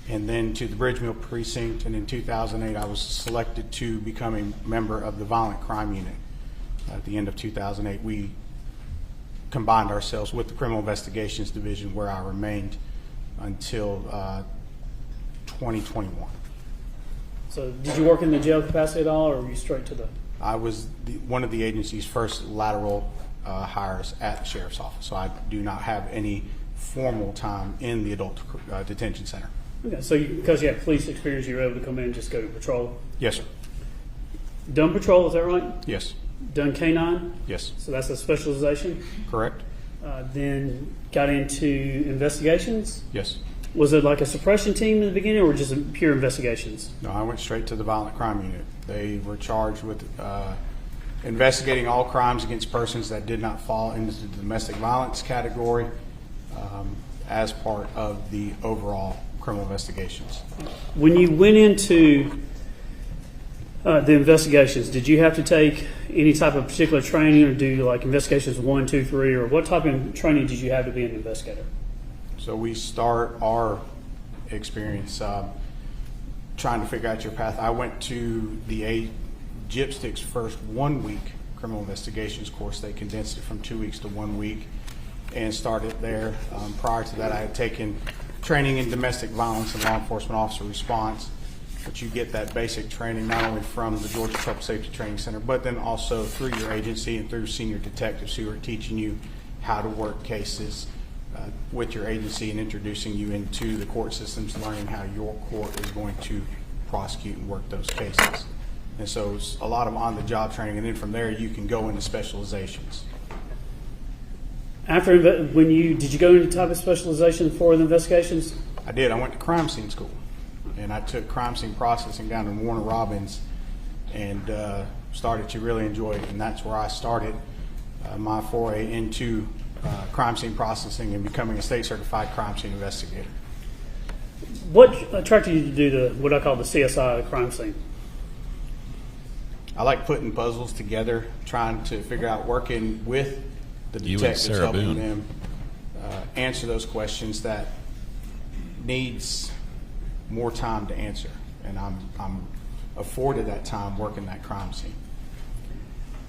and then to the Bridgemill Precinct. And in 2008, I was selected to become a member of the Violent Crime Unit. At the end of 2008, we combined ourselves with the Criminal Investigations Division, where I remained until 2021. So did you work in the jail capacity at all, or were you straight to the... I was one of the agency's first lateral hires at the Sheriff's Office, so I do not have any formal time in the adult detention center. Okay, so because you have police experience, you were able to come in and just go to patrol? Yes, sir. Done patrol, is that right? Yes. Done canine? Yes. So that's a specialization? Correct. Then got into investigations? Yes. Was it like a suppression team in the beginning, or just pure investigations? No, I went straight to the Violent Crime Unit. They were charged with investigating all crimes against persons that did not fall into the domestic violence category as part of the overall criminal investigations. When you went into the investigations, did you have to take any type of particular training, or do like investigations 1, 2, 3, or what type of training did you have to be an investigator? So we start our experience trying to figure out your path. I went to the GIPSTIC's first 1 week criminal investigations course. They condensed it from 2 weeks to 1 week and started there. Prior to that, I had taken training in domestic violence and law enforcement officer response. But you get that basic training not only from the Georgia Public Safety Training Center, but then also through your agency and through senior detectives who are teaching you how to work cases with your agency and introducing you into the court systems, learning how your court is going to prosecute and work those cases. And so it's a lot of on-the-job training, and then from there you can go into specializations. Did you go into type of specialization for the investigations? I did. I went to crime scene school, and I took crime scene processing down in Warner Robins and started to really enjoy it, and that's where I started my foray into crime scene processing and becoming a state certified crime scene investigator. What attracted you to do what I call the CSI crime scene? I like putting puzzles together, trying to figure out, working with the detectives, helping them answer those questions that needs more time to answer. And I'm afforded that time working that crime scene.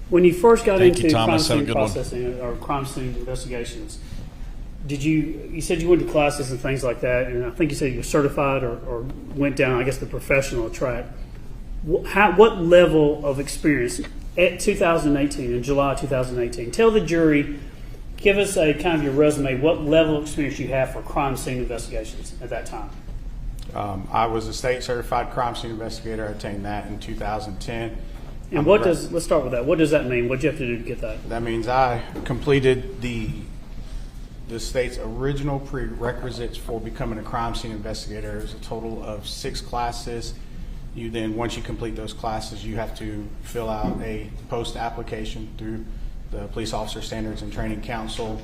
When you first got into crime scene processing or crime scene investigations, you said you went to classes and things like that, and I think you said you were certified or went down, I guess, the professional track. What level of experience at 2018, in July 2018, tell the jury, give us a kind of your resume, what level of experience you have for crime scene investigations at that time? I was a state certified crime scene investigator. I attained that in 2010. And let's start with that. What does that mean? What do you have to do to get that? That means I completed the state's original prerequisites for becoming a crime scene investigator. There's a total of 6 classes. You then, once you complete those classes, you have to fill out a post application through the Police Officer Standards and Training Council.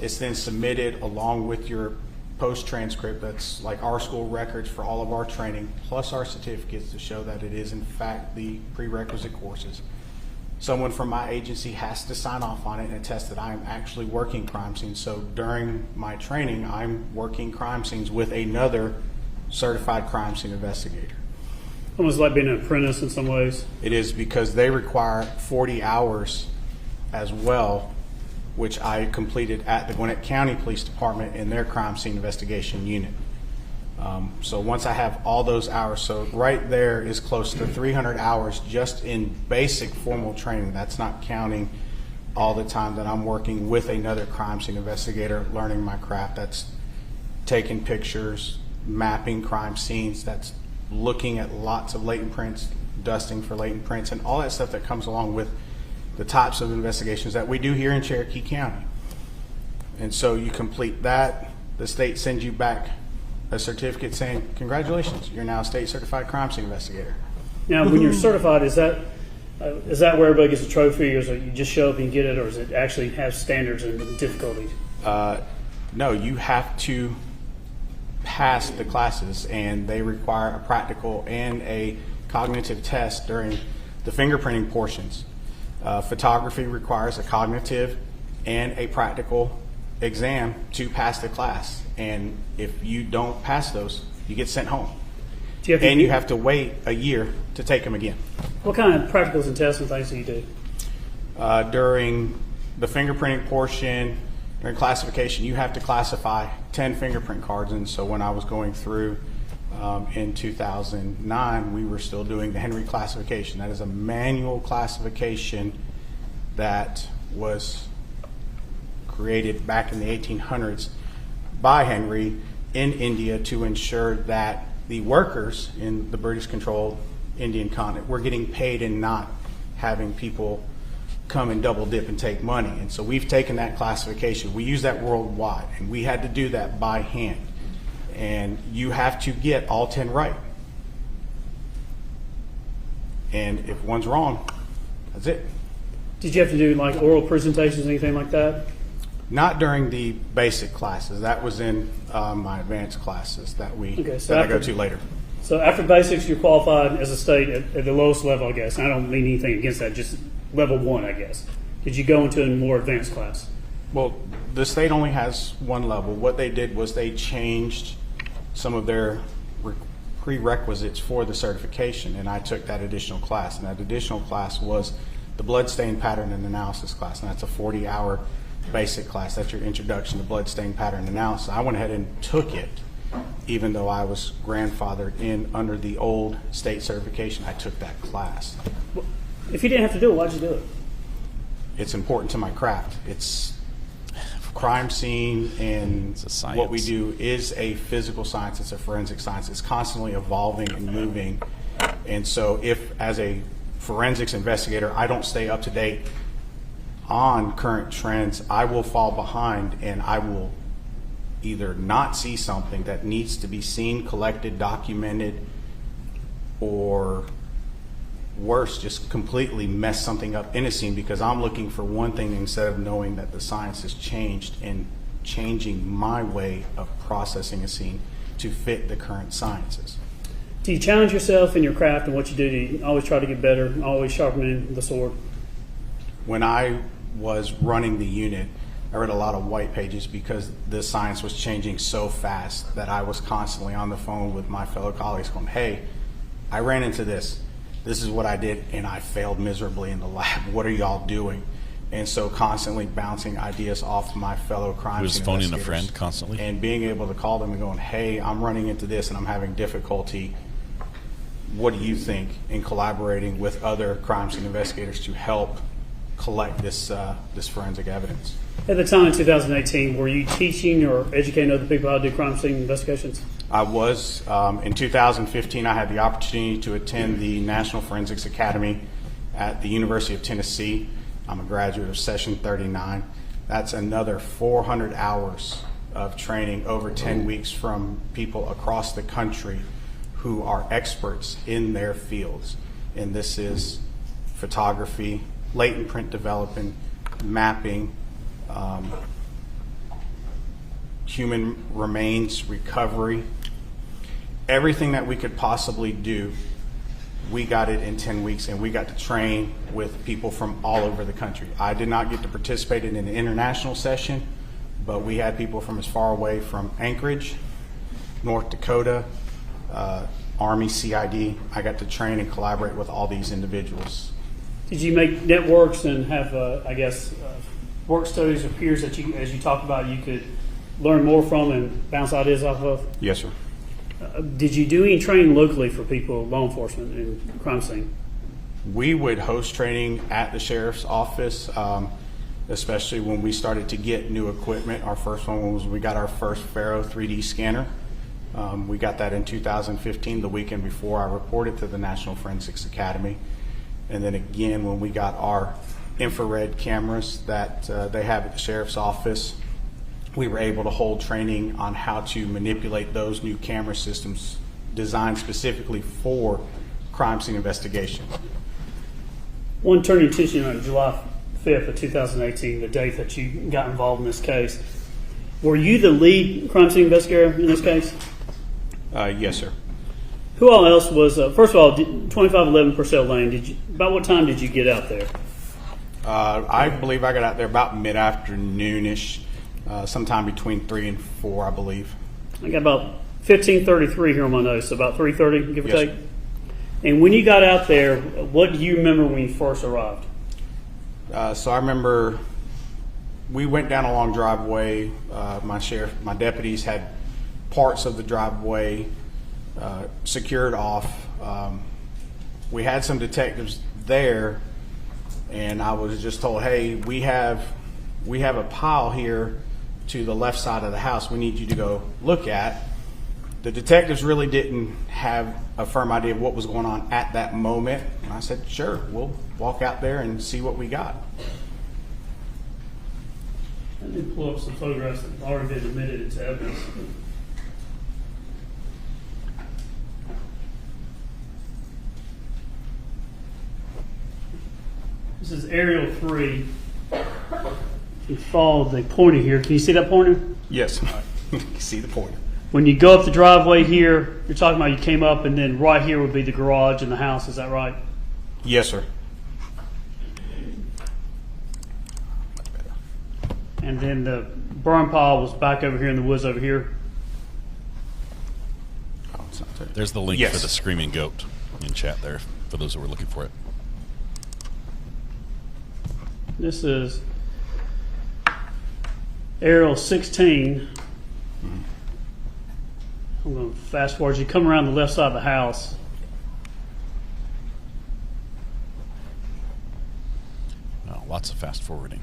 It's then submitted along with your post transcript. That's like our school records for all of our training, plus our certificates to show that it is in fact the prerequisite courses. Someone from my agency has to sign off on it and attest that I am actually working crime scenes. So during my training, I'm working crime scenes with another certified crime scene investigator. Almost like being an apprentice in some ways. It is, because they require 40 hours as well, which I completed at the Gwinnett County Police Department in their crime scene investigation unit. So once I have all those hours, so right there is close to 300 hours just in basic formal training. That's not counting all the time that I'm working with another crime scene investigator, learning my craft. That's taking pictures, mapping crime scenes, that's looking at lots of latent prints, dusting for latent prints, and all that stuff that comes along with the types of investigations that we do here in Cherokee County. And so you complete that, the state sends you back a certificate saying, congratulations, you're now a state certified crime scene investigator. Now, when you're certified, is that where everybody gets a trophy, or is it you just show up and get it, or does it actually have standards and difficulties? No, you have to pass the classes, and they require a practical and a cognitive test during the fingerprinting portions. Photography requires a cognitive and a practical exam to pass the class, and if you don't pass those, you get sent home. You have to wait a year to take them again. What kind of practicals and tests and things do you do? During the fingerprinting portion, during classification, you have to classify 10 fingerprint cards. And so when I was going through in 2009, we were still doing the Henry classification. That is a manual classification that was created back in the 1800s by Henry in India to ensure that the workers in the British-controlled Indian continent were getting paid and not having people come and double dip and take money. And so we've taken that classification. We use that worldwide, and we had to do that by hand. And you have to get all 10 right. And if one's wrong, that's it. Did you have to do like oral presentations, anything like that? Not during the basic classes. That was in my advanced classes that I go to later. So after basics, you're qualified as a state at the lowest level, I guess. And I don't mean anything against that, just level 1, I guess. Did you go into a more advanced class? Well, the state only has one level. What they did was they changed some of their prerequisites for the certification, and I took that additional class. And that additional class was the bloodstain pattern and analysis class, and that's a 40-hour basic class. That's your introduction to bloodstain pattern analysis. I went ahead and took it, even though I was grandfathered in under the old state certification. I took that class. If you didn't have to do it, why'd you do it? It's important to my craft. It's crime scene, and what we do is a physical science. It's a forensic science. It's constantly evolving and moving. And so if, as a forensics investigator, I don't stay up to date on current trends, I will fall behind, and I will either not see something that needs to be seen, collected, documented, or worse, just completely mess something up in a scene because I'm looking for one thing instead of knowing that the science has changed and changing my way of processing a scene to fit the current sciences. Do you challenge yourself in your craft and what you do? Do you always try to get better, always sharpening the sword? When I was running the unit, I read a lot of white pages because the science was changing so fast that I was constantly on the phone with my fellow colleagues going, hey, I ran into this. This is what I did, and I failed miserably in the lab. What are y'all doing? And so constantly bouncing ideas off my fellow crime scene investigators. Phoning a friend constantly? And being able to call them and going, hey, I'm running into this and I'm having difficulty. What do you think? In collaborating with other crime scene investigators to help collect this forensic evidence. At the time in 2018, were you teaching or educating other people how to do crime scene investigations? I was. In 2015, I had the opportunity to attend the National Forensics Academy at the University of Tennessee. I'm a graduate of Session 39. That's another 400 hours of training over 10 weeks from people across the country who are experts in their fields. And this is photography, latent print development, mapping, human remains recovery. Everything that we could possibly do, we got it in 10 weeks, and we got to train with people from all over the country. I did not get to participate in an international session, but we had people from as far away from Anchorage, North Dakota, Army, CID. I got to train and collaborate with all these individuals. Did you make networks and have, work studies or peers that you, as you talked about, you could learn more from and bounce ideas off of? Yes, sir. Did you do any training locally for people, law enforcement, and crime scene? We would host training at the sheriff's office, especially when we started to get new equipment. Our first one was we got our first Ferris 3D scanner. We got that in 2015, the weekend before I reported to the National Forensics Academy. And then again, when we got our infrared cameras that they have at the sheriff's office, we were able to hold training on how to manipulate those new camera systems designed specifically for crime scene investigation. One turning attention on July 5th of 2018, the date that you got involved in this case. Were you the lead crime scene investigator in this case? Yes, sir. Who all else was, first of all, 2511 Purcell Lane, about what time did you get out there? I believe I got out there about mid-afternoon-ish, sometime between 3 and 4, I believe. I got about 15:33 here on my notes, so about 3:30, give or Yes, take. sir. And when you got out there, what do you remember when you first arrived? So I remember we went down a long driveway. My deputies had parts of the driveway secured off. We had some detectives there, and I was just told, hey, we have a pile here to the left side of the house we need you to go look at. The detectives really didn't have a firm idea of what was going on at that moment. And I said, sure, we'll walk out there and see what we got. I did pull up some photographs that have already been admitted into evidence. This is aerial 3. You follow the pointer here. Can you see that pointer? Yes, you can see the pointer. When you go up the driveway here, you're talking about you came up, and then right here would be the garage and the house. Is that right? Yes, sir. And then the burn pile was back over here in the woods over here. Oh, it's not there. There's the link Yes. for the screaming goat in chat there for those who were looking for it. This is aerial 16. I'm going to fast forward. You come around the left side of the house. Oh, lots of fast forwarding.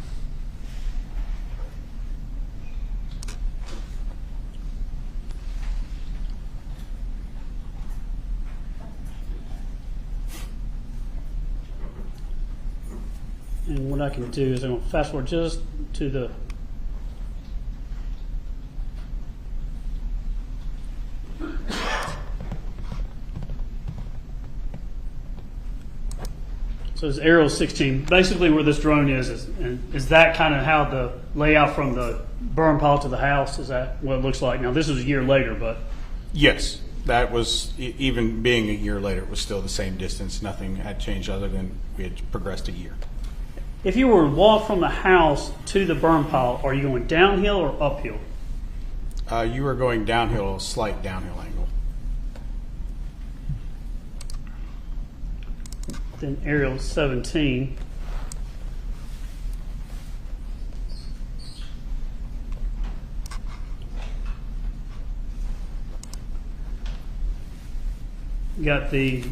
And what I can do is I'm going to fast forward just to the So it's aerial 16. Basically where this drone is that kind of how the layout from the burn pile to the house, is that what it looks like? Now this was a year later, but... Yes, that was, even being a year later, it was still the same distance. Nothing had changed other than we had progressed a year. If you were to walk from the house to the burn pile, are you going downhill or uphill? You were going downhill, a slight downhill angle. Then aerial 17. You got the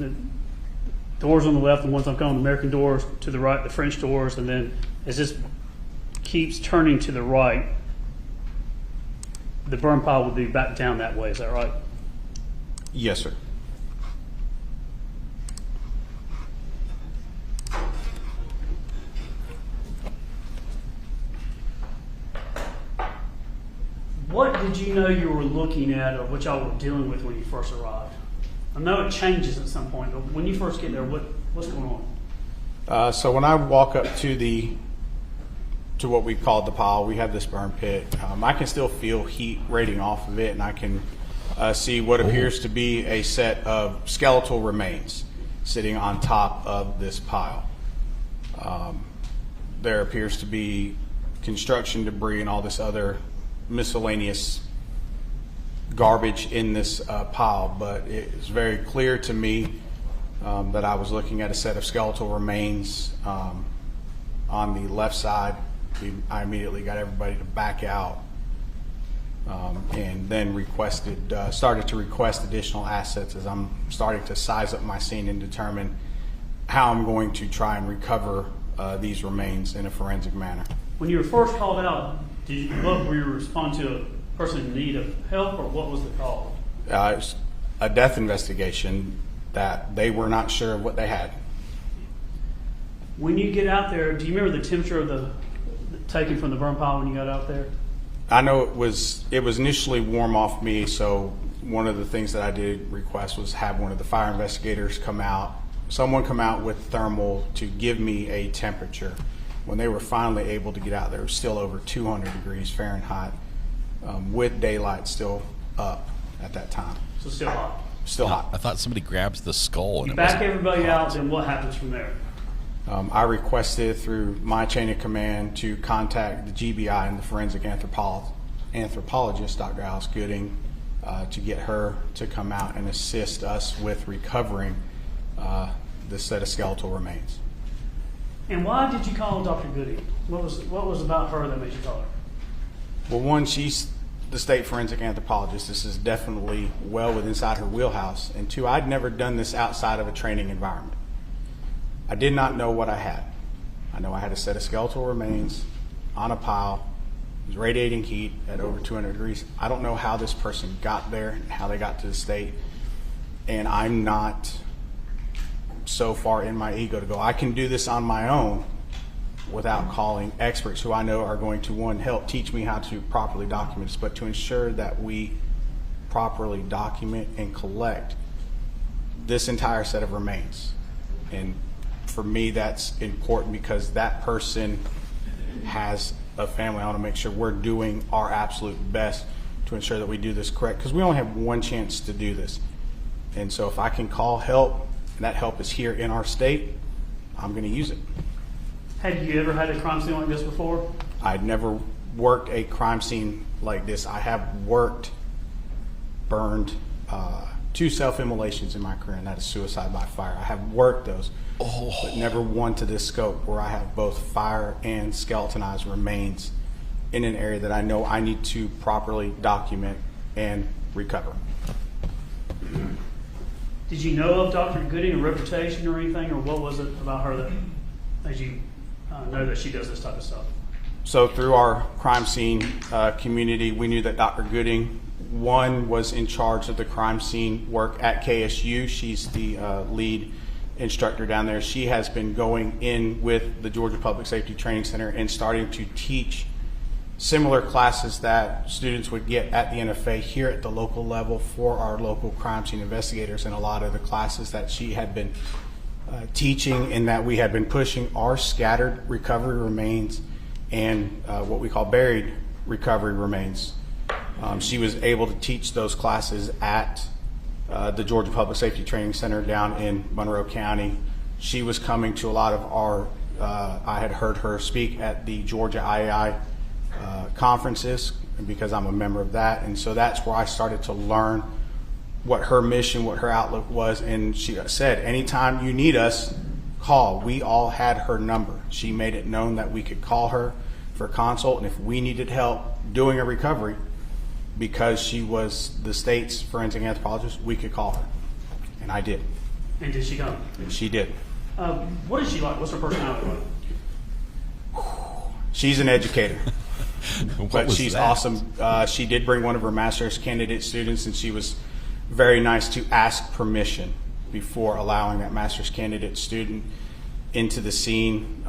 doors on the left, the ones I'm calling the American doors, to the right, the French doors, and then as this keeps turning to the right, the burn pile would be back down that way. Is that right? Yes, sir. did you know you were looking at, or what y'all were dealing with when you first arrived? I know it changes at some point, but when you first get there, what's going on? So when I walk up to what we called the pile, we have this burn pit. I can still feel heat radiating off of it, and I can see what appears to be a set of skeletal remains sitting on top of this pile. There appears to be construction debris and all this other miscellaneous garbage in this pile, but it's very clear to me that I was looking at a set of skeletal remains on the left side. I immediately got everybody to back out, and then started to request additional assets as I'm starting to size up my scene and determine how I'm going to try and recover these remains in a forensic manner. When you were first called out, were you respond to a person in need of help, or what was the call? It was a death investigation that they were not sure of what they had. When you get out there, do you remember the temperature of the taken from the burn pile when you got out there? I know it was initially warm off me, so one of the things that I did request was have one of the fire investigators someone come out with thermal to give me a temperature. When they were finally able to get out there, it was still over 200 degrees Fahrenheit, with daylight still up at that time. So still hot. Still hot. I thought somebody grabs the skull and you back everybody out, then what happens from there? I requested through my chain of command to contact the GBI and the forensic anthropologist, Dr. Alice Gooding, to get her to come out and assist us with recovering this set of skeletal remains. And why did you call Dr. Gooding? What was about her that made you call her? Well, one, she's the state forensic anthropologist. This is definitely well inside her wheelhouse. And two, I'd never done this outside of a training environment. I did not know what I had. I know I had a set of skeletal remains on a pile. It was radiating heat at over 200 degrees. I don't know how this person got there and how they got to the state. And I'm not so far in my ego to go, I can do this on my own without calling experts who I know are going to, one, help teach me how to properly document this, but to ensure that we properly document and collect this entire set of remains. And for me, that's important because that person has a family. I want to make sure we're doing our absolute best to ensure that we do this correct, because we only have one chance to do this. And so if I can call help, and that help is here in our state, I'm going to use it. Had you ever had a crime scene like this before? I'd never worked a crime scene like this. I have burned 2 self-immolations in my career, and that is suicide by fire. I have worked those, but never one to this scope where I have both fire and skeletonized remains in an area that I know I need to properly document and recover. Did you know of Dr. Gooding, a reputation or anything, or what was it about her that made you know that she does this type of stuff? So through our crime scene community, we knew that Dr. Gooding, one, was in charge of the crime scene work at KSU. She's the lead instructor down there. She has been going in with the Georgia Public Safety Training Center and starting to teach similar classes that students would get at the NFA here at the local level for our local crime scene investigators. And a lot of the classes that she had been teaching and that we had been pushing are scattered recovery remains and what we call buried recovery remains. She was able to teach those classes at the Georgia Public Safety Training Center down in Monroe County. She was coming to a lot of our, I had heard her speak at the Georgia IAI conferences because I'm a member of that. And so that's where I started to learn what her mission, what her outlook was. And she said, anytime you need us, call. We all had her number. She made it known that we could call her for a consult, and if we needed help doing a recovery, because she was the state's forensic anthropologist, we could call her. And I did. And did she come? She did. What is she like? What's her personality like? She's an educator. But she's awesome. She did bring one of her master's candidate students, and she was very nice to ask permission before allowing that master's candidate student into the scene.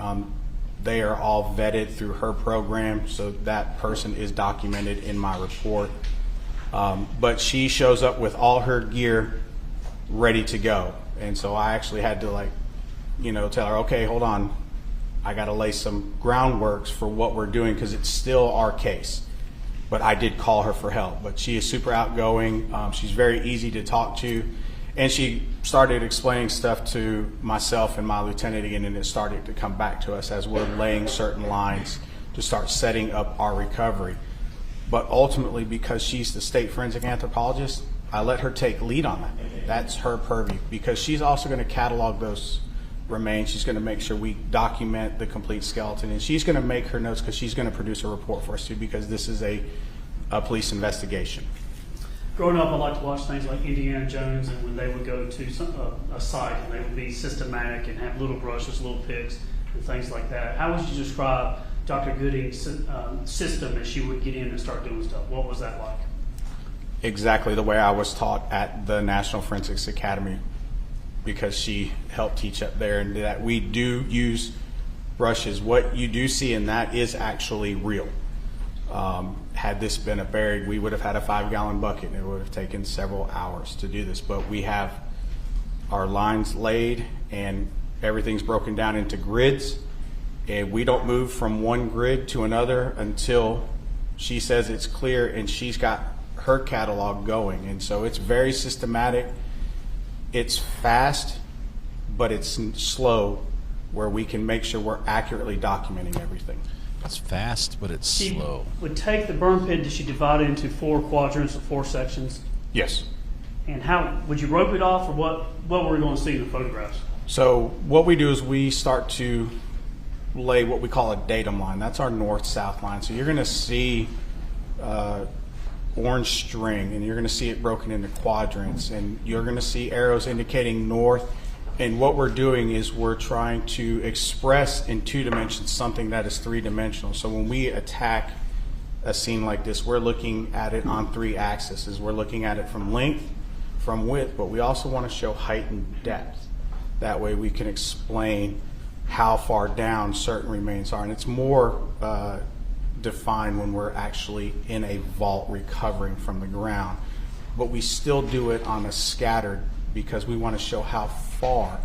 They are all vetted through her program, so that person is documented in my report. But she shows up with all her gear ready to go. And so I actually had to tell her, okay, hold on. I got to lay some groundworks for what we're doing because it's still our case. But I did call her for help. But she is super outgoing. She's very easy to talk to. And she started explaining stuff to myself and my lieutenant again, and it started to come back to us as we're laying certain lines to start setting up our recovery. But ultimately, because she's the state forensic anthropologist, I let her take lead on that. That's her purview, because she's also going to catalog those remains. She's going to make sure we document the complete skeleton, and she's going to make her notes because she's going to produce a report for us too, because this is a police investigation. Growing up, I like to watch things like Indiana Jones, and when they would go to a site and they would be systematic and have little brushes, little picks, and things like that. How would you describe Dr. Gooding's system as she would get in and start doing stuff? What was that like? Exactly the way I was taught at the National Forensics Academy, because she helped teach up there, and that we do use brushes. What you do see in that is actually real. Had this been a buried, we would have had a 5-gallon bucket, and it would have taken several hours to do this. But we have our lines laid, and everything's broken down into grids, and we don't move from one grid to another until she says it's clear, and she's got her catalog going. And so it's very systematic. It's fast, but it's slow, where we can make sure we're accurately documenting everything. It's fast, but it's slow. Would take the burn pit, did she divide it into 4 quadrants or 4 sections? Yes. And how would you rope it off, or what were we going to see in the photographs? So what we do is we start to lay what we call a datum line. That's our north-south line. So you're going to see orange string, and you're going to see it broken into quadrants, and you're going to see arrows indicating north. And what we're doing is we're trying to express in 2 dimensions something that is 3-dimensional. So when we attack a scene like this, we're looking at it on 3 axes. We're looking at it from length, from width, but we also want to show height and depth. That way we can explain how far down certain remains are. And it's more defined when we're actually in a vault recovering from the ground. But we still do it on a scattered, because we want to show how far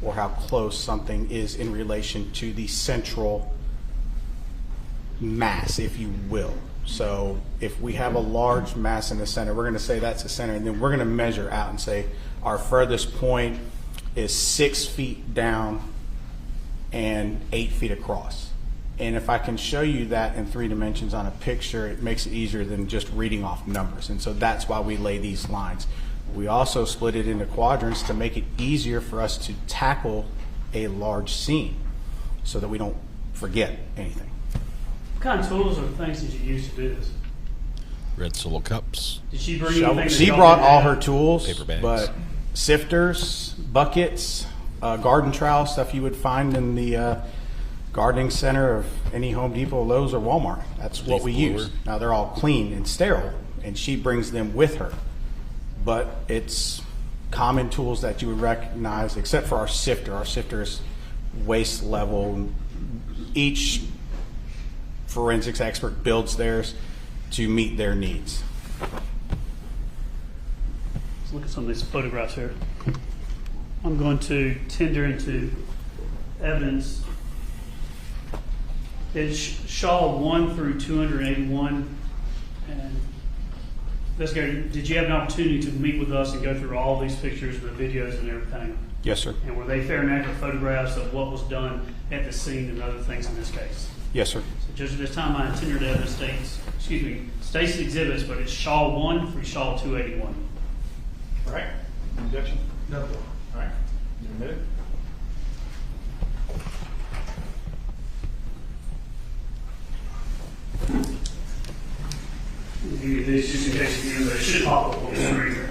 or how close something is in relation to the central mass, if you will. So if we have a large mass in the center, we're going to say that's the center, and then we're going to measure out and say our furthest point is 6 feet down and 8 feet across. And if I can show you that in 3 dimensions on a picture, it makes it easier than just reading off numbers. And so that's why we lay these lines. We also split it into quadrants to make it easier for us to tackle a large scene so that we don't forget anything. What kind of tools or things did you use to do this? Red Solo cups. Did she bring anything? She brought all her tools, paper bags, but sifters, buckets, garden trowel, stuff you would find in the gardening center of any Home Depot, Lowe's, or Walmart. That's what we use. Now they're all clean and sterile, and she brings them with her. But it's common tools that you would recognize, except for our sifter. Our sifter is waist level. Each forensics expert builds theirs to meet their needs. Let's look at some of these photographs here. I'm going to tender into evidence. It's Shaw 1 through 281. And did you have an opportunity to meet with us and go through all these pictures and the videos and everything? Yes, sir. And were they fair and accurate photographs of what was done at the scene and other things in this case? Yes, sir. So just at this time, I intended to evidence states exhibits, but it's Shaw 1 through Shaw 281. All right. Objection? No. All right. You admit it? I'll give you these just in case you use it. It should pop up on the screen here.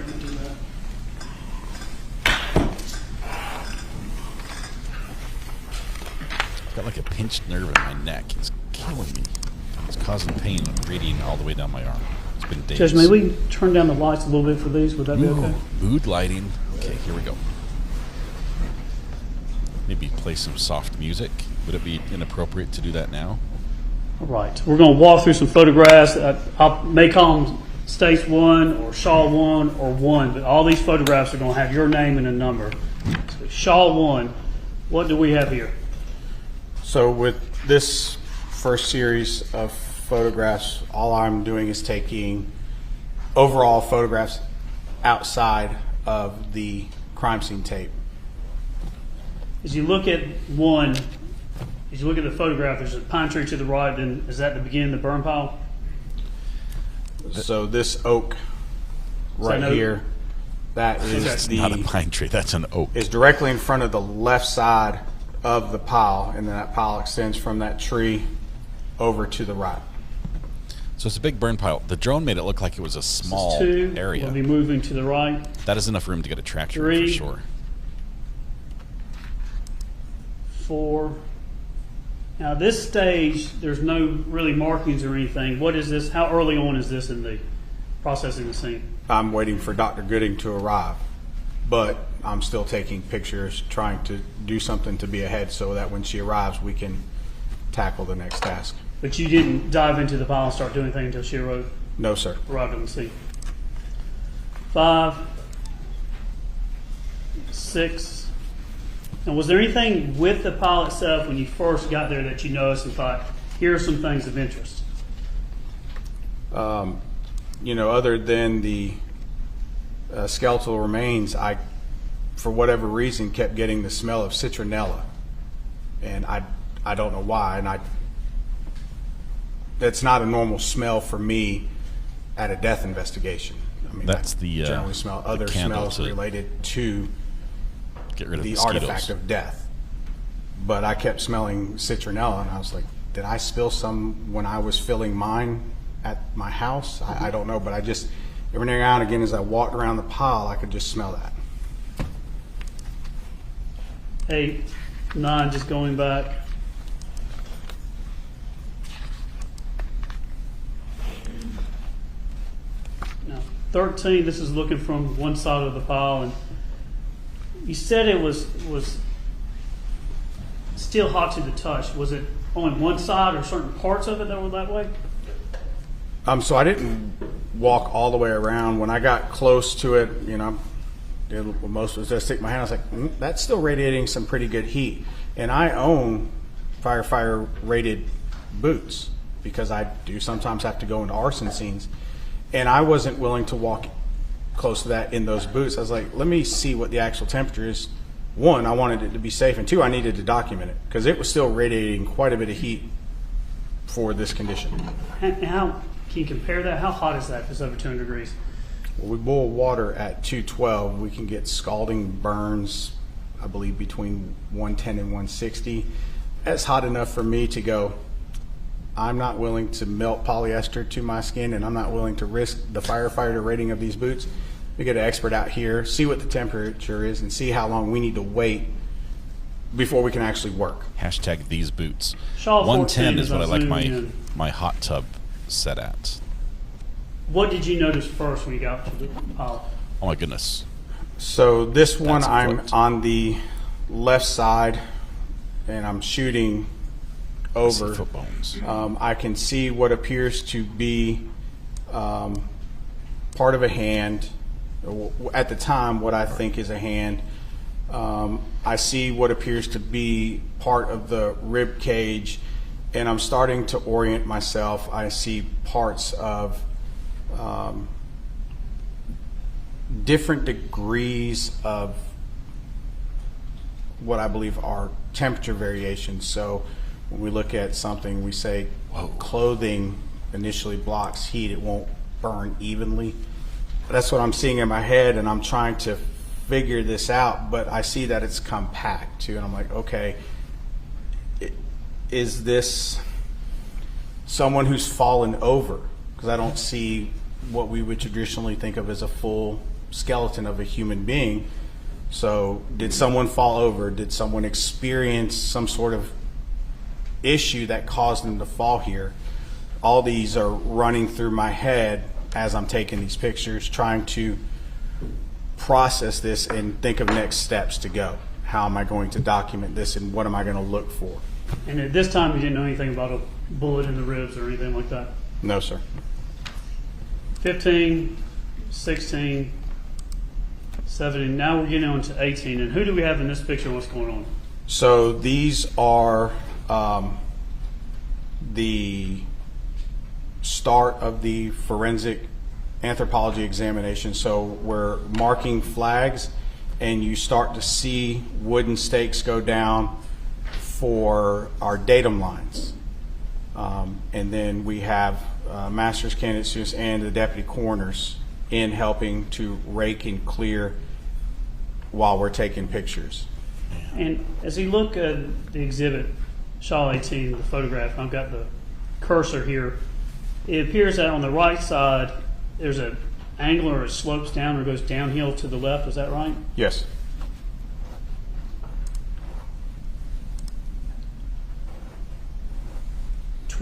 I've got like a pinched nerve in my neck. It's killing me. It's causing pain radiating all the way down my arm. It's been days. Judge, may we turn down the lights a little bit for these? Would that be okay? Mood lighting. Okay, here we go. Maybe play some soft music. Would it be inappropriate to do that now? All right. We're going to walk through some photographs. I may call them States 1 or Shaw 1 or 1, but all these photographs are going to have your name and a number. So Shaw 1, what do we have here? So with this first series of photographs, all I'm doing is taking overall photographs outside of the crime scene tape. As you look at 1, as you look at the photograph, there's a pine tree to the right, and is that the beginning of the burn pile? So this oak right here, that is That's not a pine tree, that's an oak. Is directly in front of the left side of the pile, and then that pile extends from that tree over to the right. So it's a big burn pile. The drone made it look like it was a small 2, area. We'll be moving to the right. That is enough room to get a tractor 3, for sure. 4. Now this stage, there's no really markings or anything. What is this? How early on is this in the processing the scene? I'm waiting for Dr. Gooding to arrive, but I'm still taking pictures, trying to do something to be ahead so that when she arrives, we can tackle the next task. But you didn't dive into the pile and start doing anything until she arrived? No, sir. Arrived on the scene. 5, 6. And was there anything with the pile itself when you first got there that you noticed and thought, here are some things of interest? You know, other than the skeletal remains, I, for whatever reason, kept getting the smell of citronella, and I don't know why, and that's not a normal smell for me at a death investigation. I mean, that's I generally smell other smells related to get rid of the mosquitoes. artifact of death. But I kept smelling citronella, and I was like, did I spill some when I was filling mine at my house? I don't know, but I just, every now and again as I walked around the pile, I could just smell that. 8, 9, just going back. Now, 13, this is looking from one side of the pile, and you said it was still hot to the touch. Was it on one side or certain parts of it that were that way? So I didn't walk all the way around. When I got close to it, you know, most was just stick my hand. I was like, that's still radiating some pretty good heat. And I own firefighter rated boots because I do sometimes have to go into arson scenes. And I wasn't willing to walk close to that in those boots. I was like, let me see what the actual temperature is. 1, I wanted it to be safe, and 2, I needed to document it because it was still radiating quite a bit of heat for this condition. How can you compare that? How hot is that if it's over 200 degrees? Well, we boil water at 212. We can get scalding burns, I believe, between 110 and 160. That's hot enough for me to go, I'm not willing to melt polyester to my skin, and I'm not willing to risk the firefighter rating of these boots. We get an expert out here, see what the temperature is, and see how long we need to wait before we can actually work. Hashtag these boots. Shaw 110 is what I like in. my hot tub set at. What did you notice first when you got to the pile? Oh my goodness. So this one, That's I'm foot. on the left side, and I'm shooting over. Foot bones. I can see what appears to be part of a hand. At the time, what I think is a hand. I see what appears to be part of the rib cage, and I'm starting to orient myself. I see parts of different degrees of what I believe are temperature variations. So when we look at something, we say clothing initially blocks heat, it won't burn evenly. That's what I'm seeing in my head, and I'm trying to figure this out, but I see that it's compact too, and I'm like, okay, is this someone who's fallen over? Because I don't see what we would traditionally think of as a full skeleton of a human being. So did someone fall over? Did someone experience some sort of issue that caused them to fall here? All these are running through my head as I'm taking these pictures, trying to process this and think of next steps to go. How am I going to document this, and what am I going to look for? And at this time, you didn't know anything about a bullet in the ribs or anything like that? No, sir. 15, 16, 17. Now we're getting on to 18. And who do we have in this picture and what's going on? So these are the start of the forensic anthropology examination. So we're marking flags, and you start to see wooden stakes go down for our datum lines. And then we have master's candidate students and the deputy coroners in helping to rake and clear while we're taking pictures. And as you look at the exhibit, Shaw 18, the photograph, I've got the cursor here. It appears that on the right side, there's an angle or it slopes down or goes downhill to the left. Is that right? Yes.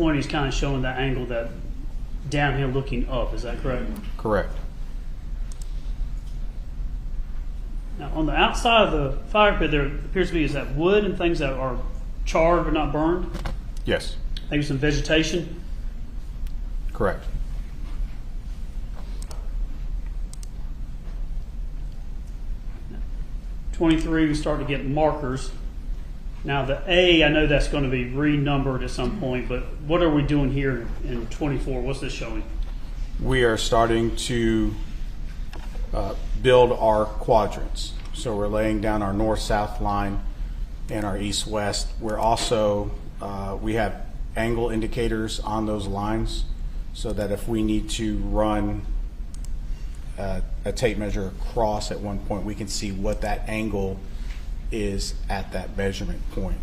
Is kind of showing that angle, that downhill looking up. Is that correct? Correct. Now, on the outside of the fire pit, there appears to be, is that wood and things that are charred but not burned? Yes. Maybe some vegetation? Correct. Now, 23, we start to get markers. Now the A, I know that's going to be renumbered at some point, but what are we doing here in 24? What's this showing? We are starting to build our quadrants. So we're laying down our north-south line and our east-west. We're also, we have angle indicators on those lines so that if we need to run a tape measure across at one point, we can see what that angle is at that measurement point.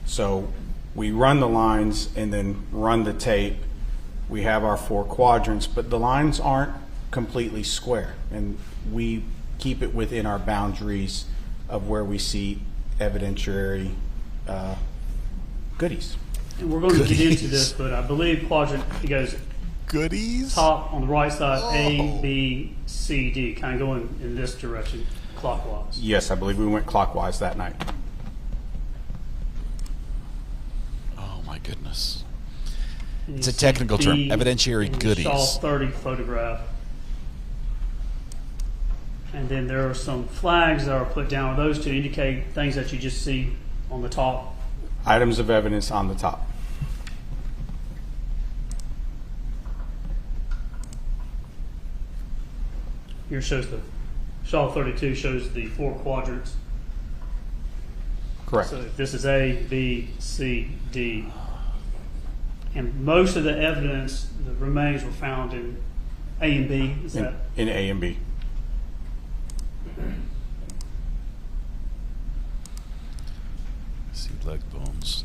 So we run the lines and then run the tape. We have our 4 quadrants, but the lines aren't completely square, and we keep it within our boundaries of where we see evidentiary goodies. And we're going to get into this, but I believe quadrant, it goes goodies top on the right side, A, B, C, D, kind of going in this direction. Clockwise. Yes, I believe we went clockwise that night. Oh my goodness. It's a technical term, evidentiary goodies. Shaw 30 photograph. And then there are some flags that are put down. Are those to indicate things that you just see on the top? Items of evidence on the top. Here shows the Shaw 32 shows the 4 quadrants. Correct. So if this is A, B, C, D. And most of the evidence, the remains were found in A and B. Is that? In A and B. See leg bones.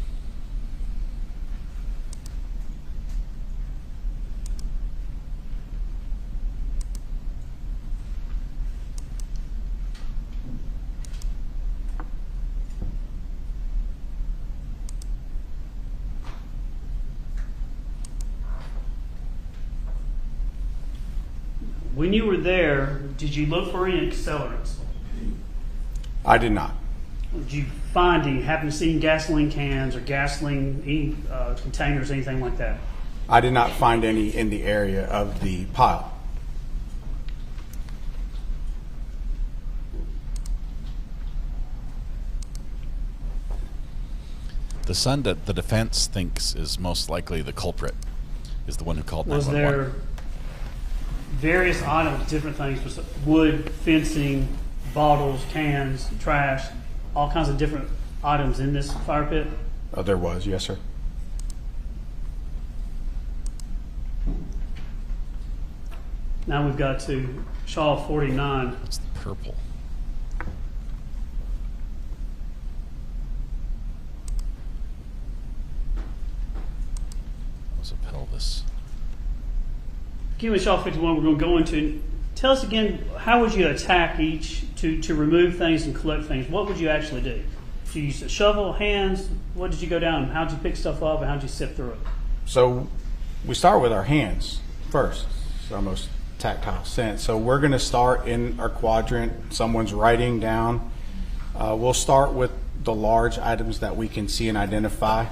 When you were there, did you look for any accelerants? I did not. Did you find any, happen to see gasoline cans or gasoline containers, anything like that? I did not find any in the area of the pile. The son that the defense thinks is most likely the culprit is the one who called 911. Was there various items, different things, wood, fencing, bottles, cans, trash, all kinds of different items in this fire pit? There was, yes, sir. Now we've got to Shaw 49. That's the purple. That was a pelvis. Given Shaw 51, we're going to go into. Tell us again, how would you attack each to remove things and collect things? What would you actually do? Did you use a shovel, hands? What did you go down? How did you pick stuff up, and how did you sift through it? So we start with our hands first. It's our most tactile sense. So we're going to start in our quadrant. Someone's writing down. We'll start with the large items that we can see and identify,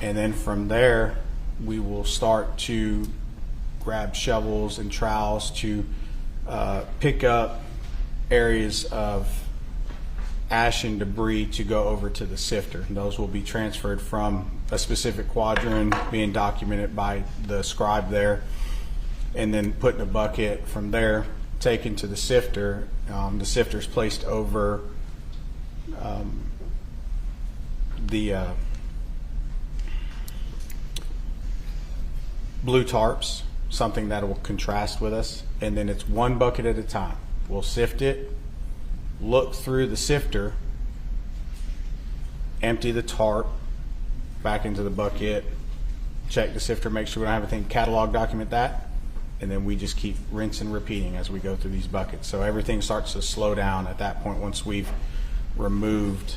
and then from there we will start to grab shovels and trowels to pick up areas of ash and debris to go over to the sifter. And those will be transferred from a specific quadrant being documented by the scribe there, and then put in a bucket. From there, taken to the sifter. The sifter is placed over the blue tarps, something that will contrast with us, and then it's one bucket at a time. We'll sift it, look through the sifter, empty the tarp back into the bucket, check the sifter, make sure we don't have anything, catalog, document that, and then we just keep rinsing and repeating as we go through these buckets. So everything starts to slow down at that point once we've removed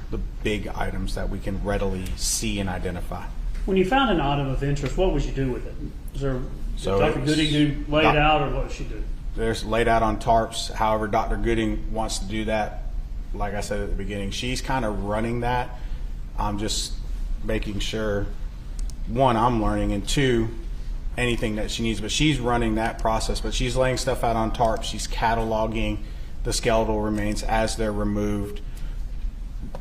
the big items that we can readily see and identify. When you found an item of interest, what would you do with it? Is there So Dr. Gooding lay it out, or what would she do? There's laid out on tarps. However, Dr. Gooding wants to do that. Like I said at the beginning, she's kind of running that. I'm just making sure, one, I'm learning, and two, anything that she needs. But she's running that process. But she's laying stuff out on tarps. She's cataloging the skeletal remains as they're removed,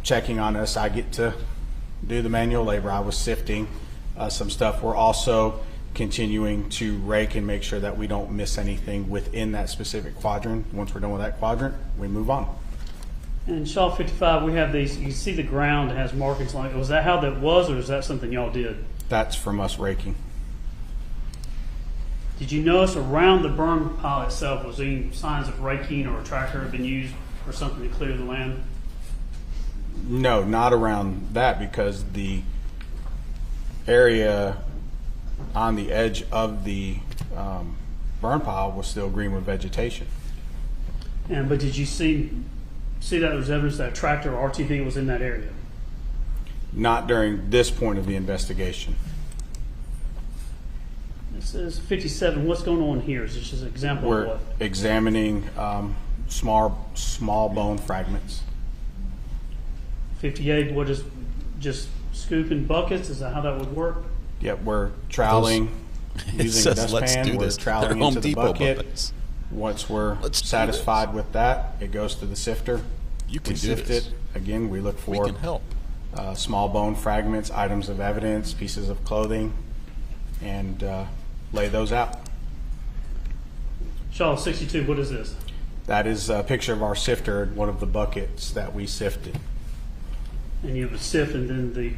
checking on us. I get to do the manual labor. I was sifting some stuff. We're also continuing to rake and make sure that we don't miss anything within that specific quadrant. Once we're done with that quadrant, we move on. In Shaw 55, we have these, you see the ground has markings like, was that how that was, or is that something y'all did? That's from us raking. Did you notice around the burn pile itself, was there any signs of raking or a tractor had been used or something to clear the land? No, not around that, because the area on the edge of the burn pile was still green with vegetation. But did you see that there was evidence that a tractor or RTV was in that area? Not during this point of the investigation. This is 57. What's going on here? Is this just an example We're of what? examining small bone fragments. 58, what is just scooping buckets? Is that how that would work? Yep, we're troweling using a dustpan. We're troweling into the bucket. Buckets. Once we're satisfied with that, it goes to the sifter. You can we sift it. Again, we look for We can help. Small bone fragments, items of evidence, pieces of clothing, and lay those out. Shaw 62, what is this? That is a picture of our sifter, one of the buckets that we sifted. And you would sift, and then the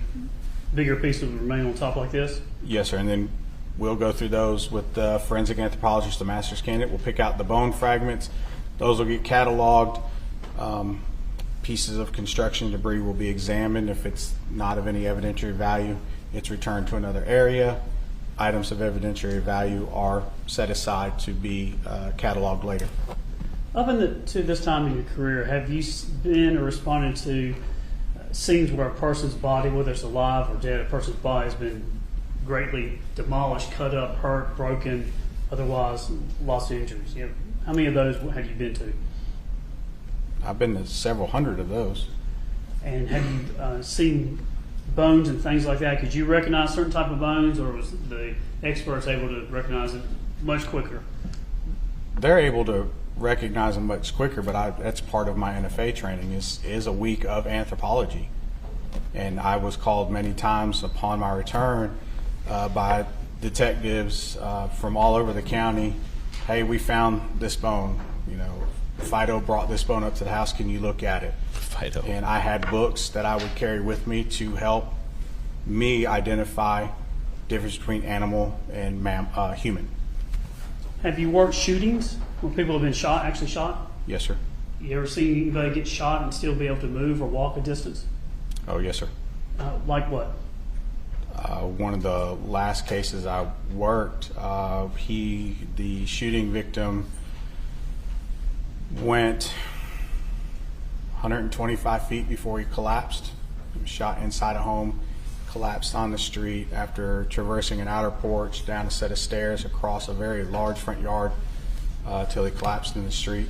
bigger piece would remain on top like this? Yes, sir. And then we'll go through those with the forensic anthropologist, the master's candidate. We'll pick out the bone fragments. Those will get cataloged. Pieces of construction debris will be examined. If it's not of any evidentiary value, it's returned to another area. Items of evidentiary value are set aside to be cataloged later. Up to this time in your career, have you been or responded to scenes where a person's body, whether it's alive or dead, a person's body has been greatly demolished, cut up, hurt, broken, otherwise lost to injuries? How many of those have you been to? I've been to several hundred of those. And have you seen bones and things like that? Could you recognize certain type of bones, or was the experts able to recognize it much quicker? They're able to recognize them much quicker, but that's part of my NFA training is a week of anthropology. And I was called many times upon my return by detectives from all over the county. Hey, we found this bone. Fido brought this bone up to the house. Can you look at it? Fido. And I had books that I would carry with me to help me identify difference between animal and human. Have you worked shootings where people have been shot, actually shot? Yes, sir. You ever seen anybody get shot and still be able to move or walk a distance? Oh, yes, sir. Like what? One of the last cases I worked, the shooting victim went 125 feet before he collapsed. He was shot inside a home, collapsed on the street after traversing an outer porch, down a set of stairs, across a very large front yard, till he collapsed in the street.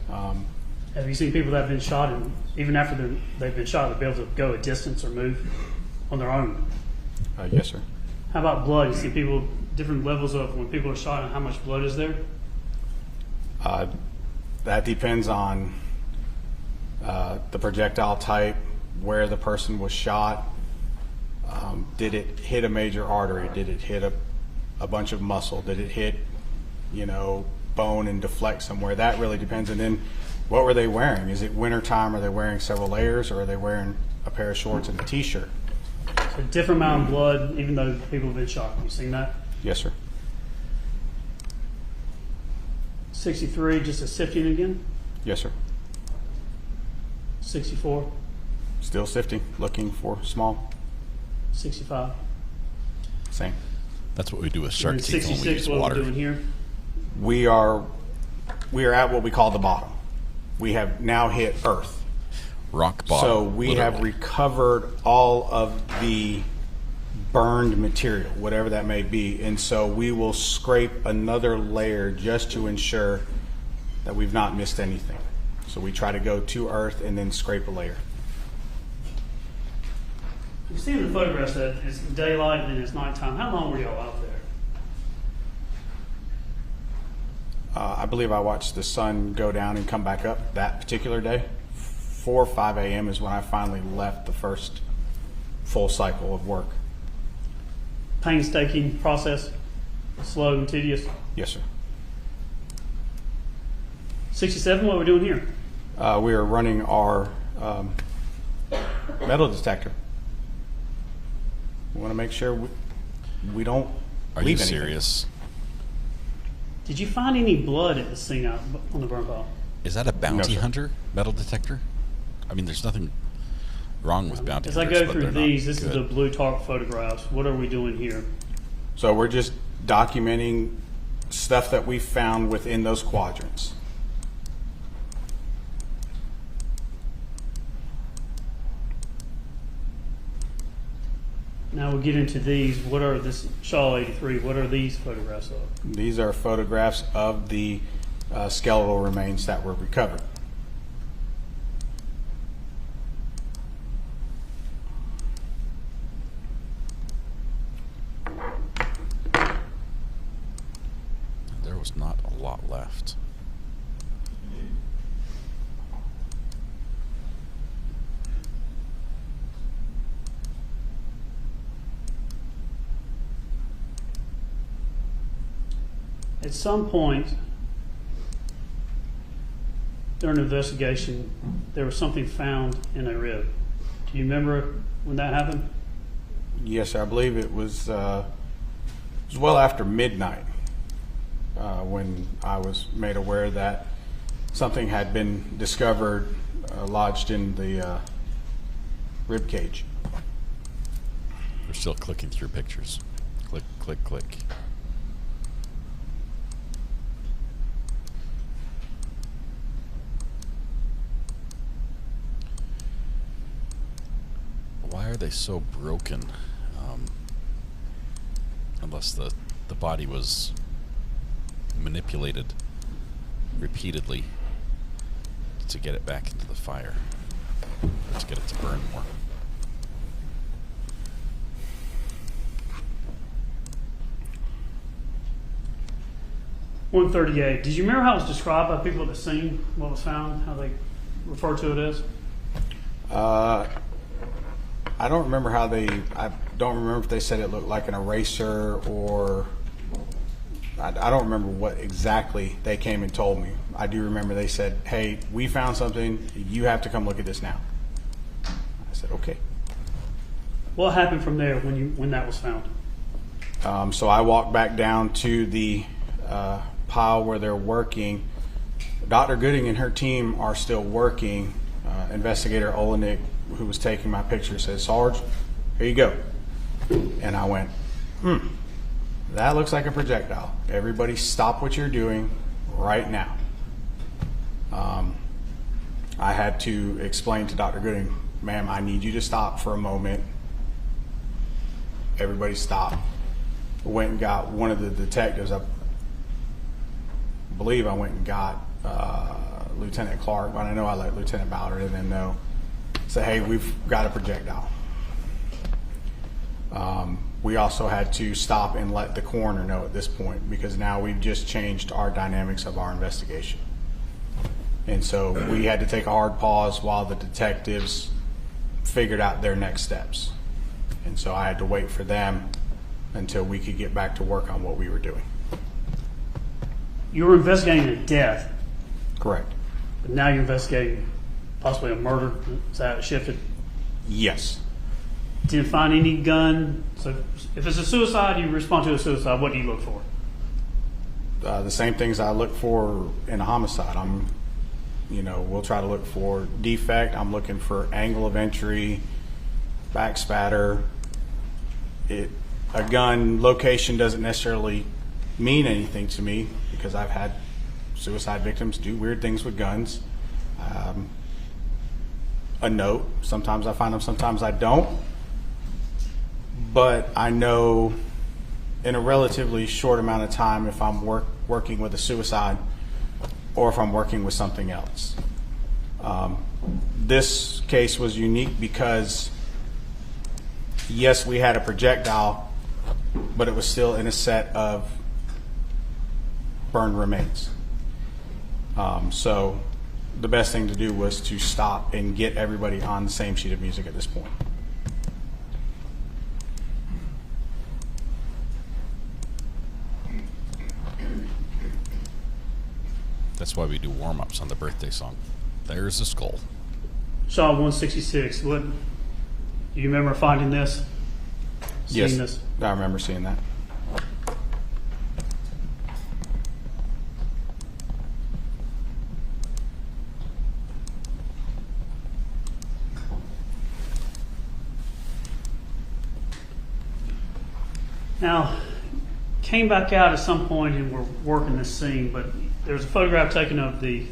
Have you seen people that have been shot, and even after they've been shot, they'll be able to go a distance or move on their own? Yes, sir. How about blood? You see people different levels of when people are shot and how much blood is there? That depends on the projectile type, where the person was shot. Did it hit a major artery? Did it hit a bunch of muscle? Did it hit, bone and deflect somewhere? That really depends. And then what were they wearing? Is it winter time? Are they wearing several layers, or are they wearing a pair of shorts and a t-shirt? So different amount of blood, even though people have been shot. Have you seen that? Yes, sir. 63, just a sifting again? Yes, sir. 64, Still sifting, looking for small. 65. Same. That's what we do with shark And teeth when we 66, use what water. we're doing here? We are at what we call the bottom. We have now hit Earth. Rock bottom. So we have literally. recovered all of the burned material, whatever that may be. And so we will scrape another layer just to ensure that we've not missed anything. So we try to go to Earth and then scrape a layer. You see in the photographs that it's daylight and it's nighttime. How long were y'all out there? I believe I watched the sun go down and come back up that particular day. 4 or 5 a.m. is when I finally left the first full cycle of work. Painstaking process, slow and tedious. Yes, sir. 67, what are we doing here? We are running our metal detector. We want to make sure we don't Are you leave anything. serious? Did you find any blood at the scene out on the burn pile? Is that a bounty sir. hunter metal detector? I mean, there's nothing wrong with bounty As I hunters. go but through they're not these, this is good. the blue tarp photographs. What are we doing here? So we're just documenting stuff that we found within those quadrants. Now we'll get into these. What are this Shaw 83? What are these photographs of? These are photographs of the skeletal remains that were recovered. There was not a lot left. At some point during the investigation, there was something found in a rib. Do you remember when that happened? Yes, I believe it was well after midnight when I was made aware that something had been discovered lodged in the rib cage. We're still clicking through pictures. Click, click, click. Why are they so broken? Unless the body was manipulated repeatedly to get it back into the fire, or to get it to burn more. .138. Did you remember how it was described by people at the scene? What was found? How they refer to it as? I don't remember how I don't remember if they said it looked like an eraser or I don't remember what exactly they came and told me. I do remember they said, hey, we found something. You have to come look at this now. I said, okay. What happened from there when that was found? So I walked back down to the pile where they're working. Dr. Gooding and her team are still working. Investigator Olenek, who was taking my picture, said, Sarge, here you go. And I went, that looks like a projectile. Everybody stop what you're doing right now. I had to explain to Dr. Gooding, ma'am, I need you to stop for a moment. Everybody stop. Went and got one of the detectives. I believe I went and got Lieutenant Clark, but I know I let Lieutenant Ballard in and know. Say, hey, we've got a projectile. we also had to stop and let the coroner know at this point, because now we've just changed our dynamics of our investigation. And so we had to take a hard pause while the detectives figured out their next steps. And so I had to wait for them until we could get back to work on what we were doing. You were investigating a death. Correct. But now you're investigating possibly a murder. Is that how it shifted? Yes. Didn't find any gun. So if it's a suicide, you respond to a suicide. What do you look for? The same things I look for in a homicide. We'll try to look for defect. I'm looking for angle of entry, back spatter. A gun location doesn't necessarily mean anything to me, because I've had suicide victims do weird things with guns. A note, sometimes I find them, sometimes I don't. But I know in a relatively short amount of time if I'm working with a suicide or if I'm working with something else. This case was unique because, yes, we had a projectile, but it was still in a set of burned remains. So the best thing to do was to stop and get everybody on the same sheet of music at this point. That's why we do warm-ups on the birthday song. There's the skull. Shaw 166. What do you remember finding this? Yes, Seeing this? I remember seeing that. Now, came back out at some point and we're working this scene, but there's a photograph taken of a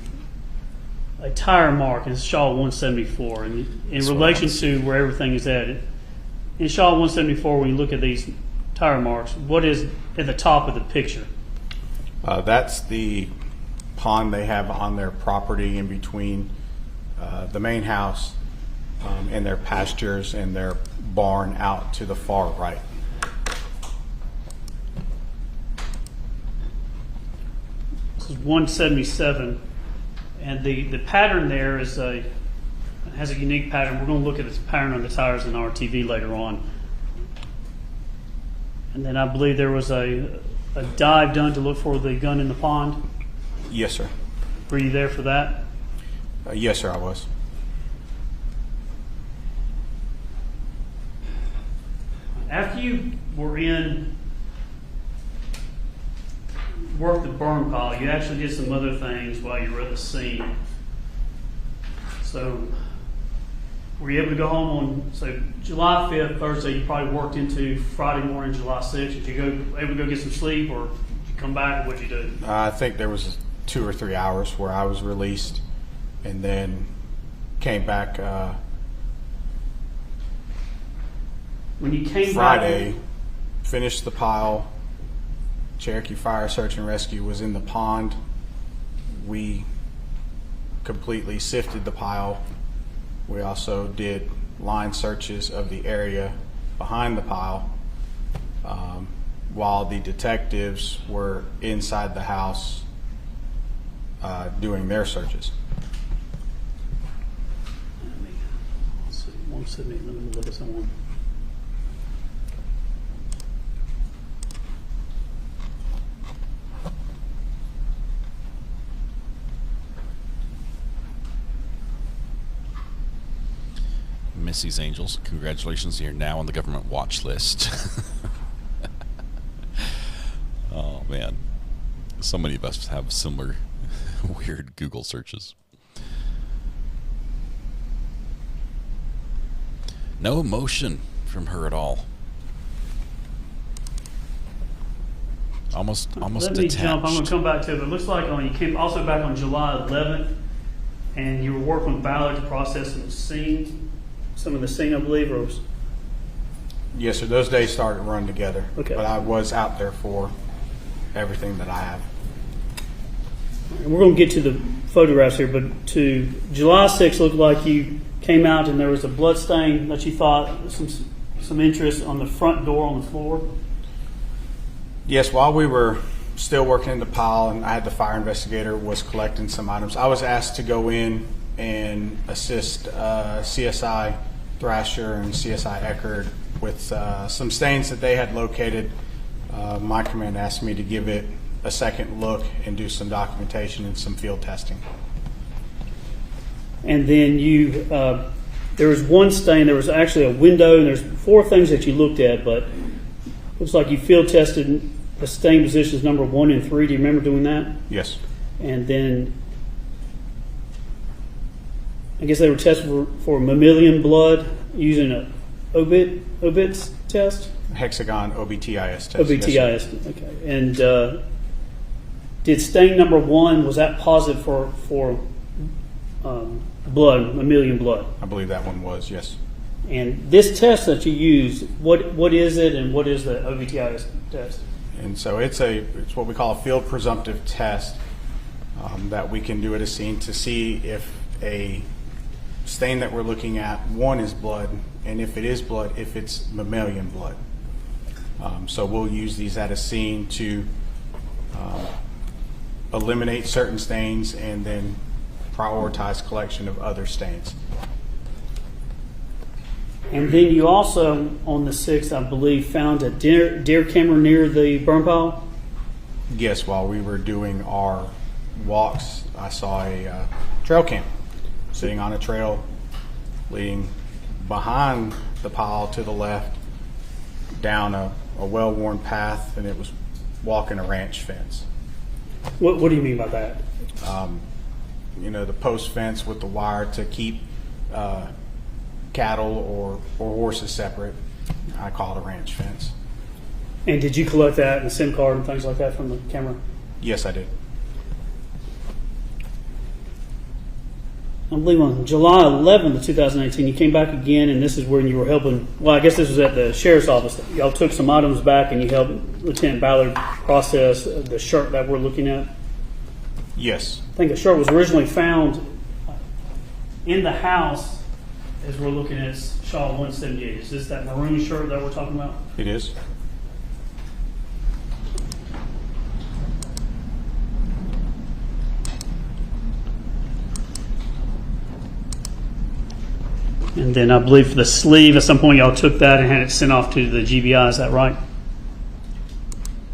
tire mark in Shaw 174, and in relation to where everything is at. In Shaw 174, when you look at these tire marks, what is at the top of the picture? That's the pond they have on their property in between the main house and their pastures and their barn out to the far right. This is 177, and the pattern there has a unique pattern. We're going to look at this pattern on the tires in RTV later on. And then I believe there was a dive done to look for the gun in the pond. Yes, sir. Were you there for that? Yes, sir, I was. After you were worked the burn pile, you actually did some other things while you were at the scene. So, were you able to go home on, July 5th, Thursday, you probably worked into Friday morning, July 6th. Did you able to go get some sleep, or did you come back, or what'd you do? I think there was 2 or 3 hours where I was released and then came back when you came Friday, back, finished the pile. Cherokee Fire Search and Rescue was in the pond. We completely sifted the pile. We also did line searches of the area behind the pile while the detectives were inside the house doing their searches. Let's see, 178, let me look at someone. Missy's Angels, congratulations, you're now on the government watch list. Oh man, so many of us have similar weird Google searches. No emotion from her at all. Almost Let me detached. jump. I'm going to come back to it. It looks like you came also back on July 11th, and you were working with Ballard to process some of the scene, I believe, or was... Yes, sir. Those days started to run together. Okay. But I was out there for everything that I have. And we're going to get to the photographs here, but to July 6th looked like you came out and there was a blood stain that you thought some some interest on the front door on the floor? Yes, while we were still working in the pile and I had the fire investigator was collecting some items, I was asked to go in and assist CSI Thrasher and CSI Eckerd with some stains that they had located. My command asked me to give it a second look and do some documentation and some field testing. And then you, there was one stain, there was actually a window, and there's 4 things that you looked at, but looks like you field tested the stain positions number 1 and 3. Do you remember doing that? Yes. And then I guess they were tested for mammalian blood using a OBITS test? Hexagon OBTIS test. OBTIS, yes, okay. And did stain number 1, was that positive for blood, mammalian blood? I believe that one was, yes. And this test that you used, what is it, and what is the OBTIS test? And so it's what we call a field presumptive test that we can do at a scene to see if a stain that we're looking at, 1, is blood, and if it is blood, if it's mammalian blood. So we'll use these at a scene to eliminate certain stains and then prioritize collection of other stains. And then you also, on the 6th, I believe, found a deer camera near the burn pile? Yes, while we were doing our walks, I saw a trail cam sitting on a trail leading behind the pile to the left down a well-worn path, and it was walking a ranch fence. What do you mean by that? The post fence with the wire to keep cattle or horses separate. I call it a ranch fence. And did you collect that and a SIM card and things like that from the camera? Yes, I did. I believe on July 11th of 2018, you came back again, and this is when you were helping, well, I guess this was at the sheriff's office. Y'all took some items back and you helped Lieutenant Ballard process the shirt that we're looking at? Yes. I think the shirt was originally found in the house as we're looking at Shaw 178. Is this that maroon shirt that we're talking about? It is. And then I believe for the sleeve, at some point y'all took that and had it sent off to the GBI. Is that right?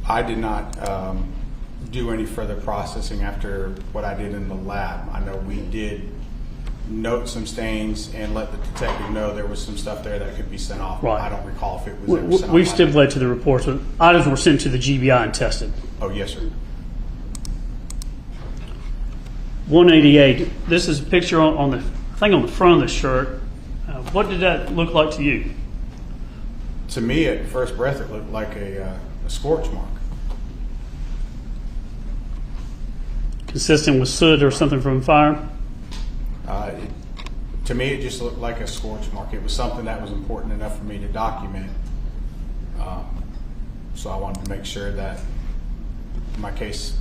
I did not do any further processing after what I did in the lab. I know we did note some stains and let the detective know there was some stuff there that could be sent off. Right. I don't recall if it was ever sent off. We've stipulated to the reports that items were sent to the GBI and tested. Oh, yes, sir. 188. This is a picture on the thing on the front of the shirt. What did that look like to you? To me, at first breath, it looked like a scorch mark. Consistent with soot or something from fire? To me, it just looked like a scorch mark. It was something that was important enough for me to document. So I wanted to make sure that my case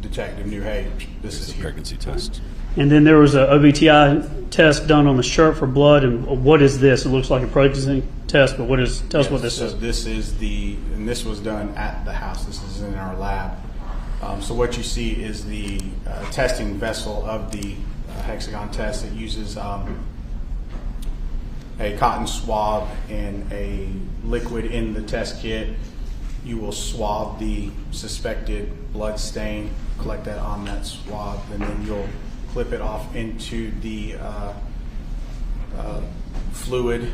detective knew, hey, this is a pregnancy test. And then there was a OBTI test done on the shirt for blood. And what is this? It looks like a pregnancy test, but what is? Tell us what this is. This is and this was done at the house. This is in our lab. So what you see is the testing vessel of the hexagon test. It uses a cotton swab and a liquid in the test kit. You will swab the suspected blood stain, collect that on that swab, and then you'll clip it off into the fluid.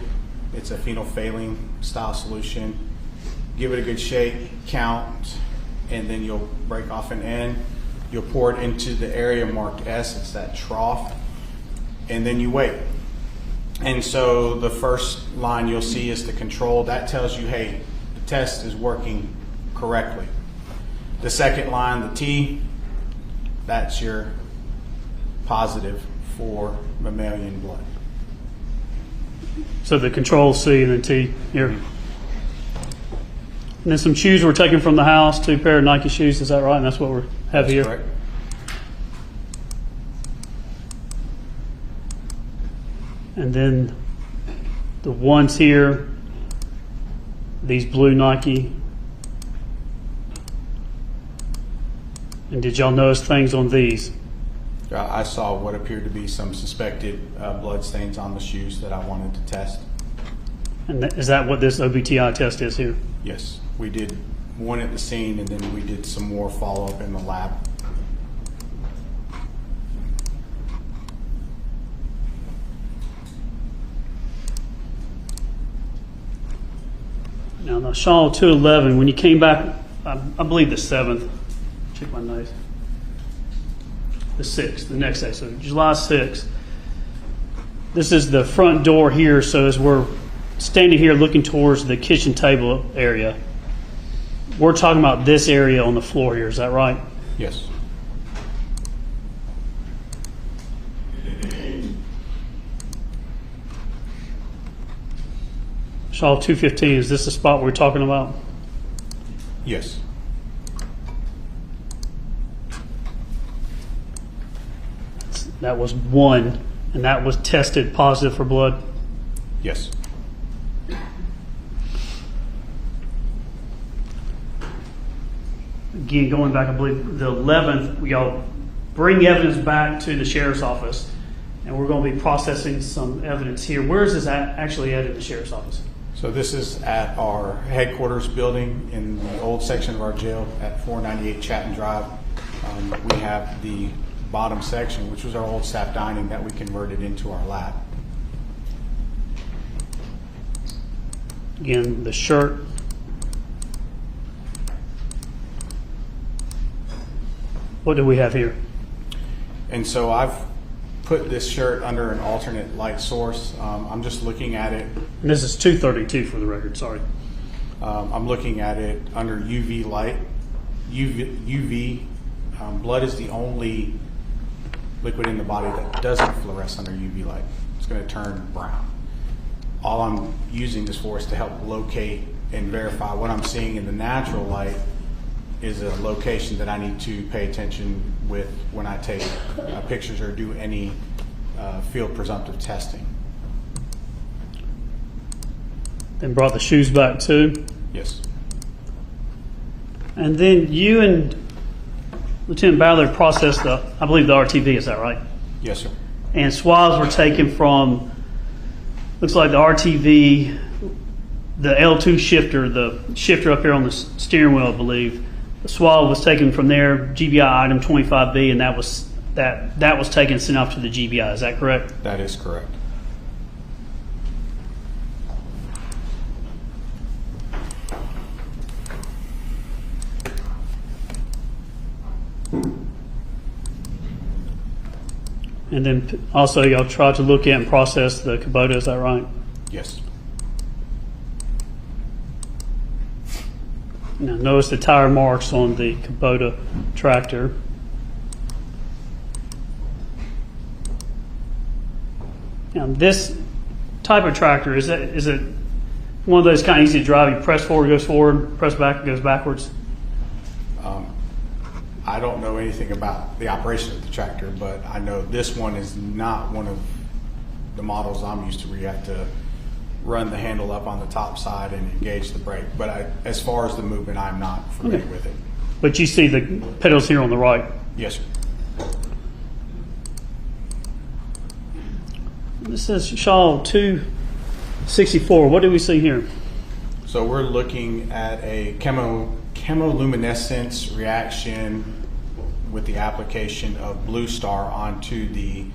It's a phenolphthalein style solution. Give it a good shake, count, and then you'll break off an end. You'll pour it into the area marked S, it's that trough, and then you wait. And so the first line you'll see is the control. That tells you, hey, the test is working correctly. The second line, the T, that's your positive for mammalian blood. So the control C and then T here. And then some shoes were taken from the house, 2 pair of Nike shoes, is that right? And that's what we have here? Correct. And then the ones here these blue Nike. And did y'all notice things on these? I saw what appeared to be some suspected blood stains on the shoes that I wanted to test. And is that what this OBTI test is here? Yes, we did one at the scene, and then we did some more follow-up in the lab. Now, the Shaw 211, when you came back, I believe the 7th, check my notes, the 6th, the next day, so July 6th. This is the front door here, so as we're standing here looking towards the kitchen table area, we're talking about this area on the floor here, is that right? Yes. Shaw 215, is this the spot we're talking about? Yes. That was 1, and that was tested positive for blood? Yes. Again, going back, I believe the 11th, we all bring evidence back to the sheriff's office, and we're going to be processing some evidence here. Where is this actually at the sheriff's office? So this is at our headquarters building in the old section of our jail at 498 Chatton Drive. We have the bottom section, which was our old staff dining, that we converted into our lab. Again, the shirt. What do we have here? And so I've put this shirt under an alternate light source. I'm just looking at it. And this is 232 for the record, sorry. I'm looking at it under UV light. UV blood is the only liquid in the body that doesn't fluoresce under UV light. It's going to turn brown. All I'm using this for is to help locate and verify what I'm seeing in the natural light is a location that I need to pay attention with when I take pictures or do any field presumptive testing. Then brought the shoes back too? Yes. And then you and Lieutenant Ballard processed the, I believe, the RTV, is that right? Yes, sir. And swabs were taken from, looks like the RTV, the L2 shifter, the shifter up here on the steering wheel, I believe. The swab was taken from there, GBI item 25B, and that was taken and sent off to the GBI. Is that correct? That is correct. And then also y'all tried to look at and process the Kubota, is that right? Yes. Now notice the tire marks on the Kubota tractor. Now this type of tractor, is it one of those kind of easy to drive? You press forward, it goes forward, press back, it goes backwards? I don't know anything about the operation of the tractor, but I know this one is not one of the models I'm used to where you have to run the handle up on the top side and engage the brake. But as far as the movement, I'm not familiar with it. But you see the pedals here on the right? Yes, sir. This says Shaw 264. What do we see here? So we're looking at a chemoluminescence reaction with the application of Blue Star onto the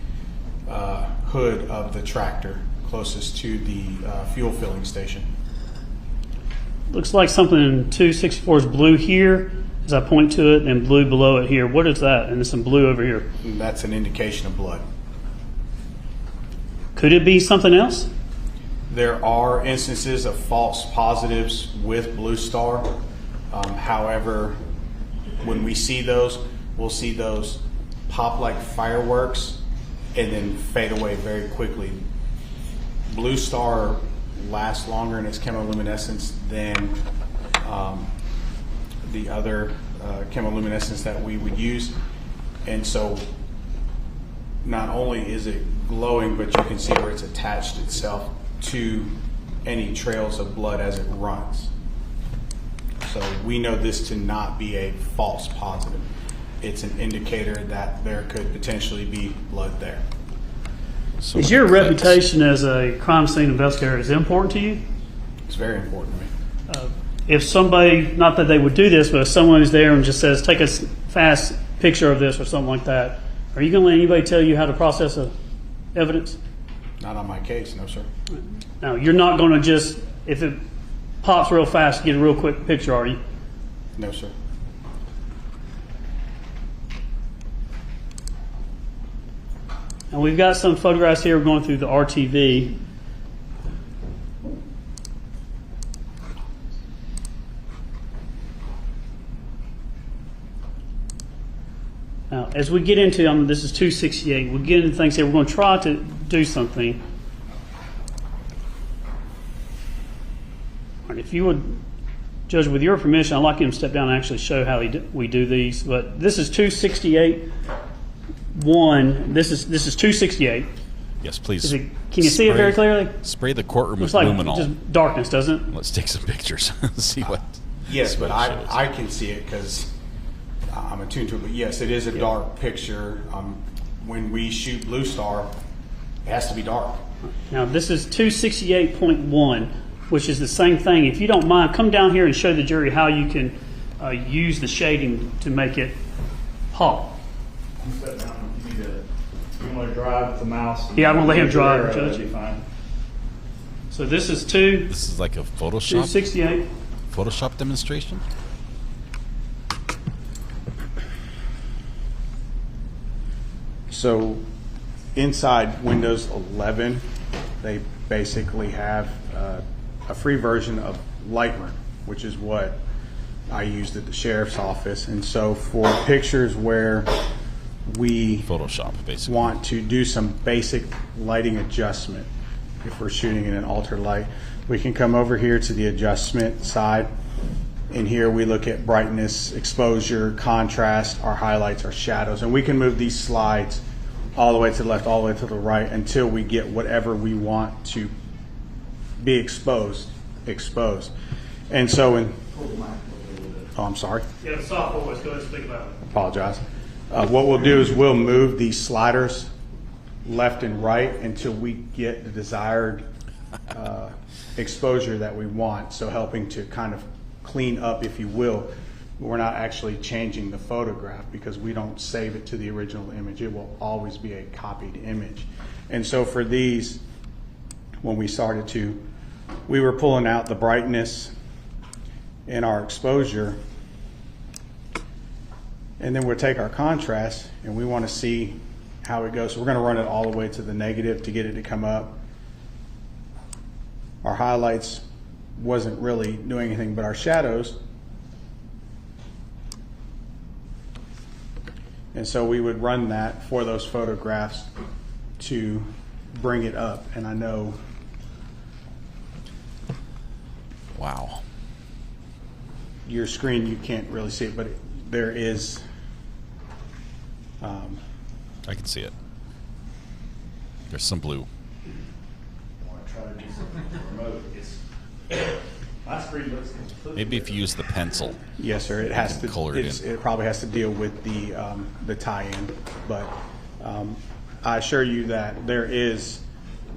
hood of the tractor closest to the fuel filling station. Looks like something in 264 is blue here as I point to it, and blue below it here. What is that? And there's some blue over here. And that's an indication of blood. Could it be something else? There are instances of false positives with Blue Star. However, when we see those, we'll see those pop like fireworks and then fade away very quickly. Blue Star lasts longer in its chemoluminescence than the other chemoluminescence that we would use. And so not only is it glowing, but you can see where it's attached itself to any trails of blood as it runs. So we know this to not be a false positive. It's an indicator that there could potentially be blood there. So is your reputation as a crime scene investigator is it important to you? It's very important to me. If somebody, not that they would do this, but if someone is there and just says, take a fast picture of this or something like that, are you going to let anybody tell you how to process evidence? Not on my case, no, sir. No, you're not going to just, if it pops real fast, get a real quick picture, are you? No, sir. And we've got some photographs here. We're going through the RTV. Now, as we get into, this is 268, we get into things here. We're going to try to do something. All right, if you would, Judge, with your permission, I'd like him to step down and actually show how we do these. But this is 268-1. This is 268. Yes, please. Can you see it very clearly? Spray the courtroom with like luminol. Just darkness, doesn't it? Let's take some pictures and see what. Yes, but I can see it because I'm attuned to it. But yes, it is a dark picture. When we shoot Blue Star, it has to be dark. Now this is 268.1, which is the same thing. If you don't mind, come down here and show the jury how you can use the shading to make it pop. You want to drive the mouse? Yeah, I'm going to let him drive, Judge. Fine. So this is This is like a Photoshop? 268. Photoshop demonstration? So inside Windows 11, they basically have a free version of Lightroom, which is what I used at the sheriff's office. And so for pictures where we Photoshop basically want to do some basic lighting adjustment, if we're shooting in an altered light, we can come over here to the adjustment side. In here we look at brightness, exposure, contrast, our highlights, our shadows, and we can move these slides all the way to the left, all the way to the right until we get whatever we want to be exposed. And so I'm sorry. Yeah, the soft voice. Go ahead and speak about it. Apologize. What we'll do is we'll move these sliders left and right until we get the desired exposure that we want. So helping to kind of clean up, if you will. We're not actually changing the photograph because we don't save it to the original image. It will always be a copied image. And so for these, when we started to, we were pulling out the brightness and our exposure, and then we'll take our contrast and we want to see how it goes. So we're going to run it all the way to the negative to get it to come up. Our highlights wasn't really doing anything, but our shadows. And so we would run that for those photographs to bring it up. And I know. Wow. Your screen, you can't really see it, but there is. I can see it. There's some blue. I want to try to do something with the remote. My screen looks completely Maybe if you use the pencil. Yes, sir. It has to. Color it in. It probably has to deal with the tie-in, but I assure you that there is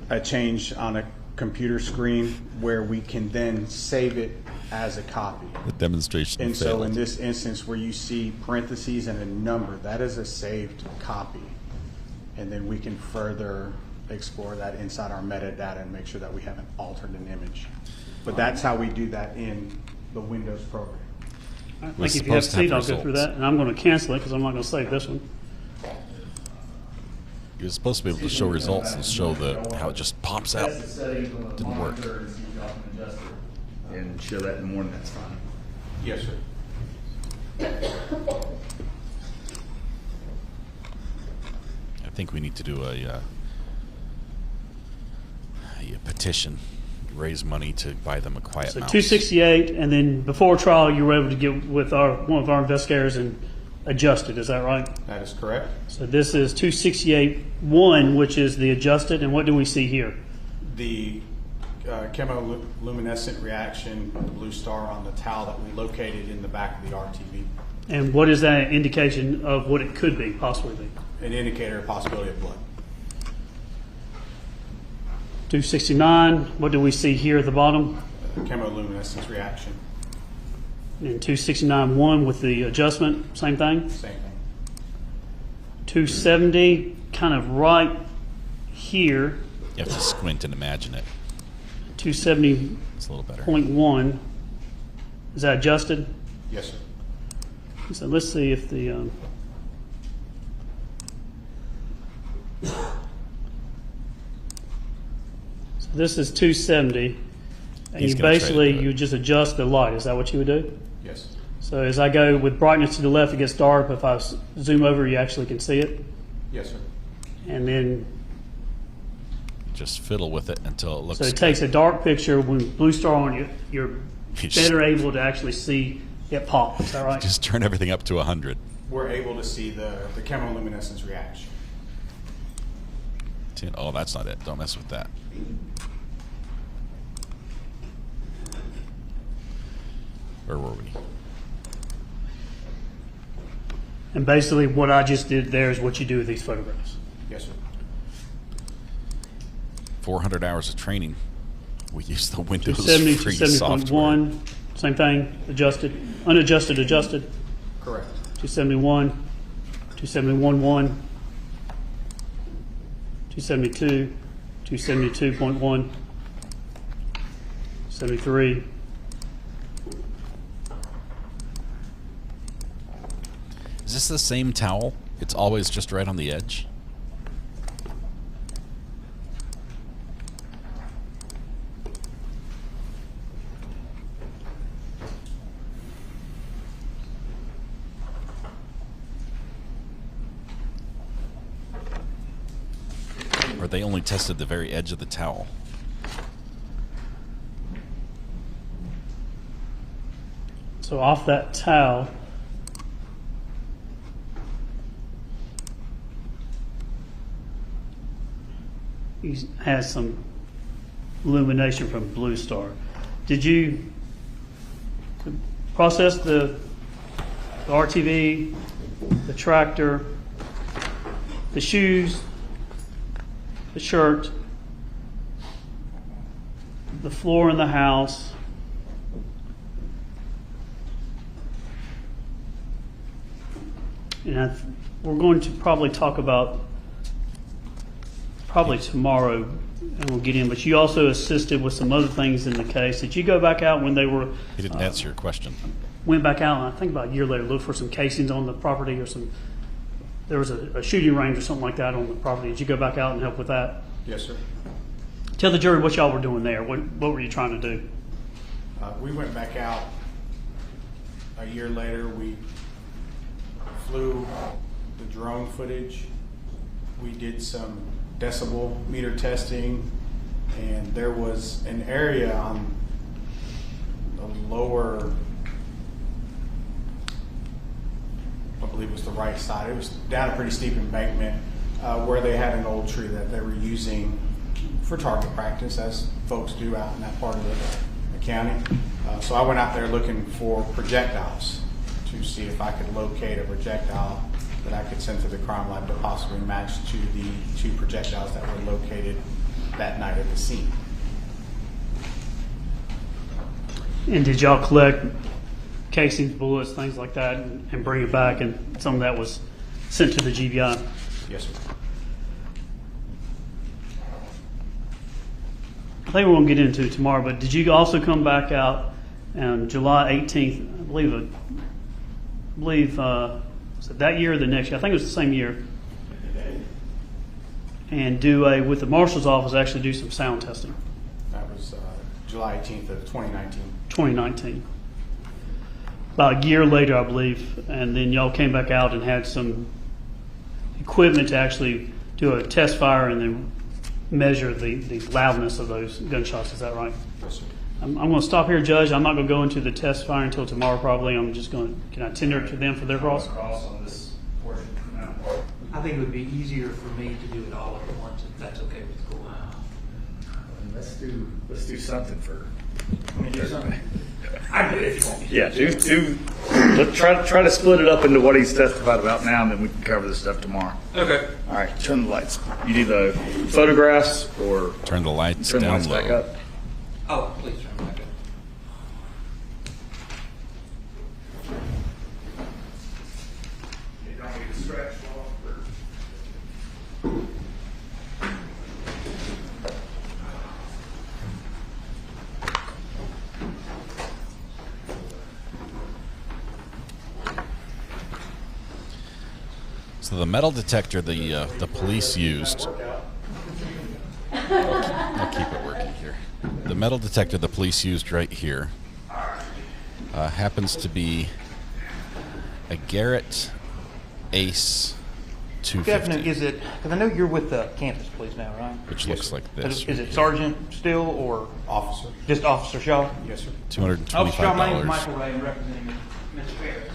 a change on a computer screen where we can then save it as a copy. The demonstration And failed. so in this instance where you see parentheses and a number, that is a saved copy. And then we can further explore that inside our metadata and make sure that we haven't altered an image. But that's how we do that in the Windows program. I think if you have seat, I'll go through that, and I'm going to cancel it because I'm not going to save this one. You're supposed to be able to show results and show how it just pops out. Didn't work. And show that in the morning, that's fine. Yes, sir. I think we need to do a petition, raise money to buy them a quiet So mouse. 268, and then before trial, you were able to get with one of our investigators and adjust it. Is that right? That is correct. So this is 268.1, which is the adjusted, and what do we see here? The chemoluminescent reaction, the blue star on the towel that we located in the back of the RTV. And what is that indication of what it could be, possibly be? An indicator of possibility of blood. 269, what do we see here at the bottom? Chemoluminescence reaction. And 269.1 with the adjustment, same thing? Same thing. 270, kind of right here. You have to squint and imagine it. 270. It's a little better. 0.1. Is that adjusted? Yes, sir. So let's see if the so this is 270, and He's you gonna basically trade it to it. you just adjust the light. Is that what you would do? Yes. So as I go with brightness to the left, it gets dark. If I zoom over, you actually can see it. Yes, sir. And then Just fiddle with it until it looks so it good. takes a dark picture. When blue star on you, you're better able to actually see it pop. Is that right? Just turn everything up to 100. We're able to see the chemoluminescence reaction. Oh, that's not it. Don't mess with that. Where were we? And basically, what I just did there is what you do with these photographs. Yes, sir. 400 hours of training. We use the Windows 270, free software. 270.1, same thing, adjusted, unadjusted, adjusted. Correct. 271, 271.1, 272, 272.1, 73. Is this the same towel? It's always just right on the edge? Or they only tested the very edge of the towel? So off that towel, he has some illumination from Blue Star. Did you process the RTV, the tractor, the shoes, the shirt, the floor in the house, and we're going to probably talk about tomorrow, and we'll get in. But you also assisted with some other things in the case. Did you go back out when they were? He didn't answer your question. Went back out, and I think about a year later, looked for some casings on the property or some. There was a shooting range or something like that on the property. Did you go back out and help with that? Yes, sir. Tell the jury what y'all were doing there. What were you trying to do? We went back out a year later. We flew the drone footage. We did some decibel meter testing, and there was an area on the lower, I believe it was the right side. It was down a pretty steep embankment where they had an old tree that they were using for target practice, as folks do out in that part of the county. So I went out there looking for projectiles to see if I could locate a projectile that I could send to the crime lab to possibly match to the two projectiles that were located that night at the scene. And did y'all collect casings, bullets, things like that, and bring it back, and some of that was sent to the GBI? Yes, sir. I think we're going to get into it tomorrow, but did you also come back out on July 18th, I believe was it that year or the next year? I think it was the same year. And with the marshal's office, actually do some sound testing. That was July 18th of 2019. 2019. About a year later, I believe, and then y'all came back out and had some equipment to actually do a test fire and then measure the loudness of those gunshots. Is that right? Yes, sir. I'm going to stop here, Judge. I'm not going to go into the test fire until tomorrow, probably. I'm just going to, can I tender it to them for their cross? Cross on this portion. I think it would be easier for me to do it all at once, if that's okay with the court. Let's do something for. something? I do if you want. Yeah, do. Let's try to split it up into what he's testified about now, and then we can cover this stuff tomorrow. Okay. All right, turn the lights. You need the photographs or turn the lights turn the down lights low. back up. Oh, please turn them back up. You don't need to stretch long. So the metal detector the police used. I'll keep it working here. The metal detector the police used right here happens to be a Garrett Ace 250. Is it? Because I know you're with the campus police now, right? Which looks like this. Is it Sergeant still or Officer? Just Officer Shaw? Yes, sir. $225. Officer Shaw, my name is Michael Ray, representing Ms. Ferris.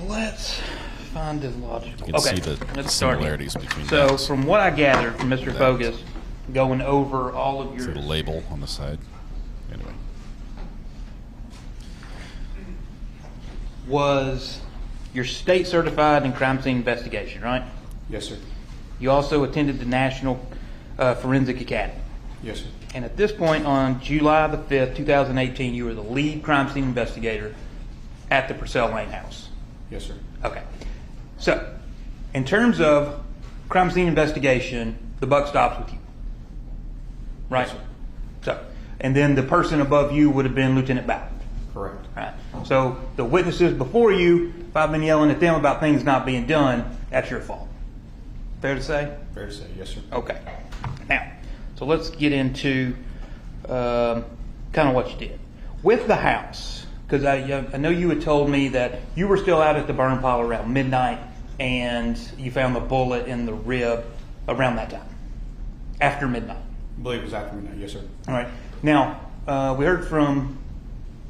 Let's find it logical. You can see the similarities between So, those. from what I gathered from Mr. Fogus, going over all of your See the label on the side. Anyway, was you're state certified in crime scene investigation, right? Yes, sir. You also attended the National Forensic Academy. Yes, sir. And at this point, on July the 5th, 2018, you were the lead crime scene investigator at the Purcell Lane house. Yes, sir. Okay. So, in terms of crime scene investigation, the buck stops with you. Right? Yes, sir. So, and then the person above you would have been Lieutenant Ballard. Correct. Right. So, the witnesses before you, if I've been yelling at them about things not being done, that's your fault. Fair to say? Fair to say, yes, sir. Okay. Now, so let's get into kind of what you did. With the house, because I know you had told me that you were still out at the burn pile around midnight and you found the bullet in the rib around that time, after midnight. I believe it was after midnight, yes, sir. All right. Now, we heard from,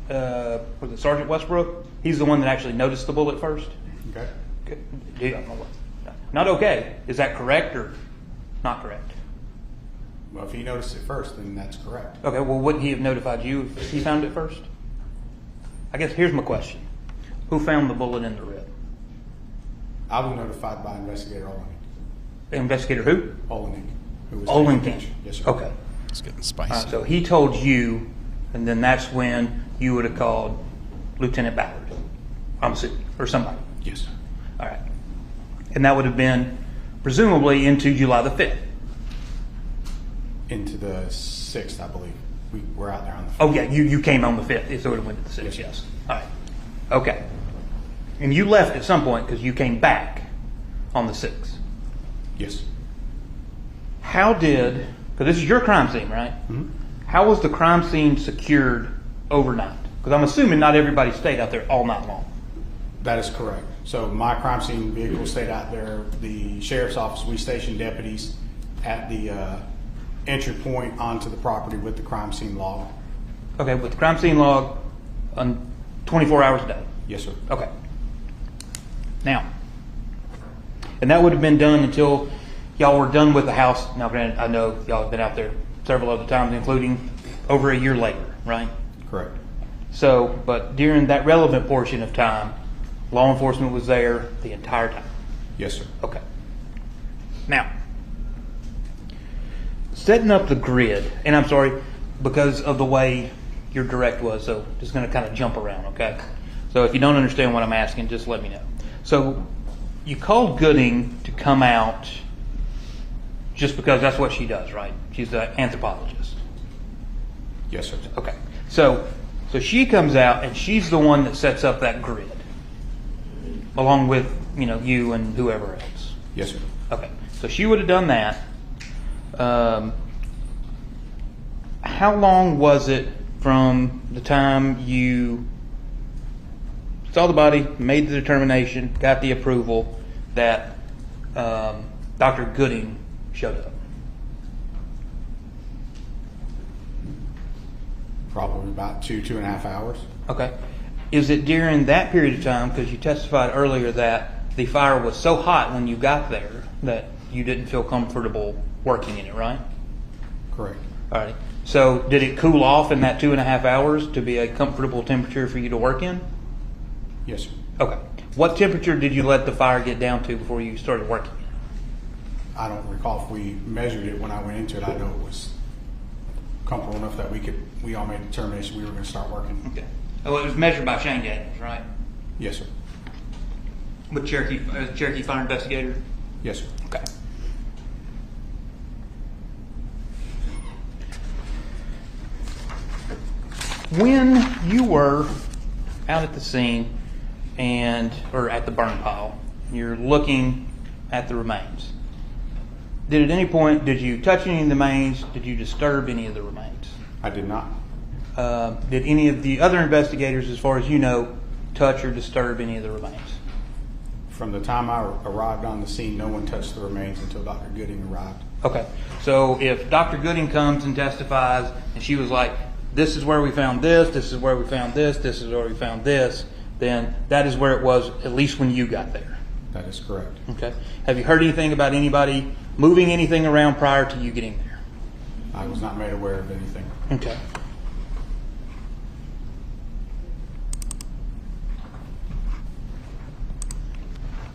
was it Sergeant Westbrook? He's the one that actually noticed the bullet first? Okay. Okay. Not okay. Is that correct or not correct? Well, if he noticed it first, then that's correct. Okay, well, wouldn't he have notified you if he found it first? I guess here's my question. Who found the bullet in the rib? I was notified by Investigator Olenek. Investigator who? Olenek. Who was Olenek. Yes, sir. Okay. it's getting spicy. So he told you, and then that's when you would have called Lieutenant Ballard, I'm assuming, or somebody. Yes, sir. All right. And that would have been presumably into July the 5th. Into the 6th, I believe. We were out there on the 5th. Oh, yeah, you came on the 5th. It would have went to the 6th, yes. All right. Okay. And you left at some point because you came back on the 6th. Yes. How did, because this is your crime scene, right? Mm-hmm. How was the crime scene secured overnight? Because I'm assuming not everybody stayed out there all night long. That is correct. So my crime scene vehicle stayed out there. The sheriff's office, we stationed deputies at the entry point onto the property with the crime scene log. Okay, with the crime scene log on 24 hours a day? Yes, sir. Okay. Now, and that would have been done until y'all were done with the house. Now, granted, I know y'all have been out there several other times, including over a year later, right? Correct. So, but during that relevant portion of time, law enforcement was there the entire time? Yes, sir. Okay. Now, setting up the grid, and I'm sorry, because of the way your direct was, so just going to kind of jump around, okay? So if you don't understand what I'm asking, just let me know. So you called Gooding to come out just because that's what she does, right? She's an anthropologist. Yes, sir. Okay. So she comes out and she's the one that sets up that grid, along with, you and whoever else. Yes, sir. Okay. So she would have done that. How long was it from the time you saw the body, made the determination, got the approval, that Dr. Gooding showed up? Probably about 2.5 hours. Okay. Is it during that period of time, because you testified earlier that the fire was so hot when you got there that you didn't feel comfortable working in it, right? Correct. All right. So did it cool off in that 2.5 hours to be a comfortable temperature for you to work in? Yes, sir. Okay. What temperature did you let the fire get down to before you started working? I don't recall if we measured it when I went into it. I know it was comfortable enough that we all made a determination we were going to start working. Okay. Oh, it was measured by Shane Daniels, right? Yes, sir. With Cherokee Fire Investigator? Yes, sir. Okay. When you were out at the scene or at the burn pile, you're looking at the remains. Did at any point, did you touch any of the remains? Did you disturb any of the remains? I did not. Did any of the other investigators, as far as you know, touch or disturb any of the remains? From the time I arrived on the scene, no one touched the remains until Dr. Gooding arrived. Okay. So if Dr. Gooding comes and testifies, and she was like, this is where we found this is where we found this is where we found this, then that is where it was, at least when you got there. That is correct. Okay. Have you heard anything about anybody moving anything around prior to you getting there? I was not made aware of anything. Okay.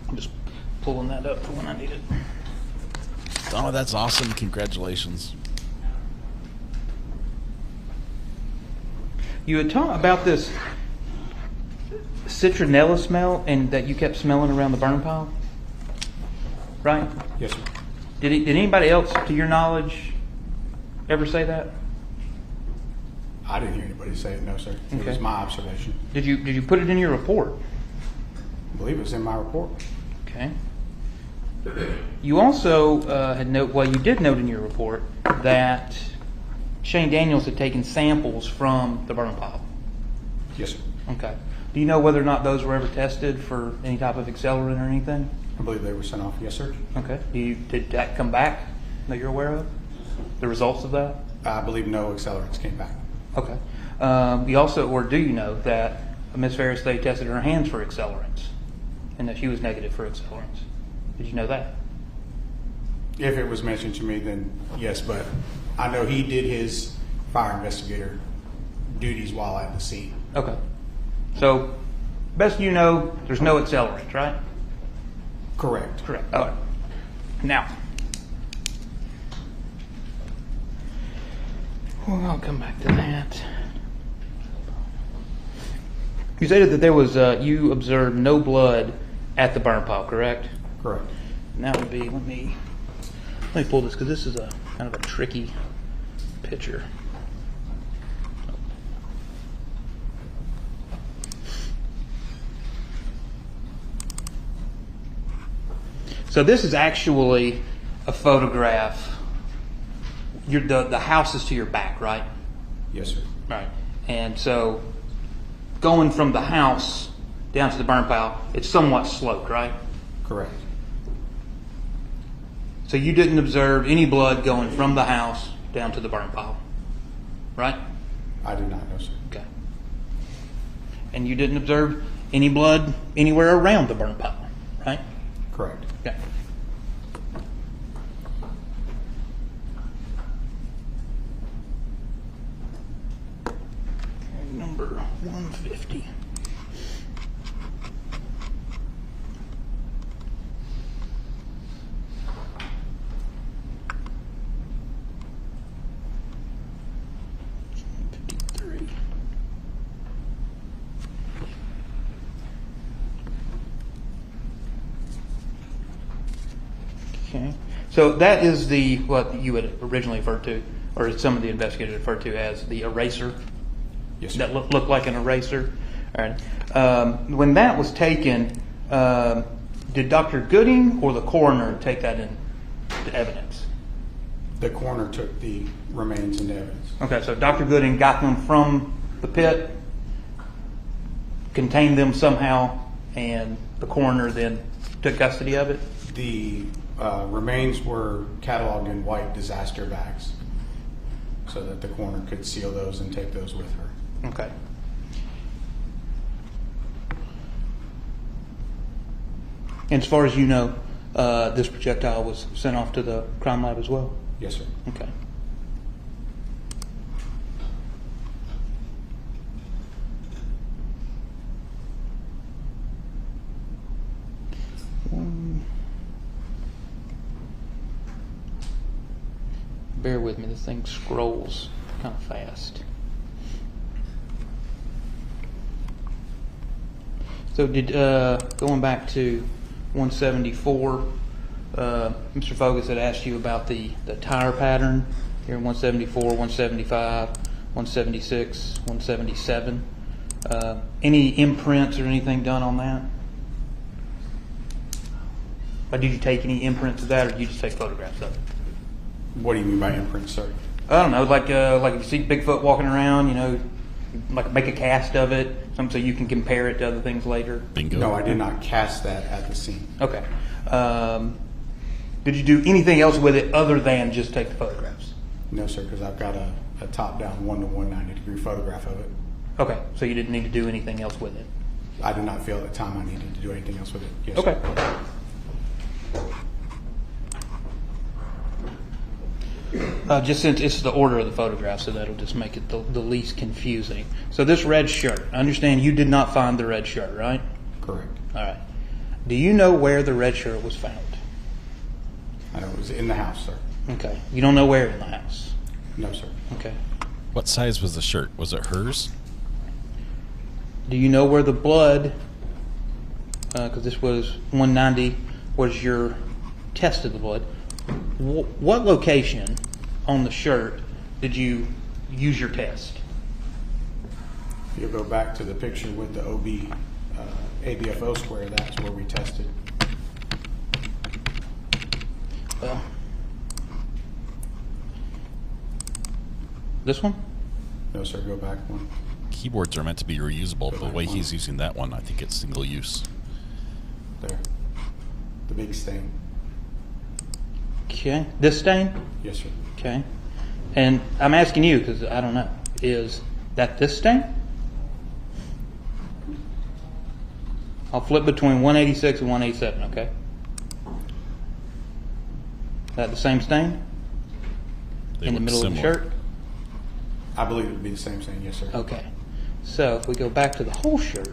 I'm just pulling that up for when I need it. Oh, that's awesome. Congratulations. You had talked about this citronella smell and that you kept smelling around the burn pile, right? Yes, sir. Did anybody else, to your knowledge, ever say that? I didn't hear anybody say it, no, sir. It was my observation. Did you put it in your report? I believe it was in my report. Okay. You also you did note in your report that Shane Daniels had taken samples from the burn pile. Yes, sir. Okay. Do you know whether or not those were ever tested for any type of accelerant or anything? I believe they were sent off. Yes, sir. Okay. Did that come back that you're aware of? The results of that? I believe no accelerants came back. Okay. You also, or do you know that Ms. Ferris, they tested her hands for accelerants and that she was negative for accelerants? Did you know that? If it was mentioned to me, then yes, but I know he did his fire investigator duties while at the scene. Okay. So, best you know, there's no accelerants, right? Correct. Correct. All right. Now, well, I'll come back to that. You stated that there was, you observed no blood at the burn pile, correct? Correct. And that would be, let me pull this because this is a kind of a tricky picture. So this is actually a photograph. The house is to your back, right? Yes, sir. Right. And so going from the house down to the burn pile, it's somewhat sloped, right? Correct. So you didn't observe any blood going from the house down to the burn pile, right? I did not know, sir. Okay. And you didn't observe any blood anywhere around the burn pile, right? Correct. Okay. Number 150. Okay. So that is what you had originally referred to, or some of the investigators referred to as the eraser. Yes, sir. That looked like an eraser. All right. When that was taken, did Dr. Gooding or the coroner take that into evidence? The coroner took the remains into evidence. Okay, so Dr. Gooding got them from the pit, contained them somehow, and the coroner then took custody of it? The remains were cataloged in white disaster bags so that the coroner could seal those and take those with her. Okay. And as far as you know, this projectile was sent off to the crime lab as well? Yes, sir. Okay. Bear with me, this thing scrolls kind of fast. So did, going back to 174, Mr. Fogus had asked you about the tire pattern here in 174, 175, 176, 177. Any imprints or anything done on that? Or did you take any imprints of that, or did you just take photographs of it? What do you mean by imprints, sir? I don't know, like if you see Bigfoot walking around, you know, like make a cast of it, something so you can compare it to other things later. Bingo. No, I did not cast that at the scene. Okay. Did you do anything else with it other than just take the photographs? No, sir, because I've got a top-down 1-to-1 90-degree photograph of it. Okay, so you didn't need to do anything else with it? I did not feel at the time I needed to do anything else with it. Yes, okay. Sir. Just since it's the order of the photograph, so that'll just make it the least confusing. So this red shirt, I understand you did not find the red shirt, right? Correct. All right. Do you know where the red shirt was found? I know it was in the house, sir. Okay. You don't know where in the house? No, sir. Okay. What size was the shirt? Was it hers? Do you know where the blood, because this was 190, was your test of the blood? What location on the shirt did you use your test? You'll go back to the picture with the OB ABFO square. That's where we tested. Well, this one? No, sir. Go back one. Keyboards are meant to be reusable. The way he's using that one, I think it's single use. There. The big stain. Okay. This stain? Yes, sir. Okay. And I'm asking you because I don't know. Is that this stain? I'll flip between 186 and 187, okay? Is that the same stain? They in the middle similar. of the shirt? I believe it would be the same stain, yes, sir. Okay. So if we go back to the whole shirt,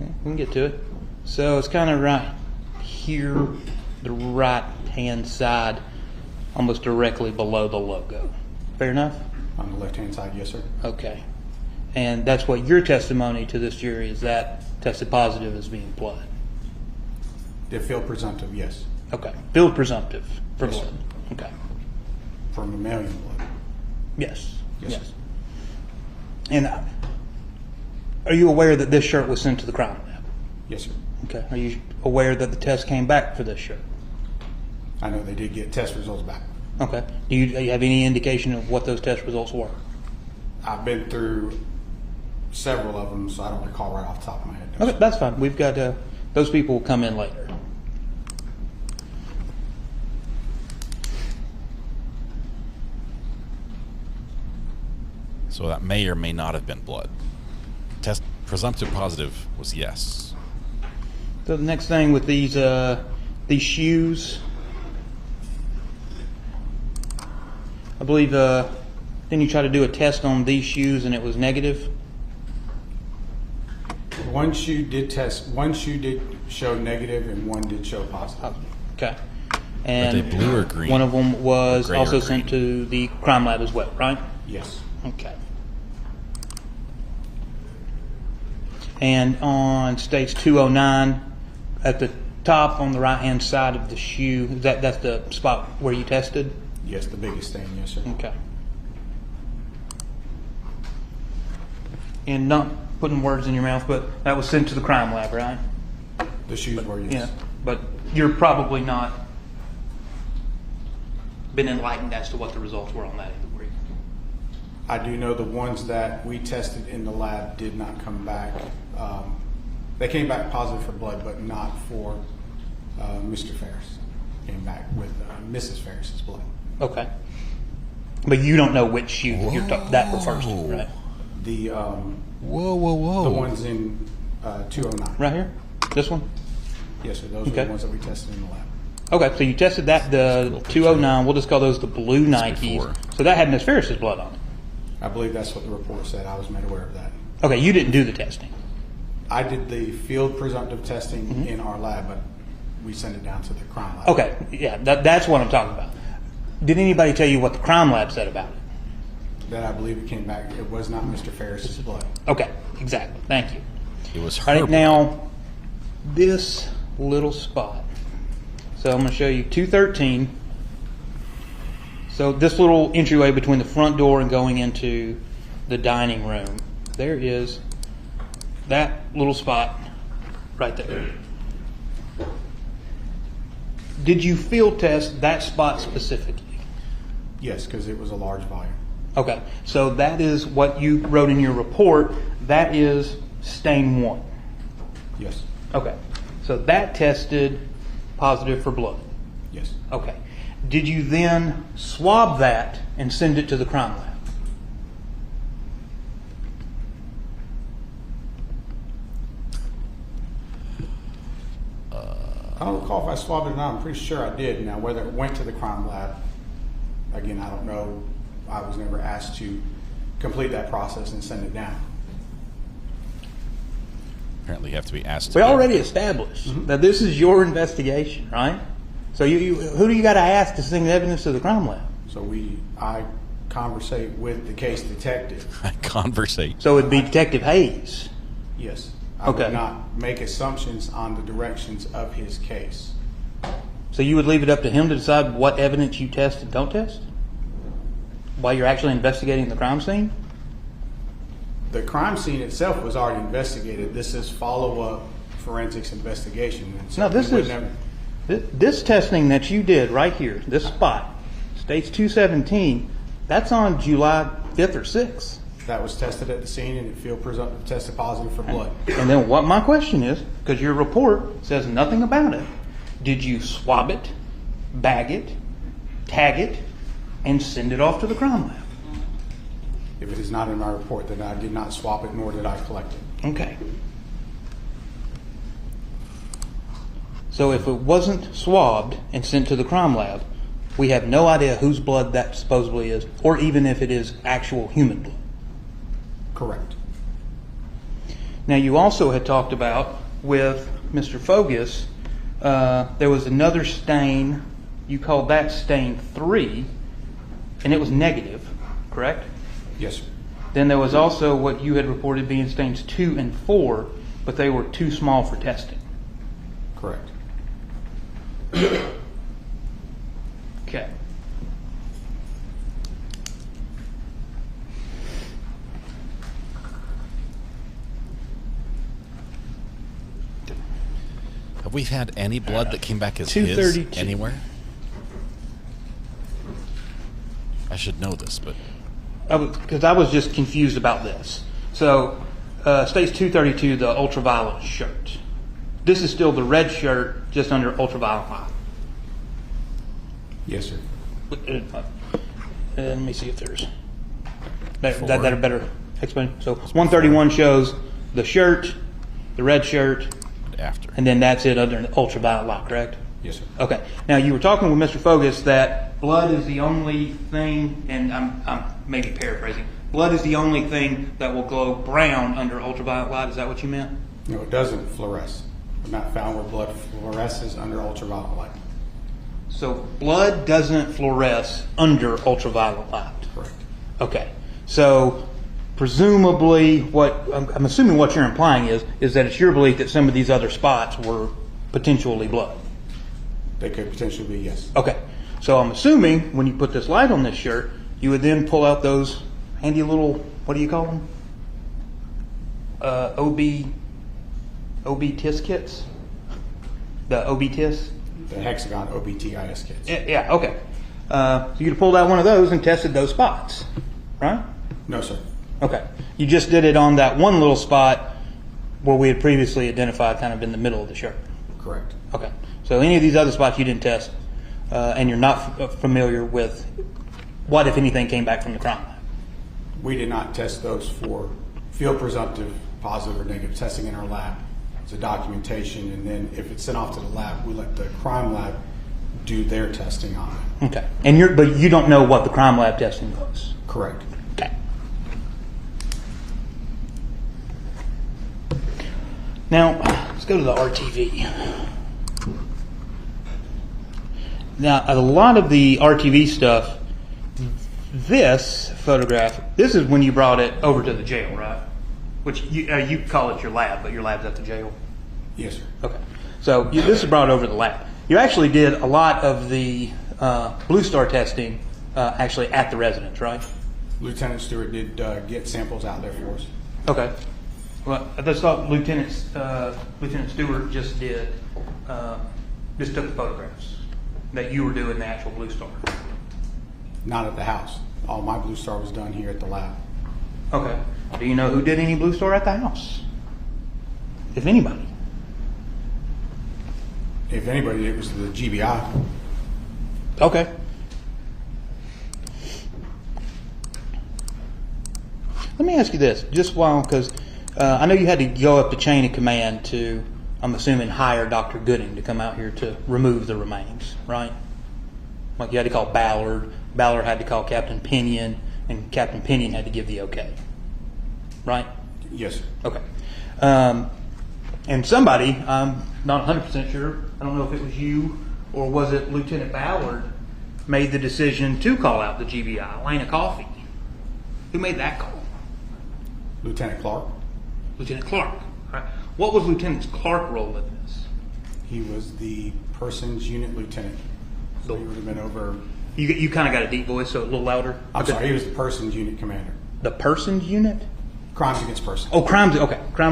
we can get to it. So it's kind of right here, the right hand side, almost directly below the logo. Fair enough? On the left hand side, yes, sir. Okay. And that's what your testimony to this jury is, that tested positive as being blood. They feel presumptive, yes. Okay. Feel presumptive for Yes, blood. sir. Okay. For mammalian blood. Yes. Yes, Yes. sir. And are you aware that this shirt was sent to the crime lab? Yes, sir. Okay. Are you aware that the test came back for this shirt? I know they did get test results back. Okay. Do you have any indication of what those test results were? I've been through several of them, so I don't recall right off the top of my head. No, Okay, sir. that's fine. We've got those people will come in later. So that may or may not have been blood. Test presumptive positive was yes. So the next thing with these shoes, I believe didn't you try to do a test on these shoes and it was negative? One shoe did test. One shoe did show negative, and one did show positive. Okay. And Are they blue or green? one of them was Or gray or also green? sent to the crime lab as well, right? Yes. Okay. And on stage 209, at the top on the right-hand side of the shoe, that's the spot where you tested? Yes, the biggest stain. Yes, sir. Okay. And not putting words in your mouth, but that was sent to the crime lab, right? The shoes were, yes. Yeah. But you're probably not been enlightened as to what the results were on that inquiry. I do know the ones that we tested in the lab did not come back. They came back positive for blood, but not for Mr. Ferris. Came back with Mrs. Ferris's blood. Okay. But you don't know which shoe that refers to, right? The whoa. The ones in 209. Right here? This one? Yes, sir. Those are the ones that we tested in the lab. Okay, so you tested that, the 209, we'll just call those the blue Nikes. So that had Miss Ferris's blood on it. I believe that's what the report said. I was made aware of that. Okay, you didn't do the testing. I did the field presumptive testing in our lab, but we sent it down to the crime lab. Okay, yeah, that's what I'm talking about. Did anybody tell you what the crime lab said about it? That I believe it came back. It was not Mr. Ferris's blood. Okay, exactly. Thank you. It was All her right, now, this little spot. So I'm going to show you 213. So this little entryway between the front door and going into the dining room, there is that little spot right there. Did you field test that spot specifically? Yes, because it was a large volume. Okay, so that is what you wrote in your report. That is stain 1. Yes. Okay, so that tested positive for blood. Yes. Okay. Did you then swab that and send it to the crime lab? I don't recall if I swabbed it or not. I'm pretty sure I did. Now, whether it went to the crime lab, again, I don't know. I was never asked to complete that process and send it down. Apparently, you have to be asked. We already established that this is your investigation, right? So who do you got to ask to send evidence to the crime lab? So I conversate with the case detective. Conversate. So it'd be Detective Hayes. Yes. I Okay. would not make assumptions on the directions of his case. So you would leave it up to him to decide what evidence you test and don't test? While you're actually investigating the crime scene? The crime scene itself was already investigated. This is follow-up forensics investigation. And so No, this we would is never- this testing that you did right here, this spot, states 217, that's on July 5th or 6th. That was tested at the scene and it field presumptive tested positive for blood. And then what my question is, because your report says nothing about it, did you swab it, bag it, tag it, and send it off to the crime lab? If it is not in my report, then I did not swap it, nor did I collect it. Okay. So if it wasn't swabbed and sent to the crime lab, we have no idea whose blood that supposedly is, or even if it is actual human blood. Correct. Now, you also had talked about with Mr. Fogus, there was another stain. You called that stain 3, and it was negative, correct? Yes, sir. Then there was also what you had reported being stains 2 and 4, but they were too small for testing. Correct. Okay. Have we had any blood that came back as his 232. anywhere? I should know this, but Because I was just confused about this. So, states 232, the ultraviolet shirt. This is still the red shirt, just under ultraviolet light. Yes, sir. Let me see if there's that a better explanation. So 131 shows the shirt, the red shirt, after, and then that's it under ultraviolet light, correct? Yes, sir. Okay. Now you were talking with Mr. Fogus that blood is the only thing, and I'm maybe paraphrasing. Blood is the only thing that will glow brown under ultraviolet light. Is that what you meant? No, it doesn't fluoresce. I've not found where blood fluoresces under ultraviolet light. So blood doesn't fluoresce under ultraviolet light. Correct. Okay. So presumably, what I'm assuming what you're implying is that it's your belief that some of these other spots were potentially blood. They could potentially be, yes. Okay. So I'm assuming when you put this light on this shirt, you would then pull out those handy little, what do you call them? OB TIS kits? The OB TIS? The hexagon OBTIS kits. Yeah, okay. So you'd have pulled out one of those and tested those spots, right? No, sir. Okay. You just did it on that one little spot where we had previously identified kind of in the middle of the shirt. Correct. Okay. So any of these other spots you didn't test, and you're not familiar with what, if anything, came back from the crime lab? We did not test those for field presumptive positive or negative testing in our lab. It's a documentation, and then if it's sent off to the lab, we let the crime lab do their testing on it. Okay. And but you don't know what the crime lab testing was? Correct. Okay. Now, let's go to the RTV. Now, a lot of the RTV stuff, this photograph, this is when you brought it over to the jail, right? Which you call it your lab, but your lab's at the jail? Yes, sir. Okay. So this is brought over to the lab. You actually did a lot of the Blue Star testing actually at the residence, right? Lieutenant Stewart did get samples out there for us. Okay. Well, I just thought Lieutenant Stewart just took the photographs that you were doing the actual Blue Star. Not at the house. All my Blue Star was done here at the lab. Okay. Do you know who did any Blue Star at the house? If anybody. If anybody, it was the GBI. Okay. Let me ask you this, just while, because I know you had to go up the chain of command to, I'm assuming, hire Dr. Gooding to come out here to remove the remains, right? Like you had to call Ballard, Ballard had to call Captain Pinion, and Captain Pinion had to give the okay, right? Yes, sir. Okay. And somebody, I'm not 100% sure, I don't know if it was you or was it Lieutenant Ballard, made the decision to call out the GBI, Lana Coffee. Who made that call? Lieutenant Clark. Lieutenant Clark. All right. What was Lieutenant Clark's role in this? He was the persons unit lieutenant. So he would have been over. You kind of got a deep voice, so a little louder. I'm sorry, he was the persons unit commander. The persons unit? Crimes against person. Oh, crimes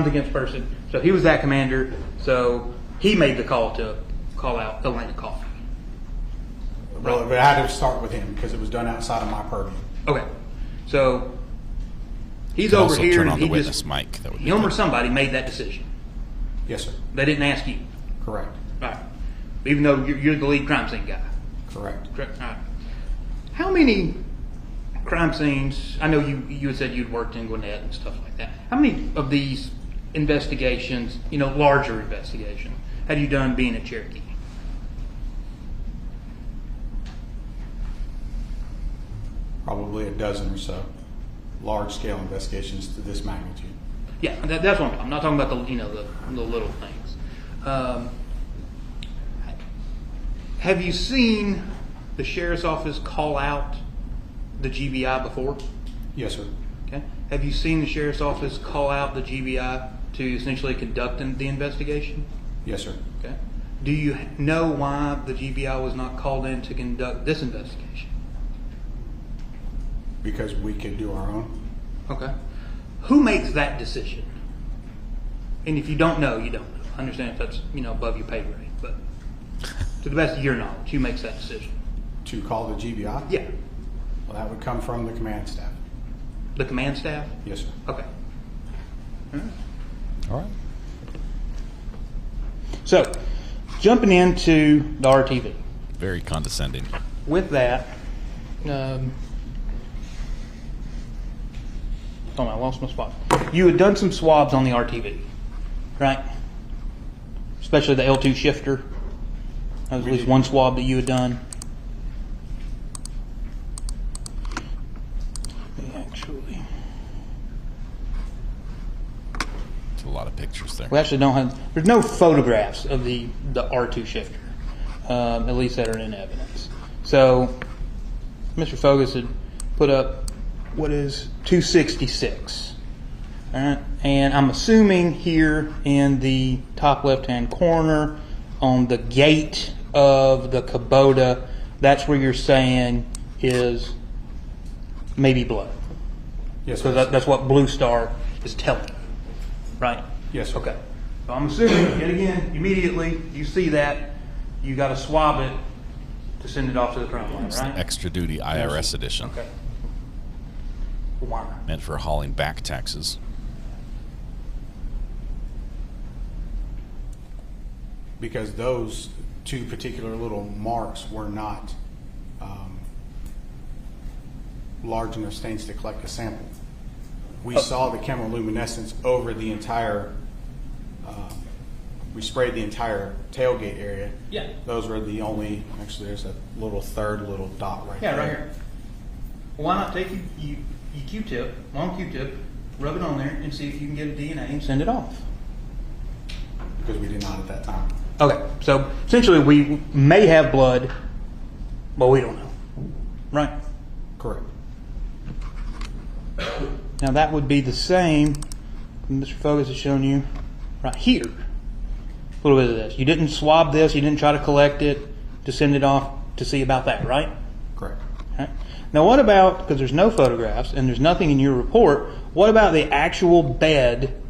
against person. So he was that commander, so he made the call to call out Lana Coffee. Well, but I had to start with him because it was done outside of my purview. Okay. So he's Could over also here turn and on he the witness just, mic. That would be him good. or somebody made that decision. Yes, sir. They didn't ask you. Correct. All right. Even though you're the lead crime scene guy. Correct. All right. How many crime scenes, I know you had said you'd worked in Gwinnett and stuff like that. How many of these investigations, larger investigations, have you done being at Cherokee? Probably a dozen or so large-scale investigations to this magnitude. Yeah, that's what I'm not talking about the little things. Have you seen the sheriff's office call out the GBI before? Yes, sir. Okay. Have you seen the sheriff's office call out the GBI to essentially conduct the investigation? Yes, sir. Okay. Do you know why the GBI was not called in to conduct this investigation? Because we could do our own. Okay. Who makes that decision? And if you don't know, you don't know. I understand if that's above your pay grade, but to the best of your knowledge, who makes that decision? To call the GBI? Yeah. Well, that would come from the command staff. The command staff? Yes, sir. Okay. All right. So, jumping into the RTV. Very condescending. With that, oh, I lost my spot. You had done some swabs on the RTV, right? Especially the L2 shifter. That was at least one swab that you had done. Actually, It's a lot of pictures there. we actually don't have. There's no photographs of the R2 shifter, at least that are in evidence. So, Mr. Fogus had put up what is 266. All right, and I'm assuming here in the top left-hand corner on the gate of the Kubota, that's where you're saying is maybe blood. Yes, So sir. that's what Blue Star is telling you, right? Yes, sir. Okay. So I'm assuming, yet again, immediately you see that, you got to swab it to send it off to the crime line, It's the right? extra duty IRS edition. Okay. Why? Meant for hauling back taxes. Because those two particular little marks were not large enough stains to collect a sample. We saw the chemoluminescence over the entire we sprayed the entire tailgate area. Yeah. Those were the only, actually there's a little third little dot right there. Yeah, right here. Why not take you Q-tip, long Q-tip, rub it on there and see if you can get a DNA and send it off? Because we did not at that time. Okay, so essentially we may have blood, but we don't know, right? Correct. Now that would be the same, Mr. Focus has shown you right here, a little bit of this. You didn't swab this, you didn't try to collect it to send it off to see about that, right? Correct. Okay. Now what about, because there's no photographs and there's nothing in your report, what about the actual bed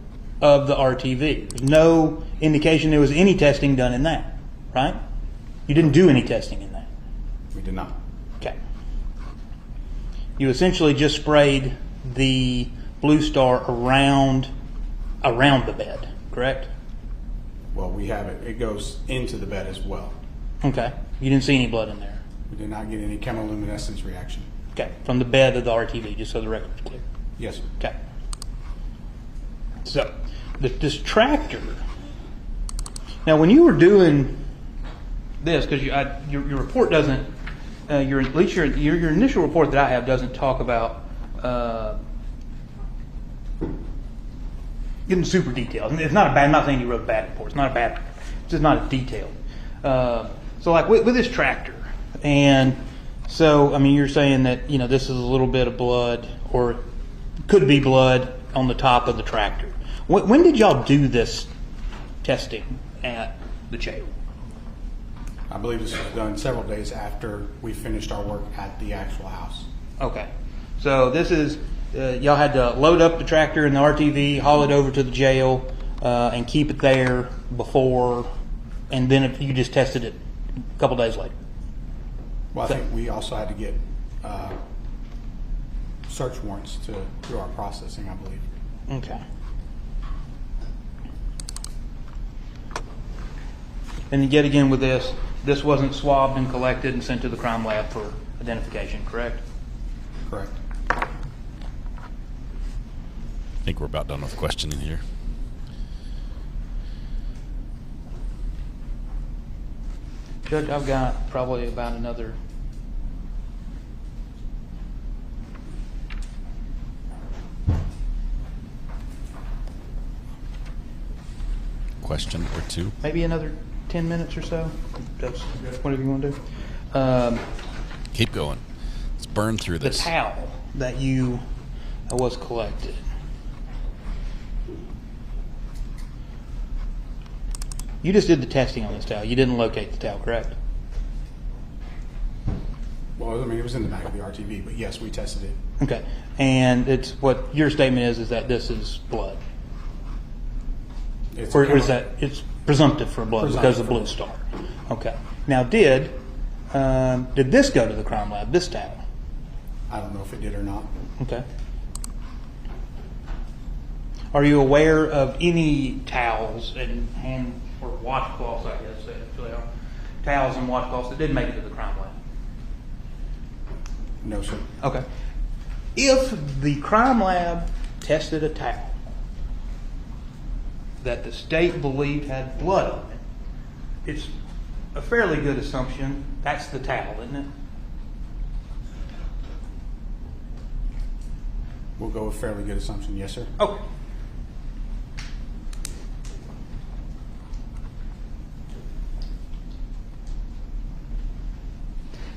of the RTV? There's no indication there was any testing done in that, right? You didn't do any testing in that? We did not. Okay. You essentially just sprayed the Blue Star around the bed, correct? Well, we have it. It goes into the bed as well. Okay. You didn't see any blood in there? We did not get any chemiluminescence reaction. Okay. From the bed of the RTV, just so the record's clear. Yes, sir. Okay. So, this tractor. Now, when you were doing this, because your report doesn't, at least your initial report that I have doesn't talk about getting super detailed. It's not a bad. I'm not saying you wrote a bad report. It's not a bad report. It's just not detailed. So, like with this tractor, and so I mean, you're saying that this is a little bit of blood, or could be blood on the top of the tractor. When did y'all do this testing at the jail? I believe this was done several days after we finished our work at the actual house. Okay. So this is, y'all had to load up the tractor and the RTV, haul it over to the jail, and keep it there before, and then if you just tested it a couple days later. Well, I think we also had to get search warrants to do our processing, I believe. Okay. And yet again with this wasn't swabbed and collected and sent to the crime lab for identification, correct? Correct. I think we're about done with questioning here. Judge, I've got probably about another question or two. Maybe another 10 minutes or so. That's whatever you want to do. Keep going. Let's burn through this. The towel that was collected. You just did the testing on this towel. You didn't locate the towel, correct? Well, I mean, it was in the back of the RTV, but yes, we tested it. Okay. And it's what your statement is that this is blood. Or is that it's presumptive for blood because of Blue Star? Okay. Now, did this go to the crime lab? This towel? I don't know if it did or not. Okay. Are you aware of any towels and hand or washcloths? I guess they actually are towels and washcloths that did make it to the crime lab? No, sir. Okay. If the crime lab tested a towel that the state believed had blood on it, it's a fairly good assumption that's the towel, isn't it? We'll go with fairly good assumption, yes, sir. Okay.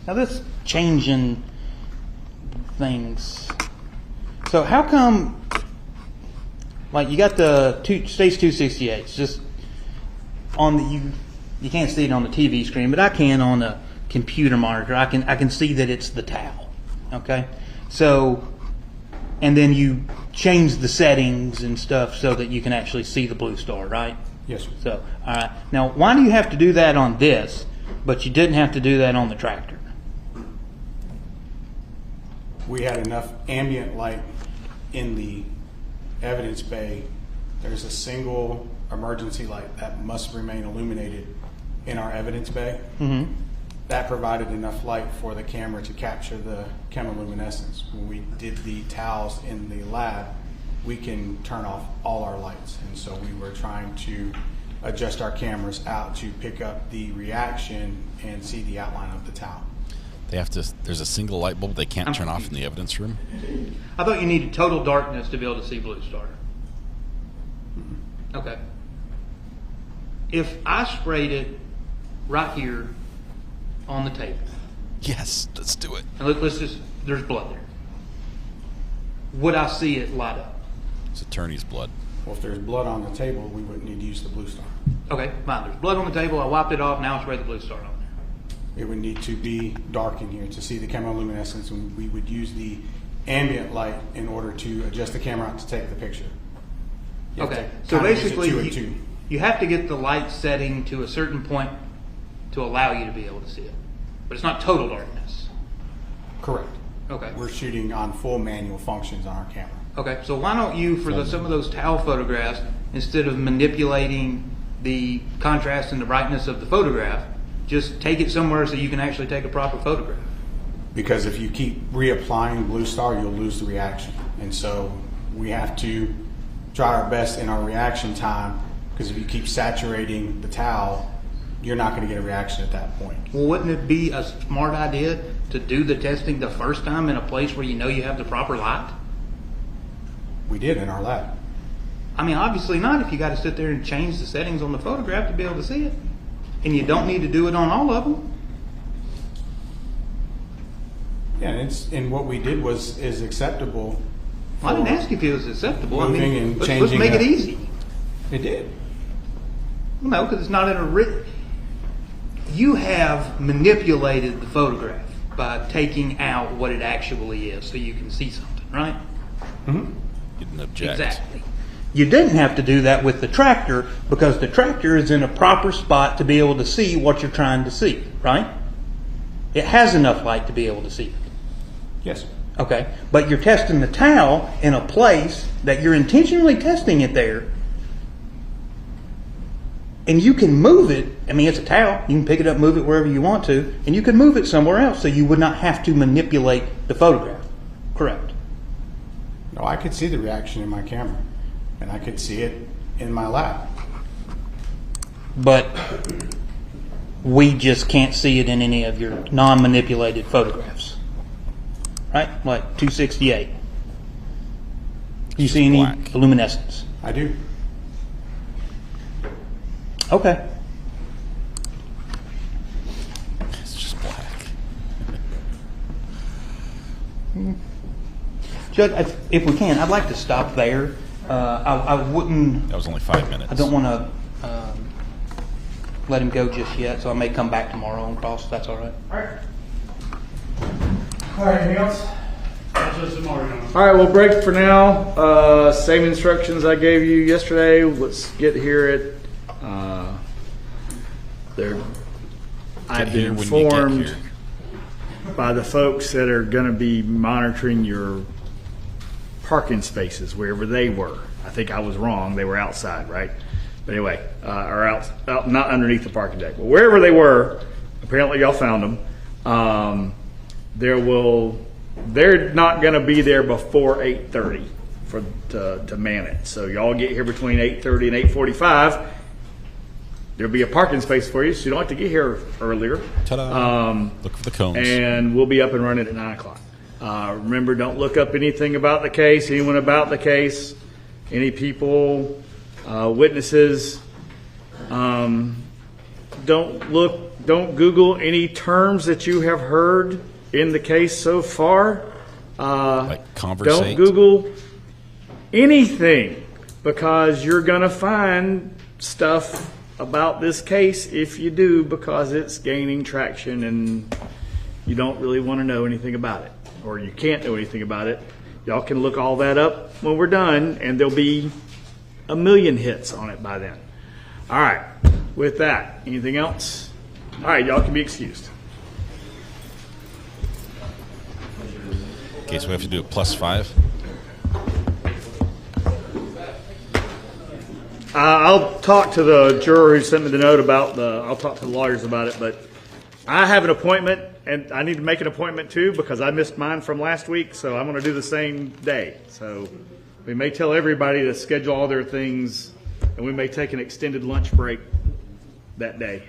Now this changing things. So how come, like you got the states 268s just on the you can't see it on the TV screen, but I can on a computer monitor. I can see that it's the towel. Okay, so and then you change the settings and stuff so that you can actually see the Blue Star, right? Yes, sir. So all right. Now why do you have to do that on this, but you didn't have to do that on the tractor? We had enough ambient light in the evidence bay. There's a single emergency light that must remain illuminated in our evidence bay. Mm-hmm. That provided enough light for the camera to capture the chemiluminescence. When we did the towels in the lab, we can turn off all our lights. And so we were trying to adjust our cameras out to pick up the reaction and see the outline of the towel. They have to. There's a single light bulb they can't turn off in the evidence room. I thought you needed total darkness to be able to see Blue Star. Okay. If I sprayed it right here on the table. Yes, let's do it. And let's just, there's blood there. Would I see it light up? It's attorney's blood. Well, if there's blood on the table, we wouldn't need to use the Blue Star. Okay, fine. There's blood on the table. I wiped it off. Now I sprayed the Blue Star on there. It would need to be dark in here to see the chemoluminescence, and we would use the ambient light in order to adjust the camera out to take the picture. Okay, so basically you have to get the light setting to a certain point to allow you to be able to see it. But it's not total darkness. Correct. Okay. We're shooting on full manual functions on our camera. Okay, so why don't you, for some of those towel photographs, instead of manipulating the contrast and the brightness of the photograph, just take it somewhere so you can actually take a proper photograph. Because if you keep reapplying Blue Star, you'll lose the reaction. And so we have to try our best in our reaction time, because if you keep saturating the towel, you're not going to get a reaction at that point. Well, wouldn't it be a smart idea to do the testing the first time in a place where you know you have the proper light? We did in our lab. I mean, obviously not if you got to sit there and change the settings on the photograph to be able to see it. And you don't need to do it on all of them. Yeah, and what we did is acceptable. Well, I didn't ask you if it was acceptable. Moving I mean, and let's changing make it easy. It did. Well, no, because it's not in a written. You have manipulated the photograph by taking out what it actually is, so you can see something, right? Mm-hmm. You didn't object. Exactly. You didn't have to do that with the tractor because the tractor is in a proper spot to be able to see what you're trying to see, right? It has enough light to be able to see it. Yes. Okay, but you're testing the towel in a place that you're intentionally testing it there, and you can move it. I mean, it's a towel. You can pick it up, move it wherever you want to, and you can move it somewhere else so you would not have to manipulate the photograph. Correct. No, I could see the reaction in my camera, and I could see it in my lab. But we just can't see it in any of your non-manipulated photographs. Right? Like 268. Do you see any luminescence? I do. Okay. It's just black. Judge, if we can, I'd like to stop there. I wouldn't. That was only 5 minutes. I don't want to let him go just yet, so I may come back tomorrow and cross. If that's all right. All right. All right, anything else? All right, we'll break for now. Same instructions I gave you yesterday. Let's get here at I've been informed by the folks that are going to be monitoring your parking spaces wherever they were. I think I was wrong. They were outside, right? But anyway, or out not underneath the parking deck. But wherever they were, apparently y'all found them. They're not going to be there before 8:30 to man it. So y'all get here between 8:30 and 8:45. There'll be a parking space for you, so you don't have to get here earlier. Ta-da! Look for the cones. And we'll be up and running at 9 o'clock. Remember, don't look up anything about the case, anyone about the case, any people, witnesses. Don't Google any terms that you have heard in the case so far. Like conversate. Don't Google anything, because you're going to find stuff about this case if you do, because it's gaining traction and you don't really want to know anything about it, or you can't know anything about it. Y'all can look all that up when we're done, and there'll be a million hits on it by then. All right, with that, anything else? All right, y'all can be excused. Okay, so we have to do a +5. I'll talk to the juror who sent me the note about I'll talk to the lawyers about it, but I have an appointment, and I need to make an appointment too, because I missed mine from last week, so I'm going to do the same day. So we may tell everybody to schedule all their things and we may take an extended lunch break that day.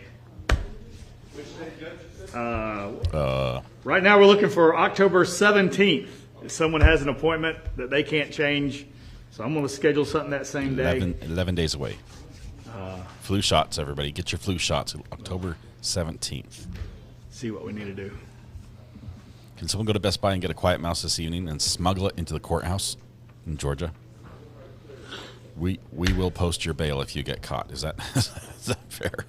Right now we're looking for October 17th. If someone has an appointment that they can't change, so I'm going to schedule something that same day. 11 days away. Flu shots, everybody. Get your flu shots October 17th. See what we need to do. Can someone go to Best Buy and get a Quiet Mouse this evening and smuggle it into the courthouse in Georgia? We will post your bail if you get caught. Is that fair?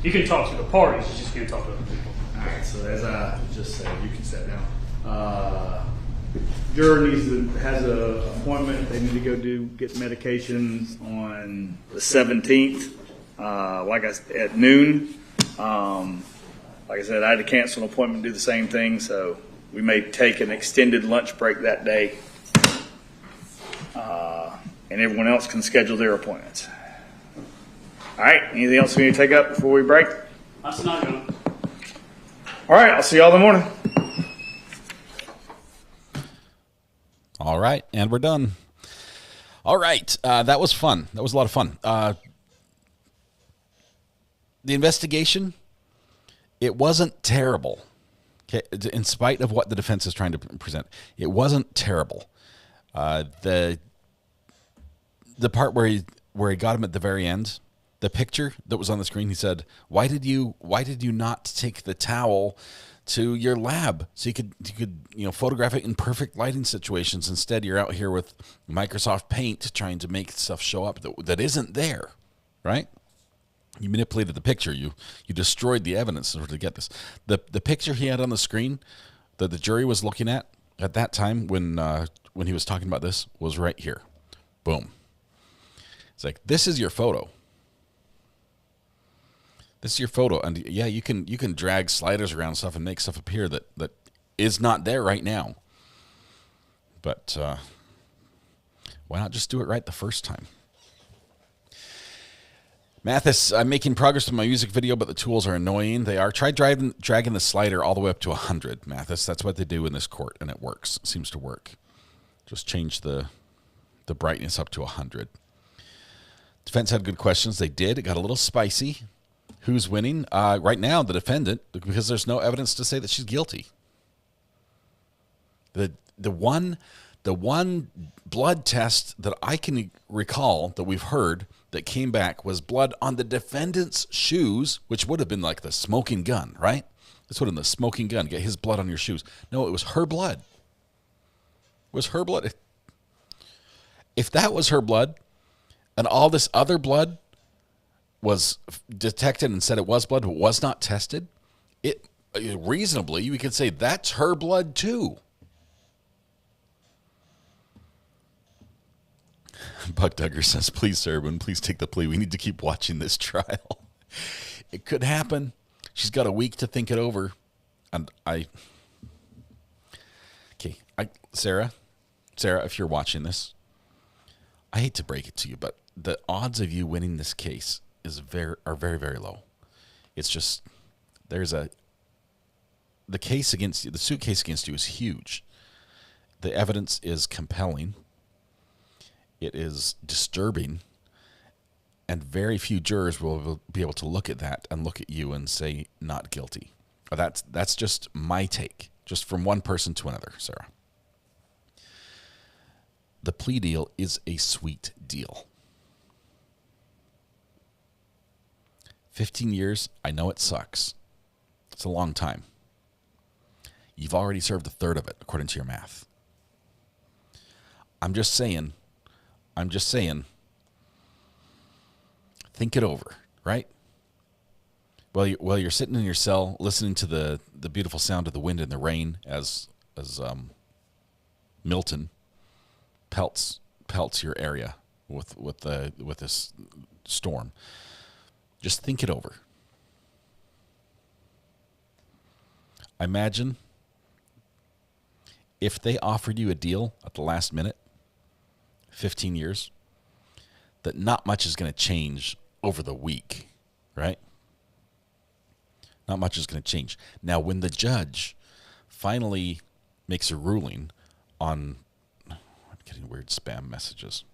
You can talk to the parties, you just can't talk to other people. All right, so as I just said, you can sit down. Juror has an appointment. They need to go get medications on the 17th, at noon. Like I said, I had to cancel an appointment to do the same thing, so we may take an extended lunch break that day, and everyone else can schedule their appointments. All right, anything else we need to take up before we break? That's not going to. All right, I'll see y'all in the morning. All right, and we're done. All right, that was fun. That was a lot of fun. The investigation, it wasn't terrible. Okay, in spite of what the defense is trying to present, it wasn't terrible. The part where he got him at the very end, the picture that was on the screen, he said, "Why did you not take the towel to your lab so you could photograph it in perfect lighting situations? Instead, you're out here with Microsoft Paint trying to make stuff show up that isn't there, right? You manipulated the picture. You destroyed the evidence in order to get this. The picture he had on the screen that the jury was looking at that time when he was talking about this was right here. Boom. It's like, this is your photo. This is your photo, and yeah, you can drag sliders around stuff and make stuff appear that is not there right now. But why not just do it right the first time? Mathis, I'm making progress with my music video, but the tools are annoying. They are. Try dragging the slider all the way up to 100, Mathis. That's what they do in this court, and it works. It seems to work. Just change the brightness up to 100. Defense had good questions. They did. It got a little spicy. Who's winning? Right now, the defendant, because there's no evidence to say that she's guilty. The one blood test that I can recall that we've heard that came back was blood on the defendant's shoes, which would have been like the smoking gun, right? This would have been the smoking gun. Get his blood on your shoes. No, it was her blood. It was her blood. If that was her blood, and all this other blood was detected and said it was blood, but was not tested, reasonably, we could say that's her blood too. Buck Duggar says, "Please, sir, please take the plea. We need to keep watching this trial." It could happen. She's got a week to think it over. And Sarah, if you're watching this, I hate to break it to you, but the odds of you winning this case are very, very low. It's just, the case against you, the suit case against you is huge. The evidence is compelling. It is disturbing, and very few jurors will be able to look at that and look at you and say not guilty. That's just my take, just from one person to another, Sarah. The plea deal is a sweet deal. 15 years, I know it sucks. It's a long time. You've already served a third of it, according to your math. I'm just saying, think it over, right? While you're sitting in your cell listening to the beautiful sound of the wind and the rain as Milton pelts your area with this storm. Just think it over. Imagine if they offered you a deal at the last minute, 15 years, that not much is going to change over the week, right? Not much is going to change. Now, when the judge finally makes a ruling I'm getting weird spam messages.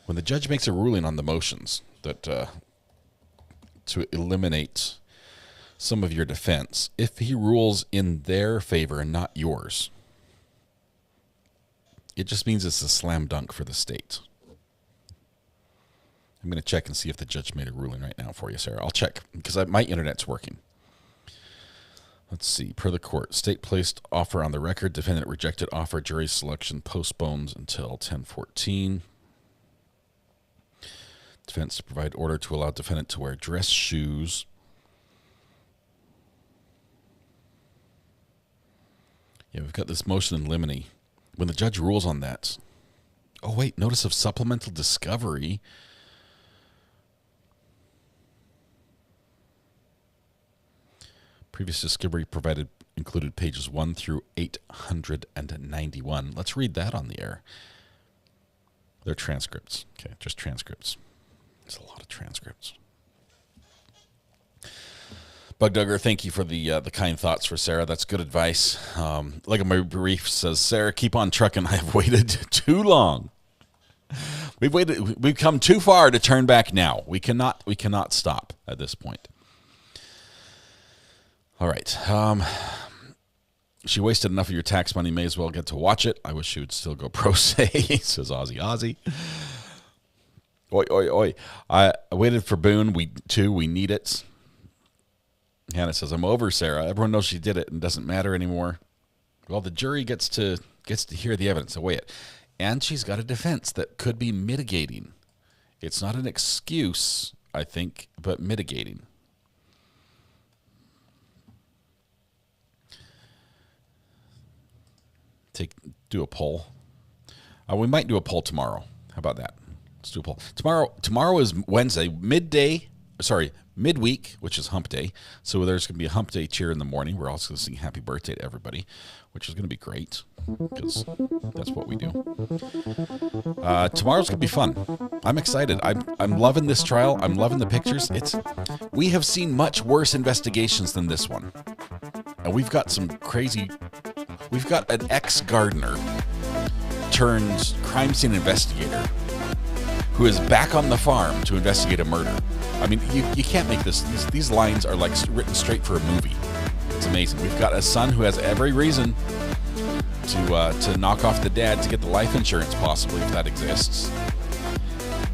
When the judge makes a ruling on the motions that to eliminate some of your defense, if he rules in their favor and not yours, it just means it's a slam dunk for the state. I'm going to check and see if the judge made a ruling right now for you, Sarah. I'll check because my internet's working. Let's see. Per the court, state placed offer on the record. Defendant rejected offer. Jury selection postpones until 10/14. Defense to provide order to allow defendant to wear dress shoes. Yeah, we've got this motion in limine. When the judge rules on that, oh wait, notice of supplemental discovery. Previous discovery provided included pages 1 through 891. Let's read that on the air. They're transcripts. Okay, just transcripts. There's a lot of transcripts. Bug Dugger, thank you for the kind thoughts for Sarah. That's good advice. Like my brief says, Sarah, keep on trucking. I have waited too long. We've come too far to turn back now. We cannot stop at this point. All right. She wasted enough of your tax money. May as well get to watch it. I wish she would still go pro se, says Ozzy. Oi, oi, oi. I waited for Boone. We need it. Hannah says, I'm over, Sarah. Everyone knows she did it and doesn't matter anymore. Well, the jury gets to hear the evidence and weigh it. And she's got a defense that could be mitigating. It's not an excuse, I think, but mitigating. Do a poll. We might do a poll tomorrow. How about that? Let's do a poll. Tomorrow is Wednesday, midweek, which is hump day. So there's going to be a hump day cheer in the morning. We're also going to sing happy birthday to everybody, which is going to be great because that's what we do. Tomorrow's going to be fun. I'm excited. I'm loving this trial. I'm loving the pictures. We have seen much worse investigations than this one. And we've got some crazy... We've got an ex-gardener turned crime scene investigator who is back on the farm to investigate a murder. I mean, you can't make this. These lines are like written straight for a movie. It's amazing. We've got a son who has every reason to knock off the dad to get the life insurance, possibly, if that exists.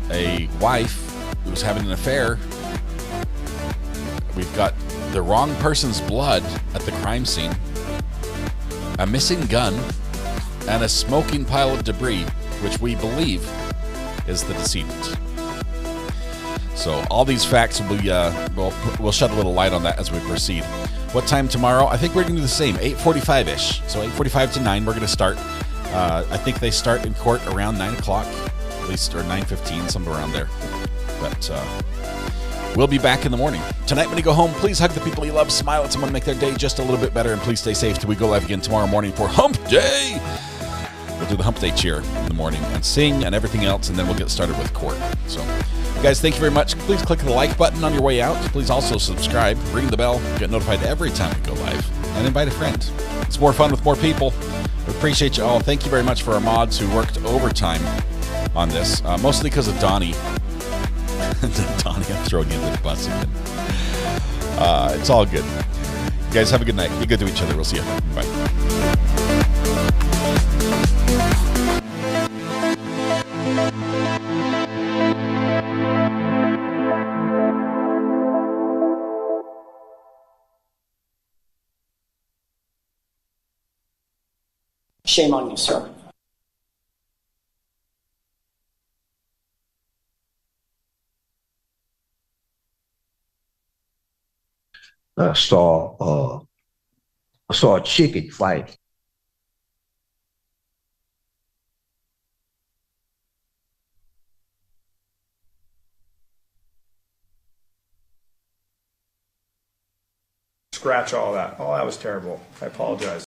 A wife who's having an affair. We've got the wrong person's blood at the crime scene. A missing gun, and a smoking pile of debris, which we believe is the decedent. So all these facts will be, we'll shed a little light on that as we proceed. What time tomorrow? I think we're going to do the same, 8:45-ish. So 8:45 to 9, we're going to start. I think they start in court around 9 o'clock, at least, or 9:15, somewhere around there. But we'll be back in the morning. Tonight when you go home, please hug the people you love, smile at someone, make their day just a little bit better, and please stay safe till we go live again tomorrow morning for Hump Day. We'll do the Hump Day cheer in the morning and sing and everything else, and then we'll get started with court. So, guys, thank you very much. Please click the like button on your way out. Please also subscribe, ring the bell, get notified every time we go live, and invite a friend. It's more fun with more people. We appreciate you all. Thank you very much for our mods who worked overtime on this, mostly because of Donnie. Donnie, I'm throwing you under the bus again. It's all good. You guys have a good night. Be good to each other. We'll see you. Bye. Shame on you, sir. I saw a chicken fight. Scratch all that. Oh, that was terrible. I apologize.